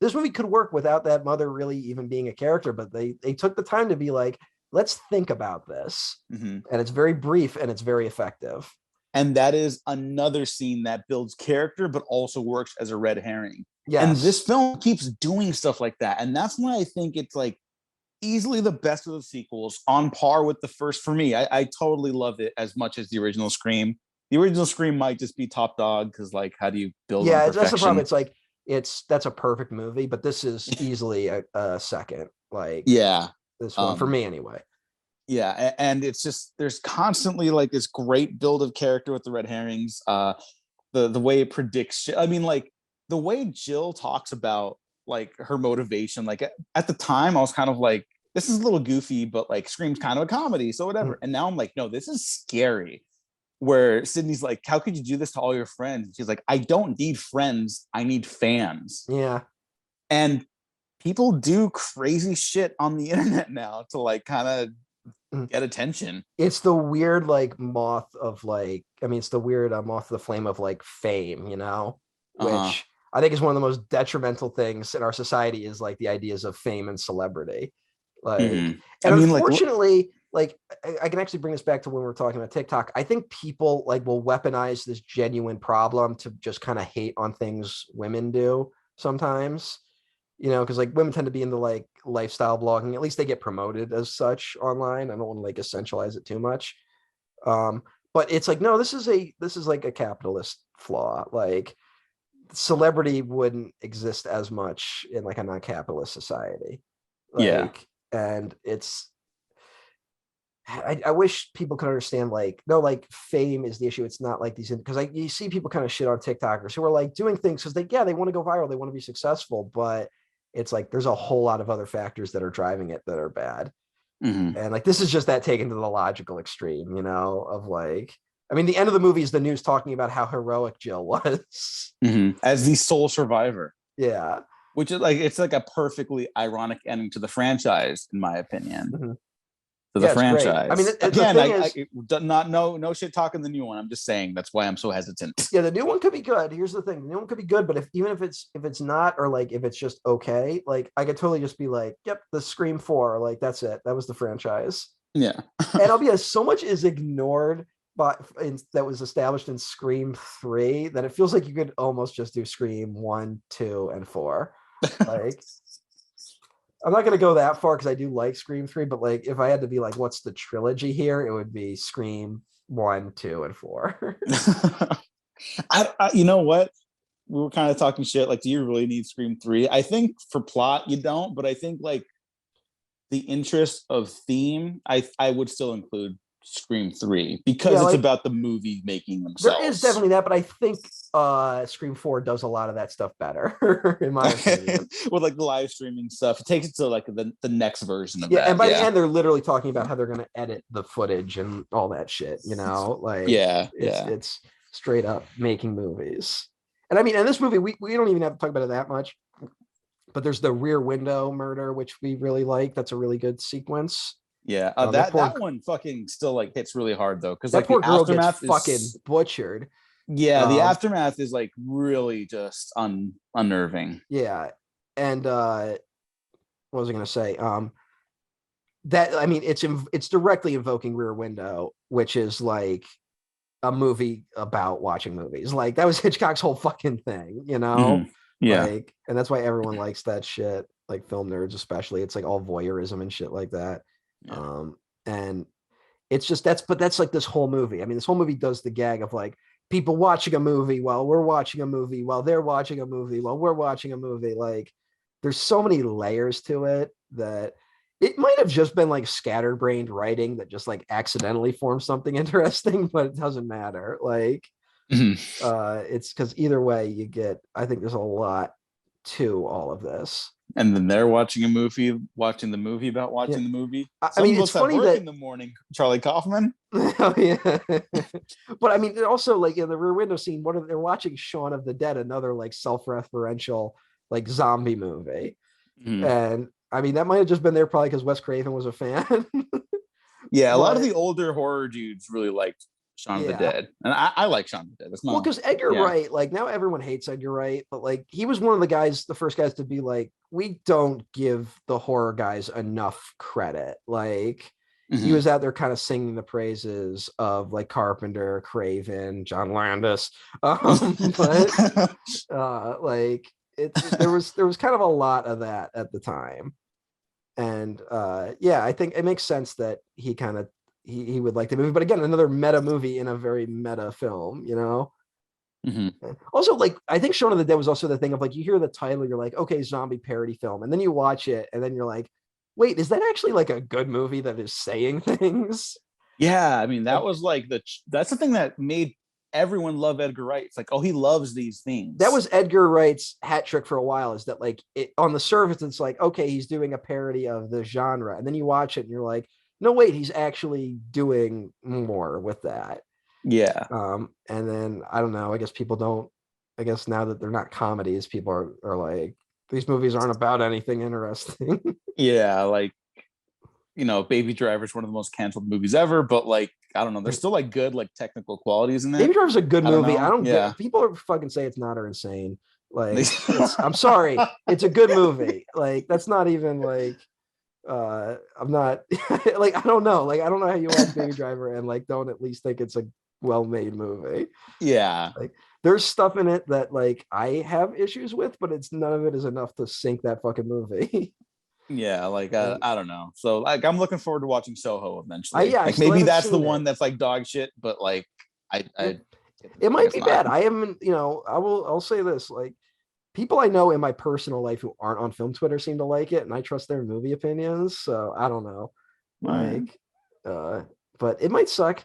this movie could work without that mother really even being a character, but they took the time to be like, let's think about this. And it's very brief and it's very effective. And that is another scene that builds character, but also works as a red herring. Yes. And this film keeps doing stuff like that. And that's why I think it's like easily the best of the sequels, on par with the first for me. I totally love it as much as the original Scream. The original Scream might just be top dog because, like, how do you build? Yeah, that's the problem. It's like that's a perfect movie, but this is easily a second. Like, yeah, this one for me anyway. Yeah, and it's just there's constantly like this great build of character with the red herrings. The way it predicts shit. I mean, like the way Jill talks about like her motivation. Like at the time, I was kind of like, this is a little goofy, but like Scream's kind of a comedy, so whatever. And now I'm like, no, this is scary. Where Sydney's like, how could you do this to all your friends? And she's like, I don't need friends, I need fans. Yeah. And people do crazy shit on the internet now to like kind of get attention. It's the weird like moth of like, I mean, it's the weird moth of the flame of like fame, you know, which I think is one of the most detrimental things in our society is like the ideas of fame and celebrity. Like, and I mean, unfortunately, like I can actually bring this back to when we were talking about TikTok. I think people like will weaponize this genuine problem to just kind of hate on things women do sometimes, you know, because like women tend to be into like lifestyle blogging. At least they get promoted as such online. I don't want to like essentialize it too much. But it's like, no, this is like a capitalist flaw. Like celebrity wouldn't exist as much in like a non-capitalist society. Like, and it's, I wish people could understand, like, no, like fame is the issue. It's not like these, because you see people kind of shit on TikTokers who are like doing things because they want to go viral, they want to be successful, but it's like there's a whole lot of other factors that are driving it that are bad. And like this is just that taken to the logical extreme, you know, of like, I mean, the end of the movie is the news talking about how heroic Jill was as the sole survivor. Yeah, which is like, it's like a perfectly ironic ending to the franchise, in my opinion. The franchise. Great. I mean, again, no shit talking the new one. I'm just saying that's why I'm so hesitant. Yeah, the new one could be good. Here's the thing: the new one could be good, but even if it's not, or like if it's just okay, like I could totally just be like, yep, the Scream 4, like that's it. That was the franchise. Yeah, and I'll be so much is ignored that was established in Scream 3 that it feels like you could almost just do Scream 1, 2, and 4. Like. I'm not going to go that far because I do like Scream 3, but like if I had to be like, what's the trilogy here? It would be Scream 1, 2, and 4. I you know what? We were kind of talking shit. Like, do you really need Scream 3? I think for plot, you don't, but I think like the interest of theme, I would still include Scream 3 because it's about the movie making themselves. There is definitely that, but I think Scream 4 does a lot of that stuff better, in my opinion. With like the live streaming stuff, it takes it to like the next version of that. And by the end, they're literally talking about how they're going to edit the footage and all that shit. You know, like it's straight up making movies. And I mean, in this movie, we don't even have to talk about it that much. But there's the Rear Window murder, which we really like. That's a really good sequence. Yeah, that one fucking still like hits really hard though, because like poor the girl aftermath gets fucking butchered. Yeah, the aftermath is like really just unnerving. Yeah, and what was I gonna say? That I mean, it's directly invoking Rear Window, which is like a movie about watching movies. Like that was Hitchcock's whole fucking thing, you know? Yeah, like, and that's why everyone likes that shit. Like film nerds, especially. It's like all voyeurism and shit like that. Yeah. And it's just that's like this whole movie. I mean, this whole movie does the gag of like people watching a movie while we're watching a movie, while they're watching a movie, while we're watching a movie. Like there's so many layers to it that it might have just been like scatterbrained writing that just like accidentally formed something interesting, but it doesn't matter. Like it's because either way you get, I think there's a lot to all of this. And then they're watching a movie, watching the movie about watching the movie. I mean, it's funny that in the morning, Charlie Kaufman. Oh yeah, but I mean, also like in the Rear Window scene, they're watching Shaun of the Dead, another like self-referential like zombie movie, and I mean that might have just been there probably because Wes Craven was a fan. Yeah, a lot of But- the older horror dudes really liked Shaun of the Yeah. Dead, and I like Shaun of the Dead. That's not Well, because Edgar yeah. Wright, like now everyone hates Edgar Wright, but like he was one of the first guys to be like, we don't give the horror guys enough credit. Like he was out there kind of singing the praises of like Carpenter, Craven, John Landis, but like there was kind of a lot of that at the time, and yeah, I think it makes sense that he kind of he would like the movie, but again, another meta movie in a very meta film, you know. Also, like I think Shaun of the Dead was also the thing of like you hear the title, you're like, okay, zombie parody film, and then you watch it, and then you're like, wait, is that actually like a good movie that is saying things? Yeah, I mean that was like that's the thing that made everyone love Edgar Wright. It's like, oh, he loves these things. That was Edgar Wright's hat trick for a while, is that like it on the surface, it's like, okay, he's doing a parody of the genre, and then you watch it and you're like, no, wait, he's actually doing more with that. Yeah. And then I don't know, I guess now that they're not comedies, people are like, these movies aren't about anything interesting. Yeah, like, you know, Baby Driver is one of the most canceled movies ever, but like, I don't know, there's still like good like technical qualities in it. Baby Driver's a good movie. I don't yeah. get people are fucking say it's not, are insane. Like I'm sorry, it's a good movie. Like that's not even like I'm not like I don't know how you watch Baby Driver and like don't at least think it's a well-made movie. Yeah, like there's stuff in it that like I have issues with, but it's none of it is enough to sink that fucking movie. Yeah, like I don't know. So like I'm looking forward to watching Soho eventually. Yeah, like maybe that's the one that's like dog shit, but like it might be bad. I haven't, you know, I'll say this, like people I know in my personal life who aren't on film Twitter seem to like it, and I trust their movie opinions. So I don't know. Like but it might suck.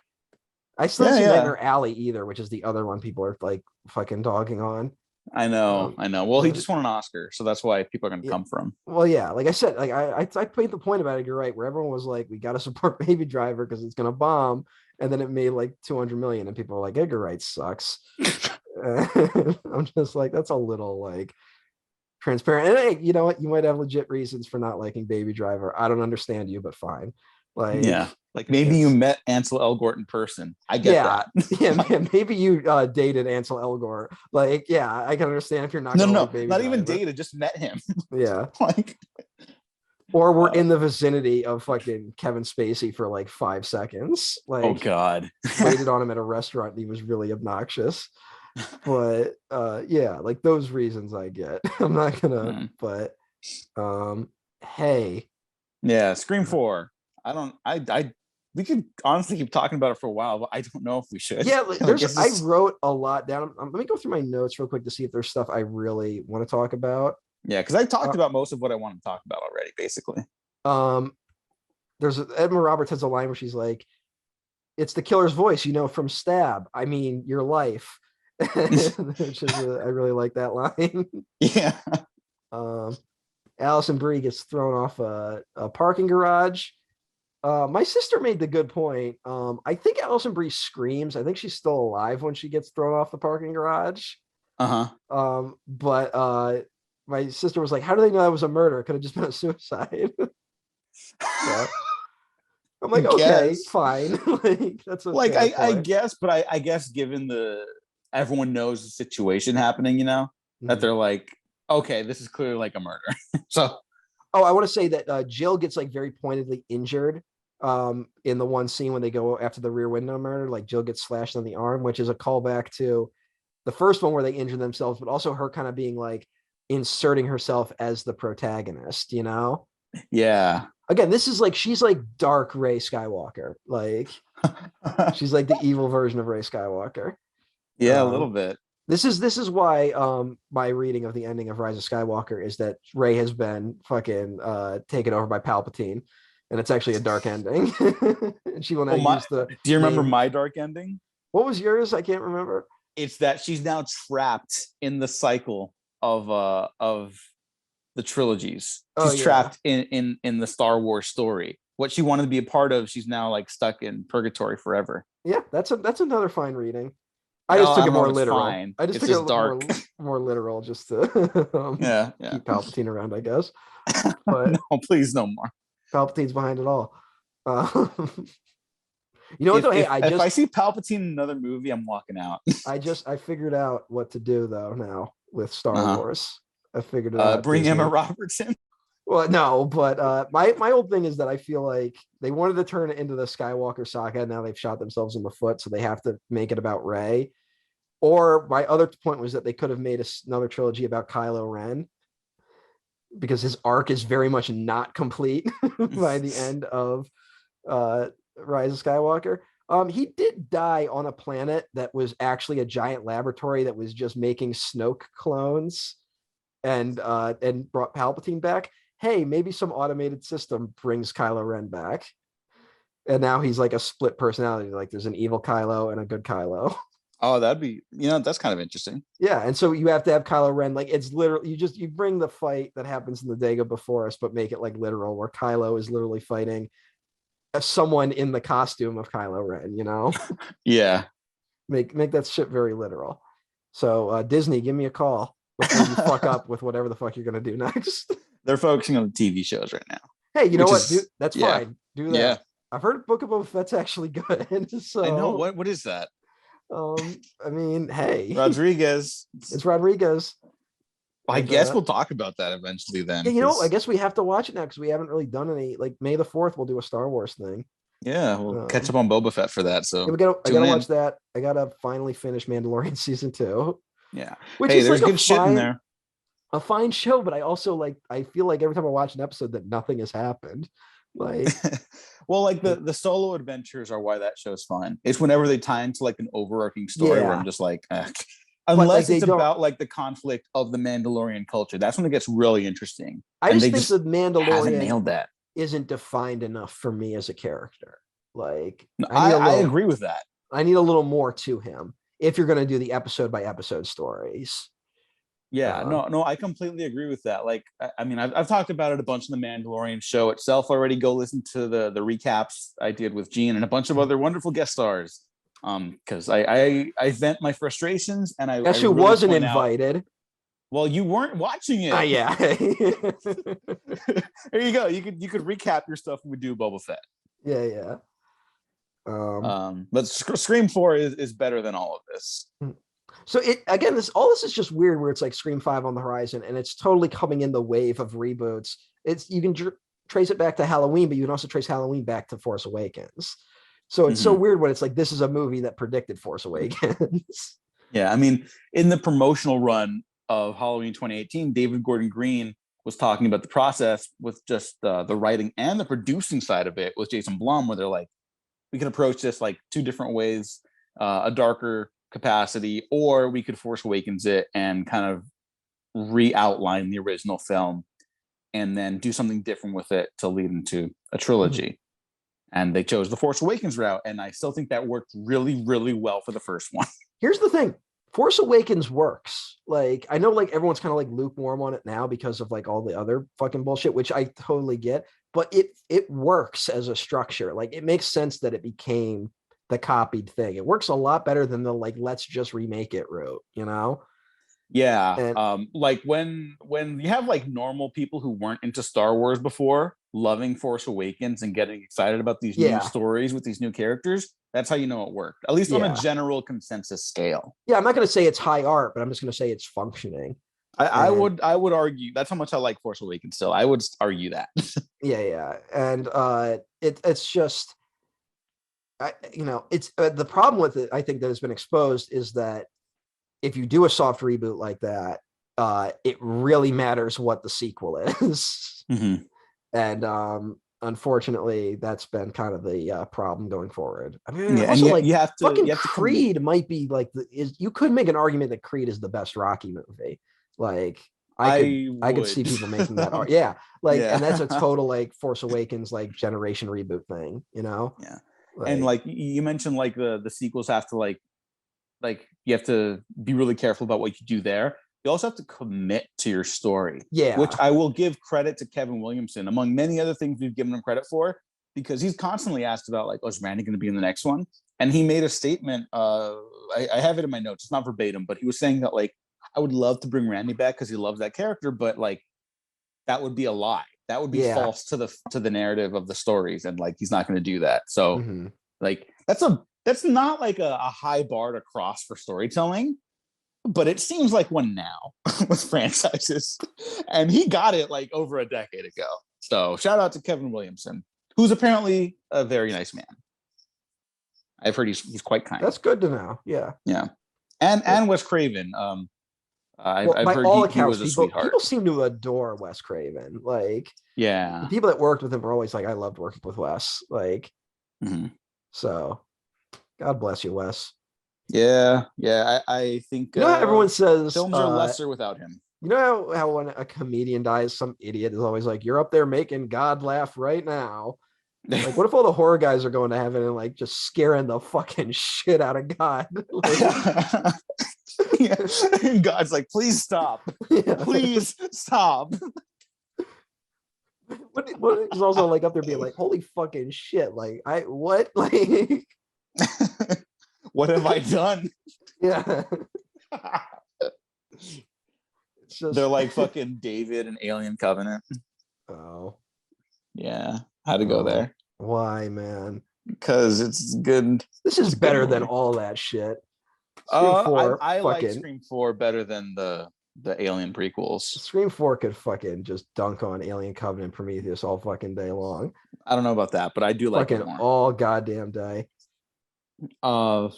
I still haven't seen Nightmare Alley either, which is the other one people are like fucking dogging on. I know. Well, he just won an Oscar, so that's why people are going to come from. Well, yeah, like I said, like I made the point about it. You're right, where everyone was like, "We got to support Baby Driver because it's going to bomb," and then it made like 200 million, and people were like, "Edgar Wright sucks." I'm just like, that's a little like transparent. And hey, you know what? You might have legit reasons for not liking Baby Driver. I don't understand you, but fine. Like, yeah, like maybe you met Ansel Elgort in person. I get that. Yeah, man, maybe you dated Ansel Elgort. Like, yeah, I can understand if you're not. No, Baby not Driver. even dated, just met him. Yeah, like, or we're in the vicinity of fucking Kevin Spacey for like 5 seconds. Like, oh god, waited on him at a restaurant. And he was really obnoxious. But yeah, like those reasons I get. I'm not gonna. But hey, yeah, Scream 4. We could honestly keep talking about it for a while, but I don't know if we should. Yeah, I wrote a lot down. Let me go through my notes real quick to see if there's stuff I really want to talk about. Yeah, because I talked about most of what I want to talk about already, basically. There's Edna Roberts has a line where she's like, "It's the killer's voice, you know, from Stab. I mean, your life." Which is I really like that line. Yeah. Allison Brie gets thrown off a parking garage. My sister made the good point. I think Allison Brie screams. I think she's still alive when she gets thrown off the parking garage. But my sister was like, "How do they know that was a murder? It could have just been a suicide." So, I'm like, okay, fine. Like that's okay, like I guess, but I guess given everyone knows the situation happening, you know, that they're like, okay, this is clearly like a murder. So, I want to say that Jill gets like very pointedly injured in the one scene when they go after the Rear Window murder. Like Jill gets slashed on the arm, which is a callback to the first one where they injure themselves, but also her kind of being like inserting herself as the protagonist, you know? Yeah. Again, this is like, she's like dark Rey Skywalker. Like she's like the evil version of Rey Skywalker. Yeah, a little bit. This is why my reading of the ending of Rise of Skywalker is that Rey has been fucking taken over by Palpatine, and it's actually a dark ending. And she will now use the. Do you remember my dark ending? What was yours? I can't remember. It's that she's now trapped in the cycle of the trilogies. She's trapped in the Star Wars story. What she wanted to be a part of, she's now like stuck in purgatory forever. Yeah, that's another fine reading. I just took it more literal. Fine. I just took it dark. More literal, just to keep Palpatine around, I guess. But no, please, no more. Palpatine's behind it all. Um, you know what If, though? Hey, if I see Palpatine in another movie, I'm walking out. I figured out what to do though now with Star Uh-huh. Wars. I figured it out. Bring Disney. Emma Robertson. Well, no, but my old thing is that I feel like they wanted to turn it into the Skywalker saga, and now they've shot themselves in the foot, so they have to make it about Rey. Or my other point was that they could have made another trilogy about Kylo Ren, because his arc is very much not complete by the end of Rise of Skywalker. He did die on a planet that was actually a giant laboratory that was just making Snoke clones, and brought Palpatine back. Hey, maybe some automated system brings Kylo Ren back. And now he's like a split personality. Like there's an evil Kylo and a good Kylo. Oh, that'd be, that's kind of interesting. Yeah, and so you have to have Kylo Ren, like it's literally you bring the fight that happens in the Dagobah before us, but make it like literal, where Kylo is literally fighting someone in the costume of Kylo Ren, Yeah. Make that shit very literal. So Disney, give me a call before you fuck up with whatever the fuck you're gonna do next. They're focusing on the TV shows right now. Hey, you know what? That's fine. Do that. Yeah. I've heard Book of Boba Fett's actually good. So I know. What is that? I mean, hey, Rodriguez. It's Rodriguez. I guess we'll talk about that eventually then. Yeah, I guess we have to watch it now because we haven't really done any. Like May the 4th, we'll do a Star Wars thing. Yeah, we'll catch up on Boba Fett for that. So I gotta watch that. I gotta finally finish Mandalorian season 2. Yeah, which is there's like good shit in there. A fine show, but I also I feel like every time I watch an episode that nothing has happened. Like, well, like the solo adventures are why that show's fun. It's whenever they tie into like an overarching story where I'm just like, unless it's about like the conflict of the Mandalorian culture, that's when it gets really interesting. I just think the Mandalorian hasn't nailed that. Isn't defined enough for me as a character. Like, I agree with that. I need a little more to him if you're going to do the episode by episode stories. Yeah, no, I completely agree with that. Like, I mean, I've talked about it a bunch in the Mandalorian show itself already. Go listen to the recaps I did with Gene and a bunch of other wonderful guest stars. Because I vent my frustrations, and I guess who really wasn't invited. Well, you weren't watching it. Yeah. There you go. You could recap your stuff when we do Boba Fett. Yeah. But Scream 4 is better than all of this. So all this is just weird, where it's like Scream 5 on the horizon, and it's totally coming in the wave of reboots. You can trace it back to Halloween, but you can also trace Halloween back to Force Awakens. So it's so weird when it's like, this is a movie that predicted Force Awakens. Yeah, I mean, in the promotional run of Halloween 2018, David Gordon Green was talking about the process with just the writing and the producing side of it with Jason Blum, where they're like, we can approach this like two different ways, a darker capacity, or we could Force Awakens it and kind of re-outline the original film and then do something different with it to lead into a trilogy. And they chose the Force Awakens route, and I still think that worked really, really well for the first one. Here's the thing. Force Awakens works. Like, I know like everyone's kind of like lukewarm on it now because of like all the other fucking bullshit, which I totally get, but it works as a structure. Like, it makes sense that it became the copied thing. It works a lot better than the like, let's just remake it route, Yeah. And, like when you have like normal people who weren't into Star Wars before loving Force Awakens and getting excited about these new stories with these new characters, that's how you know it worked, at least on a general consensus scale. Yeah, I'm not going to say it's high art, but I'm just going to say it's functioning. I would argue that's how much I like Force Awakens still. I would argue that. Yeah. And it's just, it's the problem with it, I think, that has been exposed is that if you do a soft reboot like that, it really matters what the sequel is. And unfortunately, that's been kind of the problem going forward. I mean, you have to Creed might be like you could make an argument that Creed is the best Rocky movie. Like, I could see people making that. And that's a total like Force Awakens like generation reboot thing, Yeah. And like you mentioned, like the sequels have to like you have to be really careful about what you do there. You also have to commit to your story. Yeah. Which I will give credit to Kevin Williamson, among many other things we've given him credit for, because he's constantly asked about like, is Randy going to be in the next one? And he made a statement. I have it in my notes. It's not verbatim, but he was saying that like, I would love to bring Randy back because he loves that character, but like that would be a lie. that would be false to the narrative of the stories, and like he's not going to do that. So like that's not like a high bar to cross for storytelling, but it seems like one now with franchises, and he got it like over a decade ago. So shout out to Kevin Williamson, who's apparently a very nice man. I've heard he's quite kind. That's good to know. Yeah. And Wes Craven. I've heard he was a sweetheart. People seem to adore Wes Craven. Like, the people that worked with him are always like, I loved working with Wes. Like, so God bless you, Wes. Yeah. I think you know how everyone says films are lesser without him. You know how when a comedian dies, some idiot is always like, "You're up there making God laugh right now." Like, what if all the horror guys are going to heaven and like just scaring the fucking shit out of God? Like, And God's like, please stop. Please stop. What is also like up there being like, holy fucking shit. Like, what? Like, what have I done? Yeah. They're like fucking David and Alien Covenant. Oh. Yeah. Had to go there. Why, man? Because it's good. This is better than all that shit. Scream 4, I like Scream 4 better than the Alien prequels. Scream 4 could fucking just dunk on Alien Covenant, Prometheus all fucking day long. I don't know about that, but I do like fucking it more. All goddamn day. Yeah.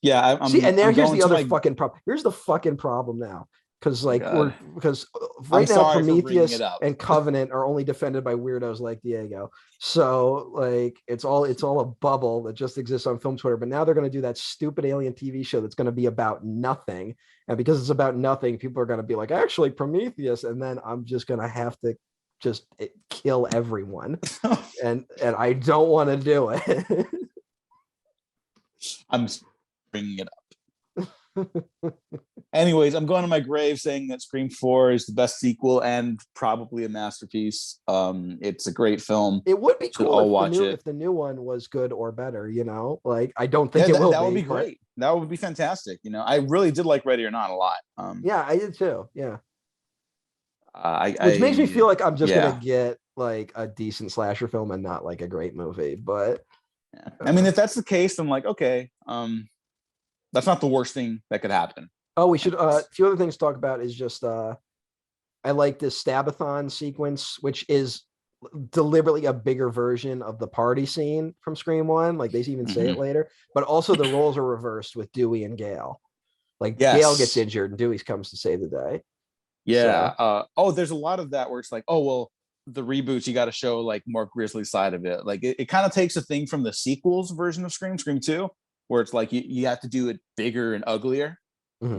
Here's the other fucking problem. Here's the fucking problem now. Because right now Prometheus and Covenant are only defended by weirdos like Diego. So like it's all a bubble that just exists on film Twitter. But now they're going to do that stupid Alien TV show that's going to be about nothing. And because it's about nothing, people are going to be like, actually Prometheus, and then I'm just going to have to just kill everyone. and I don't want to do it. I'm bringing it up. Anyways, I'm going to my grave saying that Scream 4 is the best sequel and probably a masterpiece. It's a great film. It would be cool if the new one was good or better, you know? Like, I don't think it will be. That would be great. That would be fantastic. You know, I really did like Ready or Not a lot. Yeah, I did too. Yeah. Which makes me feel like I'm just going to get like a decent slasher film and not like a great movie. But I mean, if that's the case, I'm like, okay, that's not the worst thing that could happen. Oh, we should. A few other things to talk about is just I like this Stabathon sequence, which is deliberately a bigger version of the party scene from Scream 1. Like they even say it later, but also the roles are reversed with Dewey and Gale. Like Gale gets injured and Dewey comes to save the day. Yeah. So. There's a lot of that where it's like, oh well, the reboots you got to show like more grisly side of it. Like it kind of takes a thing from the sequels version of Scream 2, where it's like you have to do it bigger and uglier.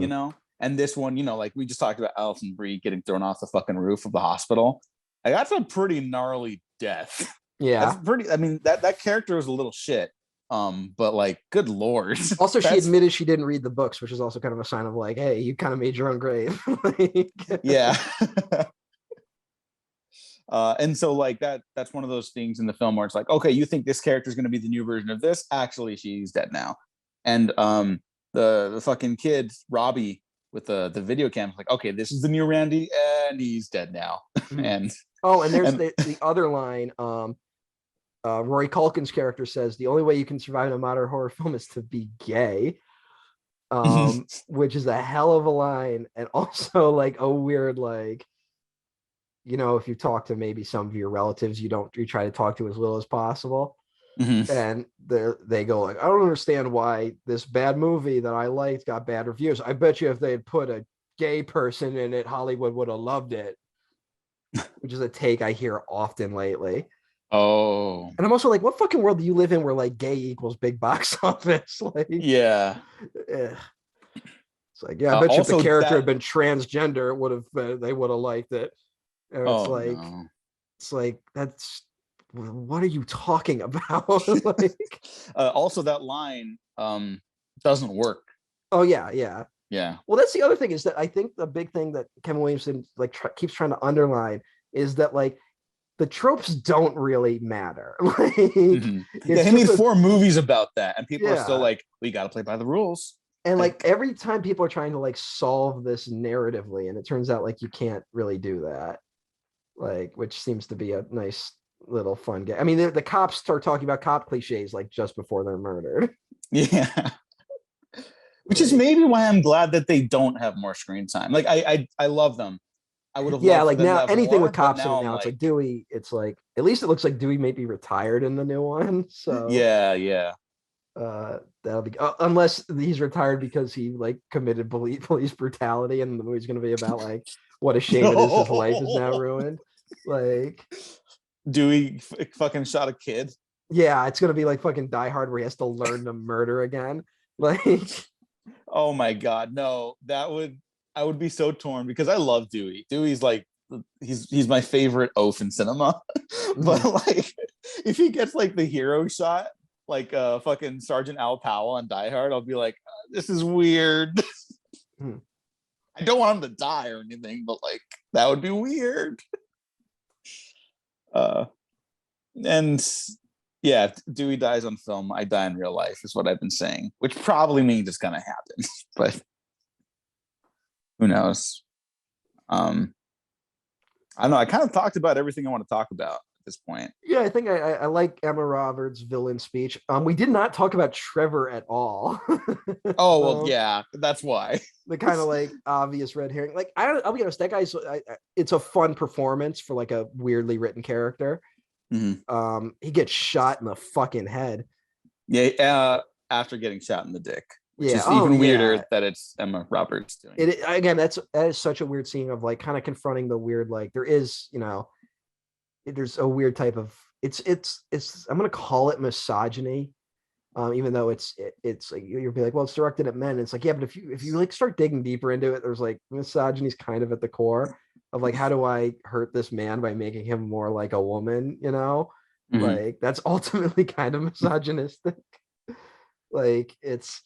You know, and this one, you know, like we just talked about Allison Brie getting thrown off the fucking roof of the hospital. Like that's a pretty gnarly death. Yeah, that's pretty. I mean, that character was a little shit. But like, good lord. Also, she admitted she didn't read the books, which is also kind of a sign of like, hey, you kind of made your own grave. Yeah. And so like that's one of those things in the film where it's like, okay, you think this character is going to be the new version of this? Actually, she's dead now. And the fucking kid Robbie with the video cam is like, okay, this is the new Randy, and he's dead now. And there's the other line. Rory Culkin's character says the only way you can survive in a modern horror film is to be gay, which is a hell of a line, and also like a weird like, you know, if you talk to maybe some of your relatives, you try to talk to as little as possible. And they go like, I don't understand why this bad movie that I liked got bad reviews. I bet you if they had put a gay person in it, Hollywood would have loved it. Which is a take I hear often lately. Oh. And I'm also like, what fucking world do you live in where like gay equals big box office? Like, yeah. It's like, yeah, I bet you if the character had been transgender, they would have liked it. And it's like that's. What are you talking about? Like, also, that line doesn't work. Oh yeah. Well, that's the other thing is that I think the big thing that Kevin Williamson like keeps trying to underline is that like the tropes don't really matter. Like, he made 4 movies about that, and people are still like, we got to play by the rules. And like every time people are trying to like solve this narratively, and it turns out like you can't really do that. like, which seems to be a nice little fun game. I mean, the cops start talking about cop cliches like just before they're murdered. Yeah. Which is maybe why I'm glad that they don't have more screen time. Like I love them. I would have Yeah, loved like for them now to have anything more, with cops in it now now, I'm it's like Dewey. It's like at least it looks like Dewey may be retired in the new one. So yeah. that'll be unless he's retired because he like committed police brutality, and the movie's going to be about like what a shame it is his life is now ruined. Like Dewey fucking shot a kid. Yeah, it's going to be like fucking Die Hard where he has to learn to murder again. Like, oh my god, no, I would be so torn because I love Dewey. Dewey's like he's my favorite oaf in cinema. But like if he gets like the hero shot, like fucking Sergeant Al Powell on Die Hard, I'll be like, this is weird. I don't want him to die or anything, but like that would be weird. And yeah, if Dewey dies on film, I die in real life, is what I've been saying, which probably means it's gonna happen, but who knows? I don't know. I kind of talked about everything I want to talk about at this point. Yeah, I think I like Emma Roberts' villain speech. We did not talk about Trevor at all. Oh well, yeah, that's why. The kind of like obvious red herring. Like I'll be honest, that guy's it's a fun performance for like a weirdly written character. He gets shot in the fucking head. Yeah, after getting shot in the dick. Which is even weirder that it's Emma Roberts doing it. Again, that is such a weird scene of like kind of confronting the weird, like there is, there's a weird type of it's I'm gonna call it misogyny. Even though it's like you'll be like, well, it's directed at men. It's like, yeah, but if you like start digging deeper into it, there's like misogyny is kind of at the core of like, how do I hurt this man by making him more like a woman? Like that's ultimately kind of misogynistic. Like it's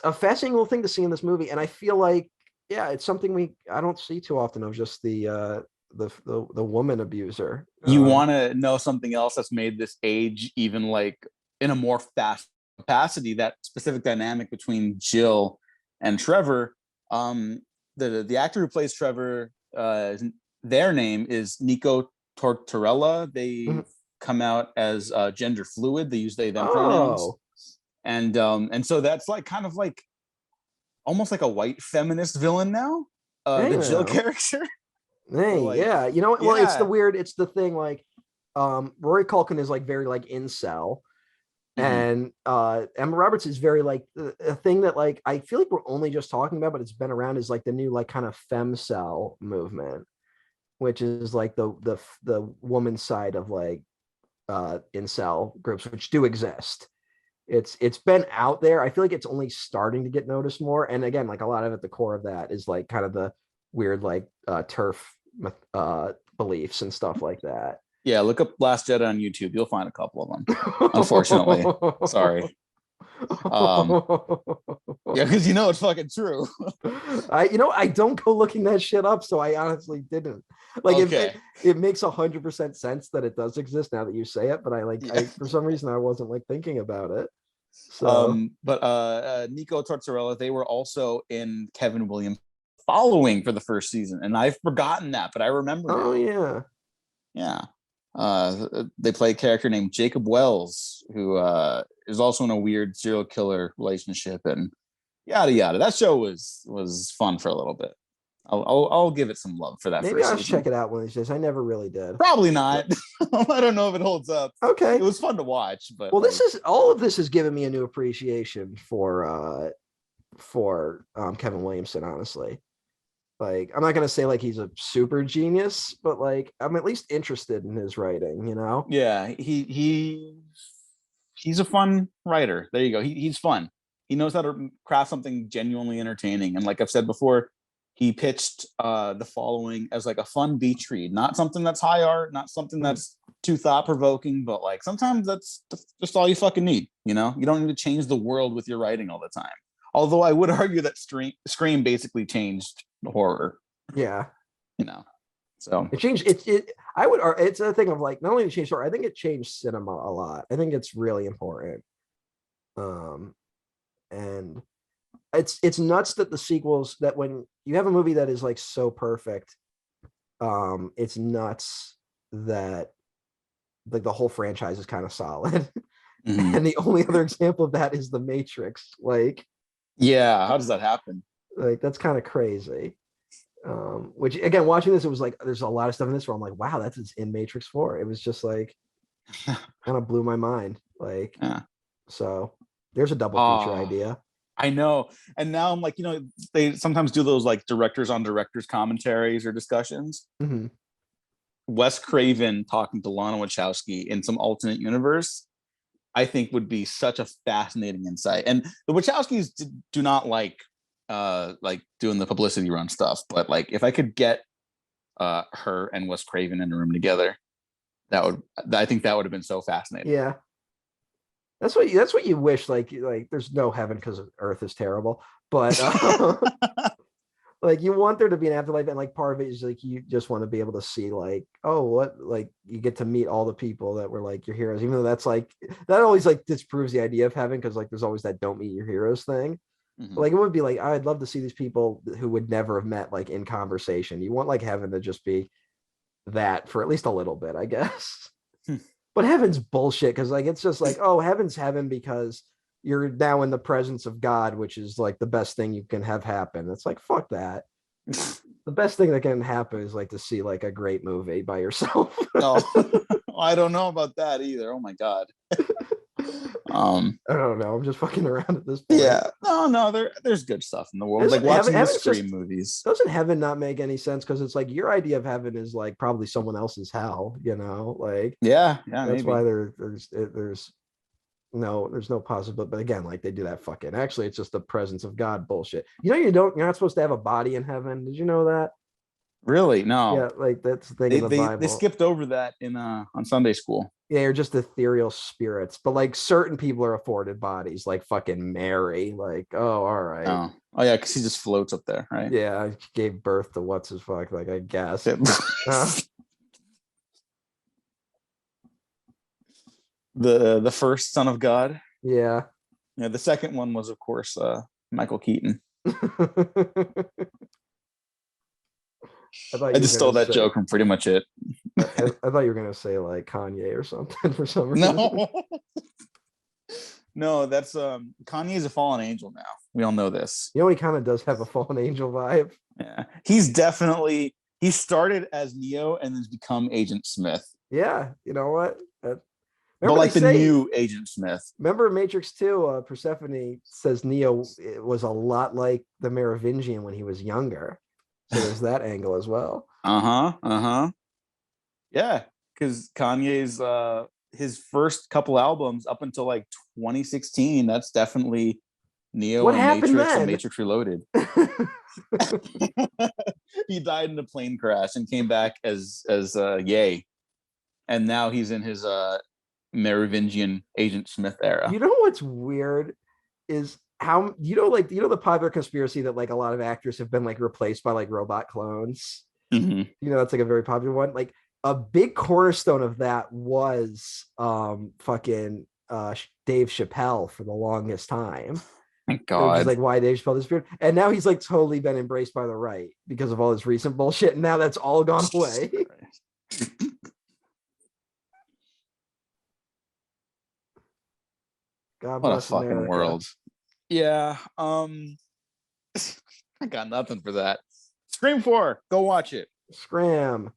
a fascinating little thing to see in this movie, and I feel like, yeah, it's something I don't see too often of just the woman abuser. You want to know something else that's made this age even like in a more fast capacity, that specific dynamic between Jill and Trevor. The actor who plays Trevor, their name is Nico Tortorella. They come out as gender fluid. They use they them pronouns. And so that's like kind of like almost like a white feminist villain now. The Jill character. Like, yeah, well, it's the thing like Rory Culkin is like very like incel, and Emma Roberts is very like a thing that like I feel like we're only just talking about, but it's been around, is like the new like kind of femcel movement, which is like the woman side of like incel groups, which do exist. It's been out there. I feel like it's only starting to get noticed more, and again, like a lot of at the core of that is like kind of the weird like turf beliefs and stuff like that. Yeah, look up Last Jedi on YouTube. You'll find a couple of them. Unfortunately, sorry. Yeah, because it's fucking true. I don't go looking that shit up, so I honestly didn't. Like, it makes 100% sense that it does exist now that you say it, but I for some reason I wasn't like thinking about it. So, but Nico Tortorella, they were also in Kevin Williams' Following for the first season, and I've forgotten that, but I remember. Oh yeah. They play a character named Jacob Wells, who is also in a weird serial killer relationship, and yada yada. That show was fun for a little bit. I'll give it some love for that. Maybe I'll check it out one of these days. I never really did. Probably not. I don't know if it holds up. Okay, it was fun to watch, but well, all of this has given me a new appreciation for Kevin Williamson. Honestly, like I'm not gonna say like he's a super genius, but like I'm at least interested in his writing. Yeah, he's a fun writer. There you go. He's fun. He knows how to craft something genuinely entertaining, and like I've said before, he pitched The Following as like a fun beach read, not something that's high art, not something that's too thought provoking, but like sometimes that's just all you fucking need. You don't need to change the world with your writing all the time. Although I would argue that Scream basically changed horror. Yeah. So it changed it's a thing of like not only changed horror, I think it changed cinema a lot. I think it's really important. And it's nuts that the sequels, that when you have a movie that is like so perfect, it's nuts that like the whole franchise is kind of solid. And the only other example of that is The Matrix. Like, yeah, how does that happen? Like, that's kind of crazy. Which again, watching this, it was like there's a lot of stuff in this where I'm like, wow, that's in Matrix 4. It was just like kind of blew my mind. Like, so there's a double feature idea. I know. And now I'm like, they sometimes do those like directors on directors commentaries or discussions. Wes Craven talking to Lana Wachowski in some alternate universe, I think would be such a fascinating insight. And the Wachowskis do not like doing the publicity run stuff, but like if I could get her and Wes Craven in a room together, I think that would have been so fascinating. Yeah. That's what you wish. Like there's no heaven because Earth is terrible, but like you want there to be an afterlife, and like part of it is like you just want to be able to see like, oh, what, like you get to meet all the people that were like your heroes, even though that's like that always like disproves the idea of heaven, because like there's always that don't meet your heroes thing. Like it would be like, I'd love to see these people who would never have met like in conversation. You want like heaven to just be that for at least a little bit, I guess. But heaven's bullshit, because like it's just like, oh, heaven's heaven because you're now in the presence of God, which is like the best thing you can have happen. It's like, fuck that. The best thing that can happen is like to see like a great movie by yourself. Oh, I don't know about that either. Oh my God. I don't know. I'm just fucking around at this point. Yeah. No, there's good stuff in the world. Like watching the Scream movies. Doesn't heaven not make any sense? Because it's like your idea of heaven is like probably someone else's hell, Like yeah, that's maybe. why there's no possibility. But again, like they do that fucking actually it's just the presence of God bullshit. You're not supposed to have a body in heaven. Did you know that? Really? No. Yeah, like that's the thing in the Bible. They skipped over that in on Sunday school. Yeah, you're just ethereal spirits, but like certain people are afforded bodies, like fucking Mary. Like, oh, all right. Oh yeah, because he just floats up there, right? Yeah, he gave birth to what's his fuck, like I guess. The first Son of God. Yeah. Yeah. The second one was, of course, Michael Keaton. I just stole that joke from pretty much it. I thought you were gonna say like Kanye or something for some reason. No, that's Kanye is a fallen angel now. We all know this. He kind of does have a fallen angel vibe. Yeah, he started as Neo and has become Agent Smith. Yeah, you know what? But like the new Agent Smith. Remember Matrix 2, Persephone says Neo was a lot like the Merovingian when he was younger. So there's that angle as well. Yeah, because Kanye's his first couple albums up until like 2016, that's definitely Neo what and Matrix then? And Matrix Reloaded. He died in a plane crash and came back as Ye. And now he's in his Merovingian Agent Smith era. You know what's weird is how the popular conspiracy that like a lot of actors have been like replaced by like robot clones. That's like a very popular one. Like a big cornerstone of that was fucking Dave Chappelle for the longest time. Thank God. Just like why Dave Chappelle disappeared, and now he's like totally been embraced by the right because of all his recent bullshit, and now that's all gone away. God what bless a fucking America. World. Yeah. I got nothing for that. Scream 4. Go watch it. Scrim.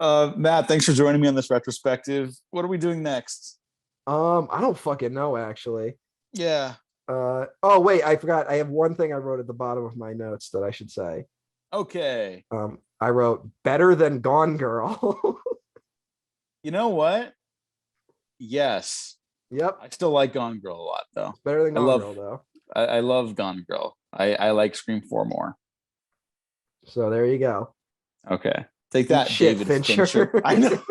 Matt, thanks for joining me on this retrospective. What are we doing next? I don't fucking know actually. Yeah. Oh wait, I forgot. I have one thing I wrote at the bottom of my notes that I should say. Okay. I wrote better than Gone Girl. You know what? Yes. Yep. I still like Gone Girl a lot, though. It's better than Gone Girl, though. I love Gone Girl. I like Scream 4 more. So there you go. Okay. Take that, shit, David Fincher. I know.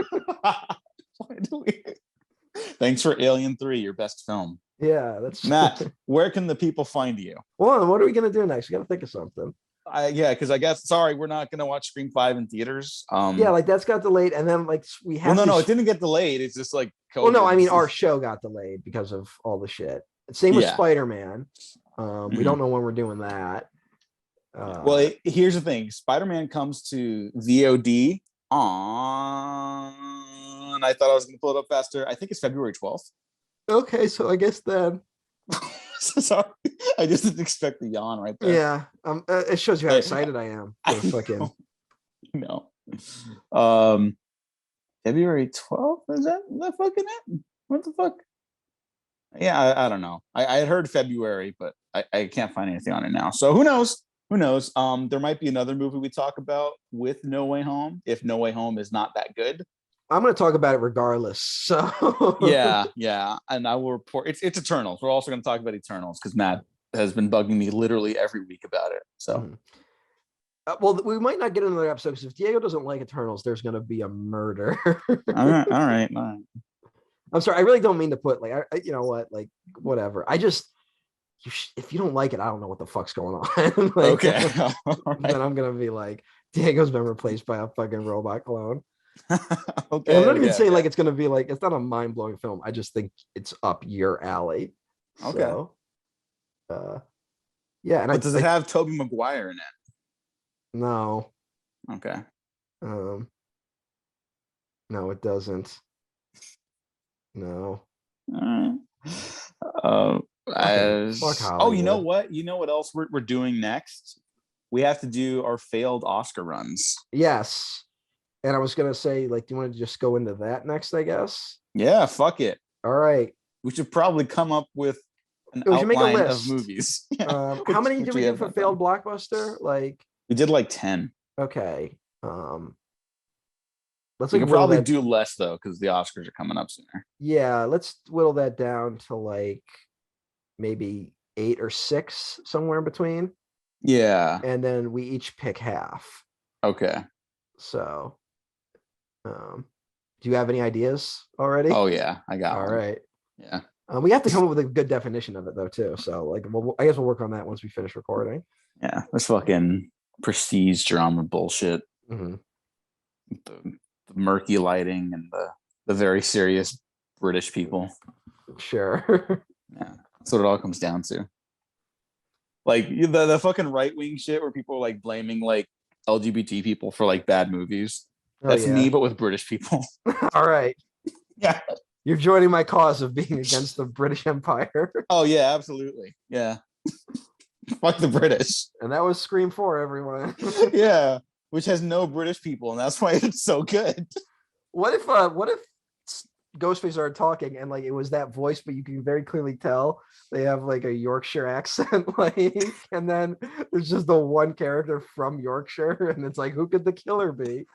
Thanks for Alien 3, your best film. Yeah, that's Matt. Where can the people find you? Well, what are we gonna do next? We gotta think of something. Because I guess we're not gonna watch Scream 5 in theaters. Yeah, like that's got delayed, and then like we have. Well, no, it didn't get delayed. It's just like COVID. Well, no, I mean our show got delayed because of all the shit. Same with Spider-Man. We don't know when we're doing that. Well, here's the thing. Spider-Man comes to VOD on, I thought I was going to pull it up faster. I think it's February 12th. Okay, so I guess then. Sorry, I just didn't expect the yawn right there. Yeah, it shows you how excited I am. No. February 12th? Is that fucking it? What the fuck? Yeah, I don't know. I had heard February, but I can't find anything on it now. So who knows? Who knows? There might be another movie we talk about with No Way Home if No Way Home is not that good. I'm going to talk about it regardless. So yeah, and I will report. It's Eternals. We're also going to talk about Eternals because Matt has been bugging me literally every week about it. So, well, we might not get another episode because if Diego doesn't like Eternals, there's going to be a murder. all right. I'm sorry. I really don't mean to put you know what, like whatever. I just. If you don't like it, I don't know what the fuck's going on. Okay. Then I'm gonna be like, Diego's been replaced by a fucking robot clone. Okay. And I'm not even saying like it's gonna be like it's not a mind-blowing film. I just think it's up your alley. Okay. So, yeah. And does it have Tobey Maguire in it? No. Okay. No, it doesn't. No. All right. You know what? You know what else we're doing next? We have to do our failed Oscar runs. Yes. And I was gonna say, like, do you want to just go into that next, I guess? Yeah, fuck it. All right. We should probably come up with an outline of movies. How many did we do for failed blockbuster? Like we did like 10. Okay. Let's we can probably do less though, because the Oscars are coming up sooner. Yeah, let's whittle that down to like maybe 8 or 6, somewhere in between. Yeah. And then we each pick half. Okay. So, do you have any ideas already? Oh yeah, I got one. All right. Yeah. We have to come up with a good definition of it though too. So like, I guess we'll work on that once we finish recording. Yeah, this fucking prestige drama bullshit. Mm-hmm. The murky lighting and the very serious British people. Sure. Yeah. That's what it all comes down to. Like the fucking right-wing shit where people are like blaming like LGBT people for like bad movies. That's me, but with British people. All right. Yeah. You're joining my cause of being against the British Empire. Oh yeah, absolutely. Yeah. Fuck the British. And that was Scream 4, everyone. Yeah. Which has no British people, and that's why it's so good. What if Ghostface started talking and like it was that voice, but you can very clearly tell they have like a Yorkshire accent, like, and then there's just the one character from Yorkshire, and it's like, who could the killer be?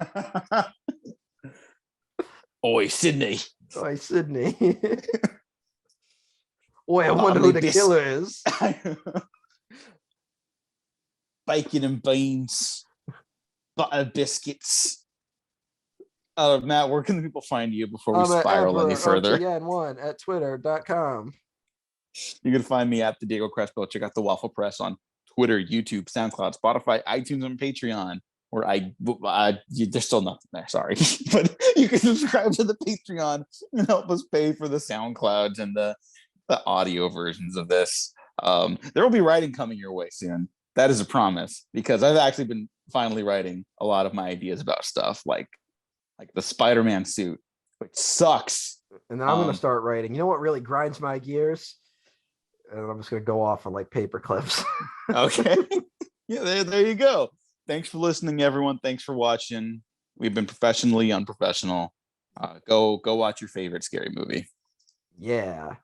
Oi, Sydney. Oi, Sydney. Oi, I wonder who the killer is. Bacon and beans, butter biscuits. Matt, where can the people find you before we spiral any further? RTN1 at twitter.com. You can find me at the Diego Crespo. Check out the Waffle Press on Twitter, YouTube, SoundCloud, Spotify, iTunes, and Patreon. Where there's still nothing there, sorry. But you can subscribe to the Patreon and help us pay for the SoundClouds and the audio versions of this. There will be writing coming your way soon. That is a promise, because I've actually been finally writing a lot of my ideas about stuff like the Spider-Man suit, which sucks. And then I'm going to start writing. You know what really grinds my gears? And I'm just going to go off on like paper clips. Okay. Yeah, there you go. Thanks for listening, everyone. Thanks for watching. We've been professionally unprofessional. Go watch your favorite scary movie. Yeah.